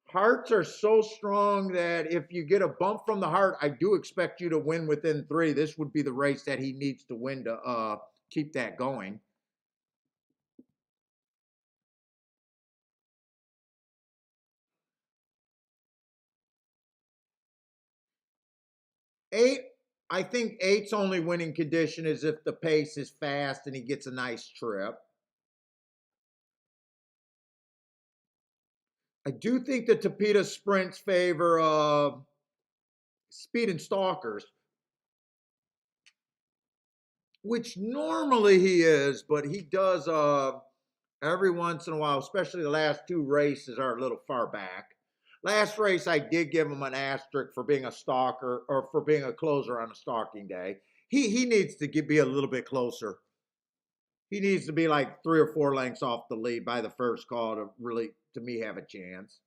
hearts are so strong that if you get a bump from the heart, I do expect you to win within 3. This would be the race that he needs to win to keep that going. Eight, I think eight's only winning condition is if the pace is fast and he gets a nice trip. I do think the Tapeta sprints favor Speed and Stalkers, which normally he is, but he does every once in a while, especially the last 2 races are a little far back. Last race, I did give him an asterisk for being a stalker or for being a closer on a stalking day. He needs to be a little bit closer. He needs to be like 3 or 4 lengths off the lead by the first call to really, to me, have a chance.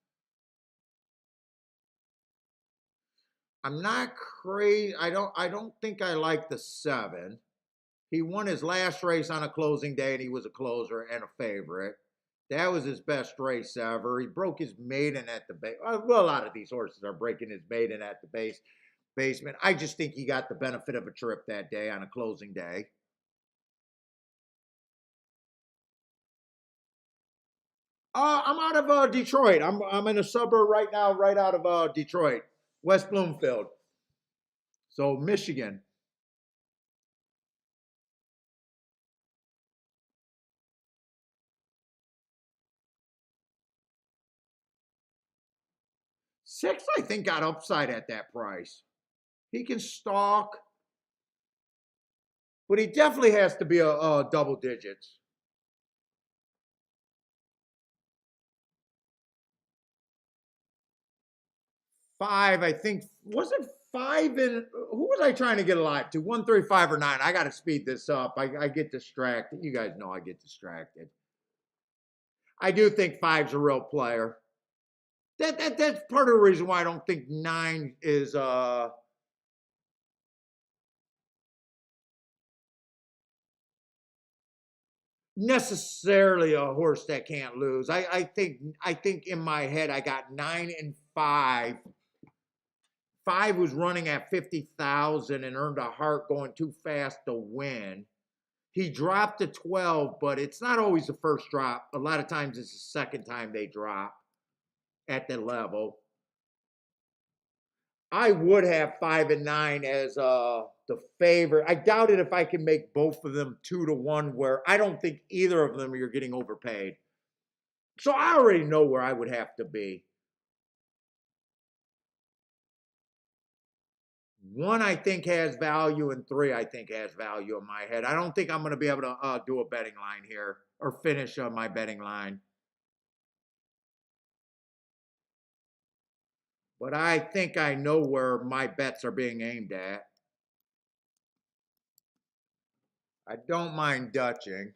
I'm not crazy. I don't think I like the 7. He won his last race on a closing day, and he was a closer and a favorite. That was his best race ever. He broke his maiden at the base. Well, a lot of these horses are breaking his maiden at the basement. I just think he got the benefit of a trip that day on a closing day. I'm out of Detroit. I'm in a suburb right now, right out of Detroit, West Bloomfield. So Michigan. Six, I think, got upside at that price. He can stalk, but he definitely has to be a double digits. 5, I think, wasn't 5 in, who was I trying to get alive to? 1, 3, 5, or 9. I got to speed this up. I get distracted. You guys know I get distracted. I do think 5's a real player. That's part of the reason why I don't think 9 is necessarily a horse that can't lose. I think in my head I got 9 and 5. 5 was running at 50,000 and earned a heart going too fast to win. He dropped to 12, but it's not always the first drop. A lot of times it's the second time they drop at the level. I would have 5 and 9 as the favorite. I doubt it if I can make both of them 2-1, where I don't think either of them you're getting overpaid. So I already know where I would have to be. 1 I think has value, and 3 I think has value in my head. I don't think I'm going to be able to do a betting line here or finish my betting line. But I think I know where my bets are being aimed at. I don't mind Dutching.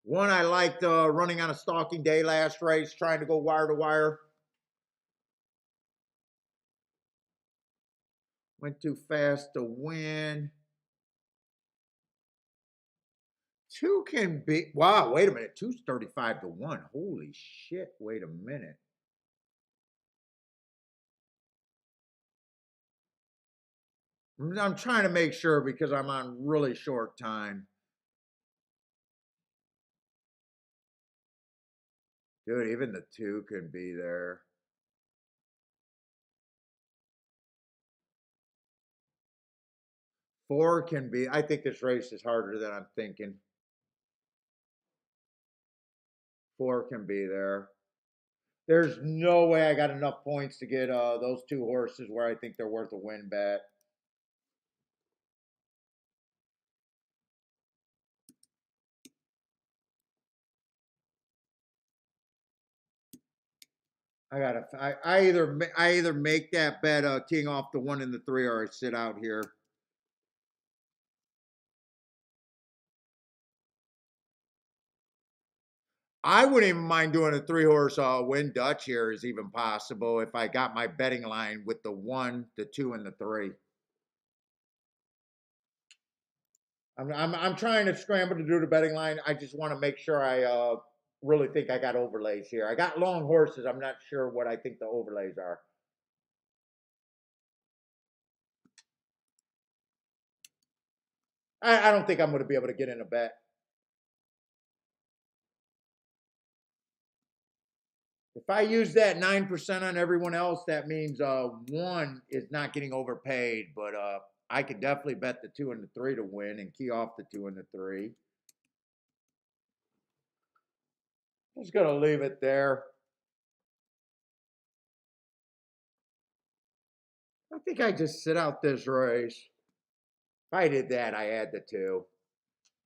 One I liked running on a stalking day last race, trying to go wire to wire. Went too fast to win. 2 can be, wow, wait a minute. 2's 35-1. Holy shit, wait a minute. I'm trying to make sure because I'm on really short time. Dude, even the 2 can be there. Four can be, I think this race is harder than I'm thinking. 4 can be there. There's no way I got enough points to get those 2 horses where I think they're worth a win bet. I either make that bet king off the 1 and the 3, or I sit out here. I wouldn't even mind doing a 3-horse win Dutch here is even possible if I got my betting line with the 1, the 2, and the 3. I'm trying to scramble to do the betting line. I just want to make sure I really think I got overlays here. I got long horses. I'm not sure what I think the overlays are. I don't think I'm going to be able to get in a bet. If I use that 9% on everyone else, that means 1 is not getting overpaid, but I could definitely bet the 2 and the 3 to win and key off the 2 and the 3. I'm just going to leave it there. I think I just sit out this race. If I did that, I add the 2.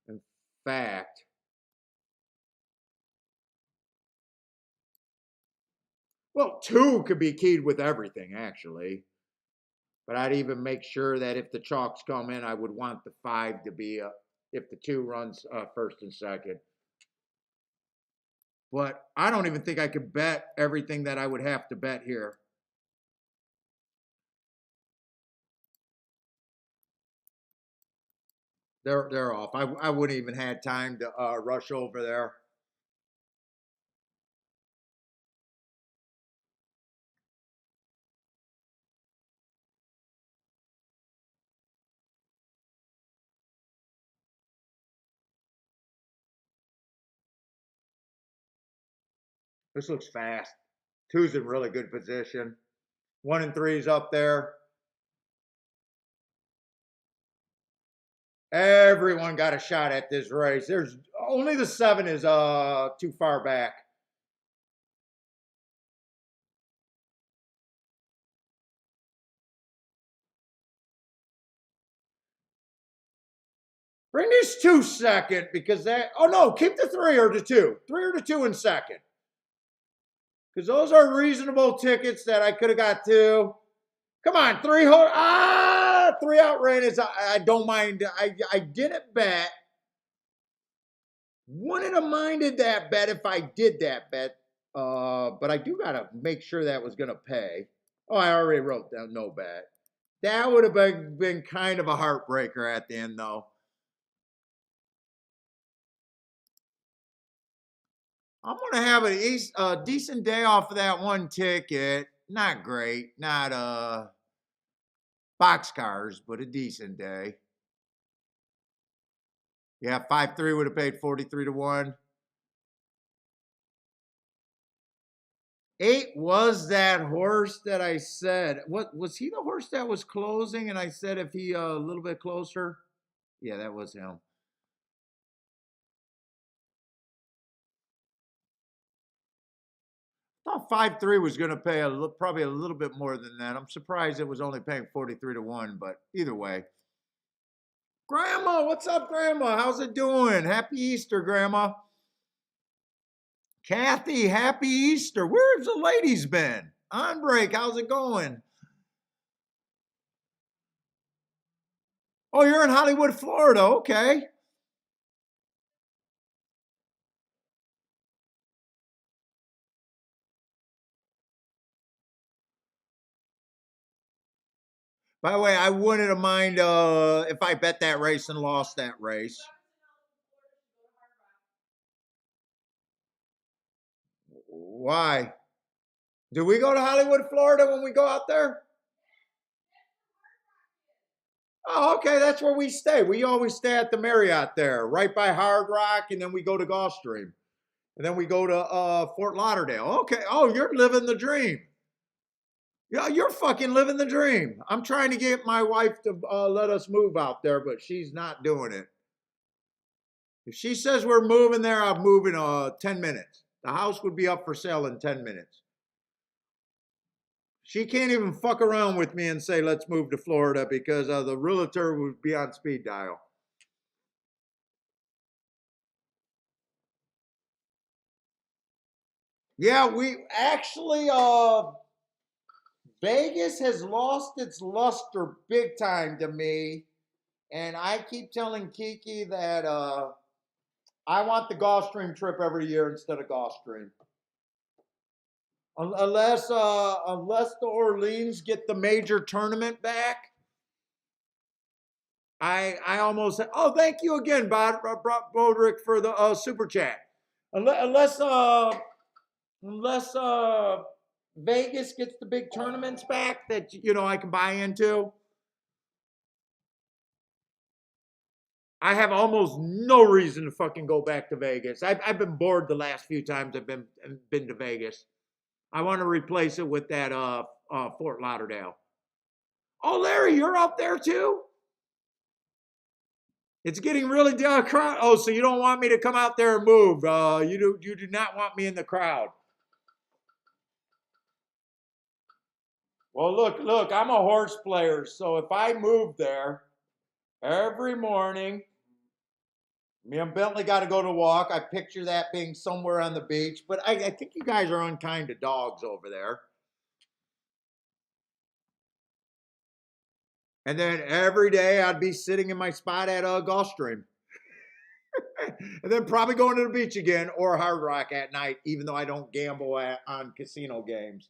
In fact, well, 2 could be keyed with everything, actually. But I'd even make sure that if the chalks come in, I would want the 5 to be if the 2 runs first and second. But I don't even think I could bet everything that I would have to bet here. They're off. I wouldn't even had time to rush over there. This looks fast. 2's in really good position. 1 and 3's up there. Everyone got a shot at this race. There's only the 7 is too far back. Bring these 2 second because that. Oh no, keep the 3 or the 2. 3 or the 2 in second. Because those are reasonable tickets that I could have got 2. Come on, 3 3 outright is. I don't mind. I didn't bet. Wouldn't have minded that bet if I did that bet. But I do gotta make sure that was gonna pay. Oh, I already wrote down no bet. That would have been kind of a heartbreaker at the end, though. I'm gonna have a decent day off of that 1 ticket. Not great, not boxcars, but a decent day. Yeah, 5-3 would have paid 43 to 1. 8 was that horse that I said. What was he the horse that was closing? And I said if he a little bit closer. Yeah, that was him. I thought 5-3 was going to pay probably a little bit more than that. I'm surprised it was only paying 43 to 1, but either way. Grandma, what's up, Grandma? How's it doing? Happy Easter, Grandma. Kathy, happy Easter. Where's the ladies been? On break, how's it going? Oh, you're in Hollywood, Florida. Okay. By the way, I wouldn't have mind if I bet that race and lost that race. Why? Do we go to Hollywood, Florida when we go out there? Oh, okay. That's where we stay. We always stay at the Marriott there, right by Hard Rock, and then we go to Gulfstream. And then we go to Fort Lauderdale. Okay. Oh, you're living the dream. Yeah, you're fucking living the dream. I'm trying to get my wife to let us move out there, but she's not doing it. If she says we're moving there, I'm moving 10 minutes. The house would be up for sale in 10 minutes. She can't even fuck around with me and say, let's move to Florida because the realtor would be on speed dial. Yeah, we actually, Vegas has lost its luster big time to me. And I keep telling Kiki that I want the Gulfstream trip every year instead of Gulfstream. Unless the Orleans get the major tournament back, I almost said, oh, thank you again, Bodrick, for the super chat. Unless Vegas gets the big tournaments back that I can buy into, I have almost no reason to fucking go back to Vegas. I've been bored the last few times I've been to Vegas. I want to replace it with that Fort Lauderdale. Oh, Larry, you're out there too? It's getting really crowded. Oh, so you don't want me to come out there and move? You do not want me in the crowd. Well, look, I'm a horse player, so if I move there every morning, me and Bentley got to go to walk. I picture that being somewhere on the beach, but I think you guys are unkind to dogs over there. And then every day I'd be sitting in my spot at Gulfstream. And then probably going to the beach again or Hard Rock at night, even though I don't gamble on casino games.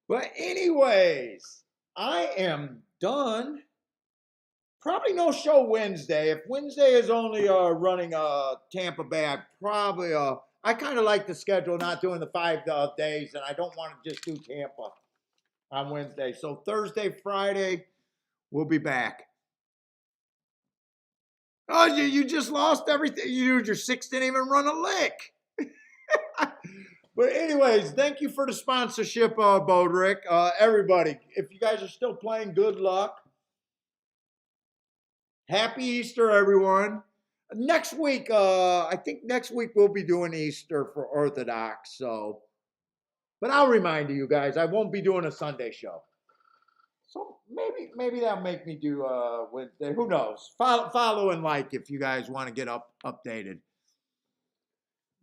But anyways, I am done. Probably no show Wednesday. If Wednesday is only running Tampa Bay, I kind of like the schedule, not doing the 5 days, and I don't want to just do Tampa on Wednesday. So Thursday, Friday, we'll be back. Oh, you just lost everything. Your 6 didn't even run a lick. But anyways, thank you for the sponsorship, Bodrick. Everybody, if you guys are still playing, good luck. Happy Easter, everyone. Next week, I think next week we'll be doing Easter for Orthodox. But I'll remind you guys, I won't be doing a Sunday show. So maybe that'll make me do Wednesday. Who knows? Follow and like if you guys want to get updated.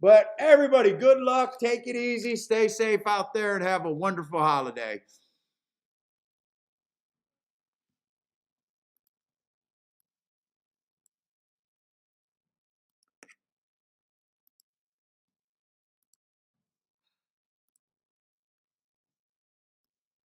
But everybody, good luck. Take it easy. Stay safe out there and have a wonderful holiday.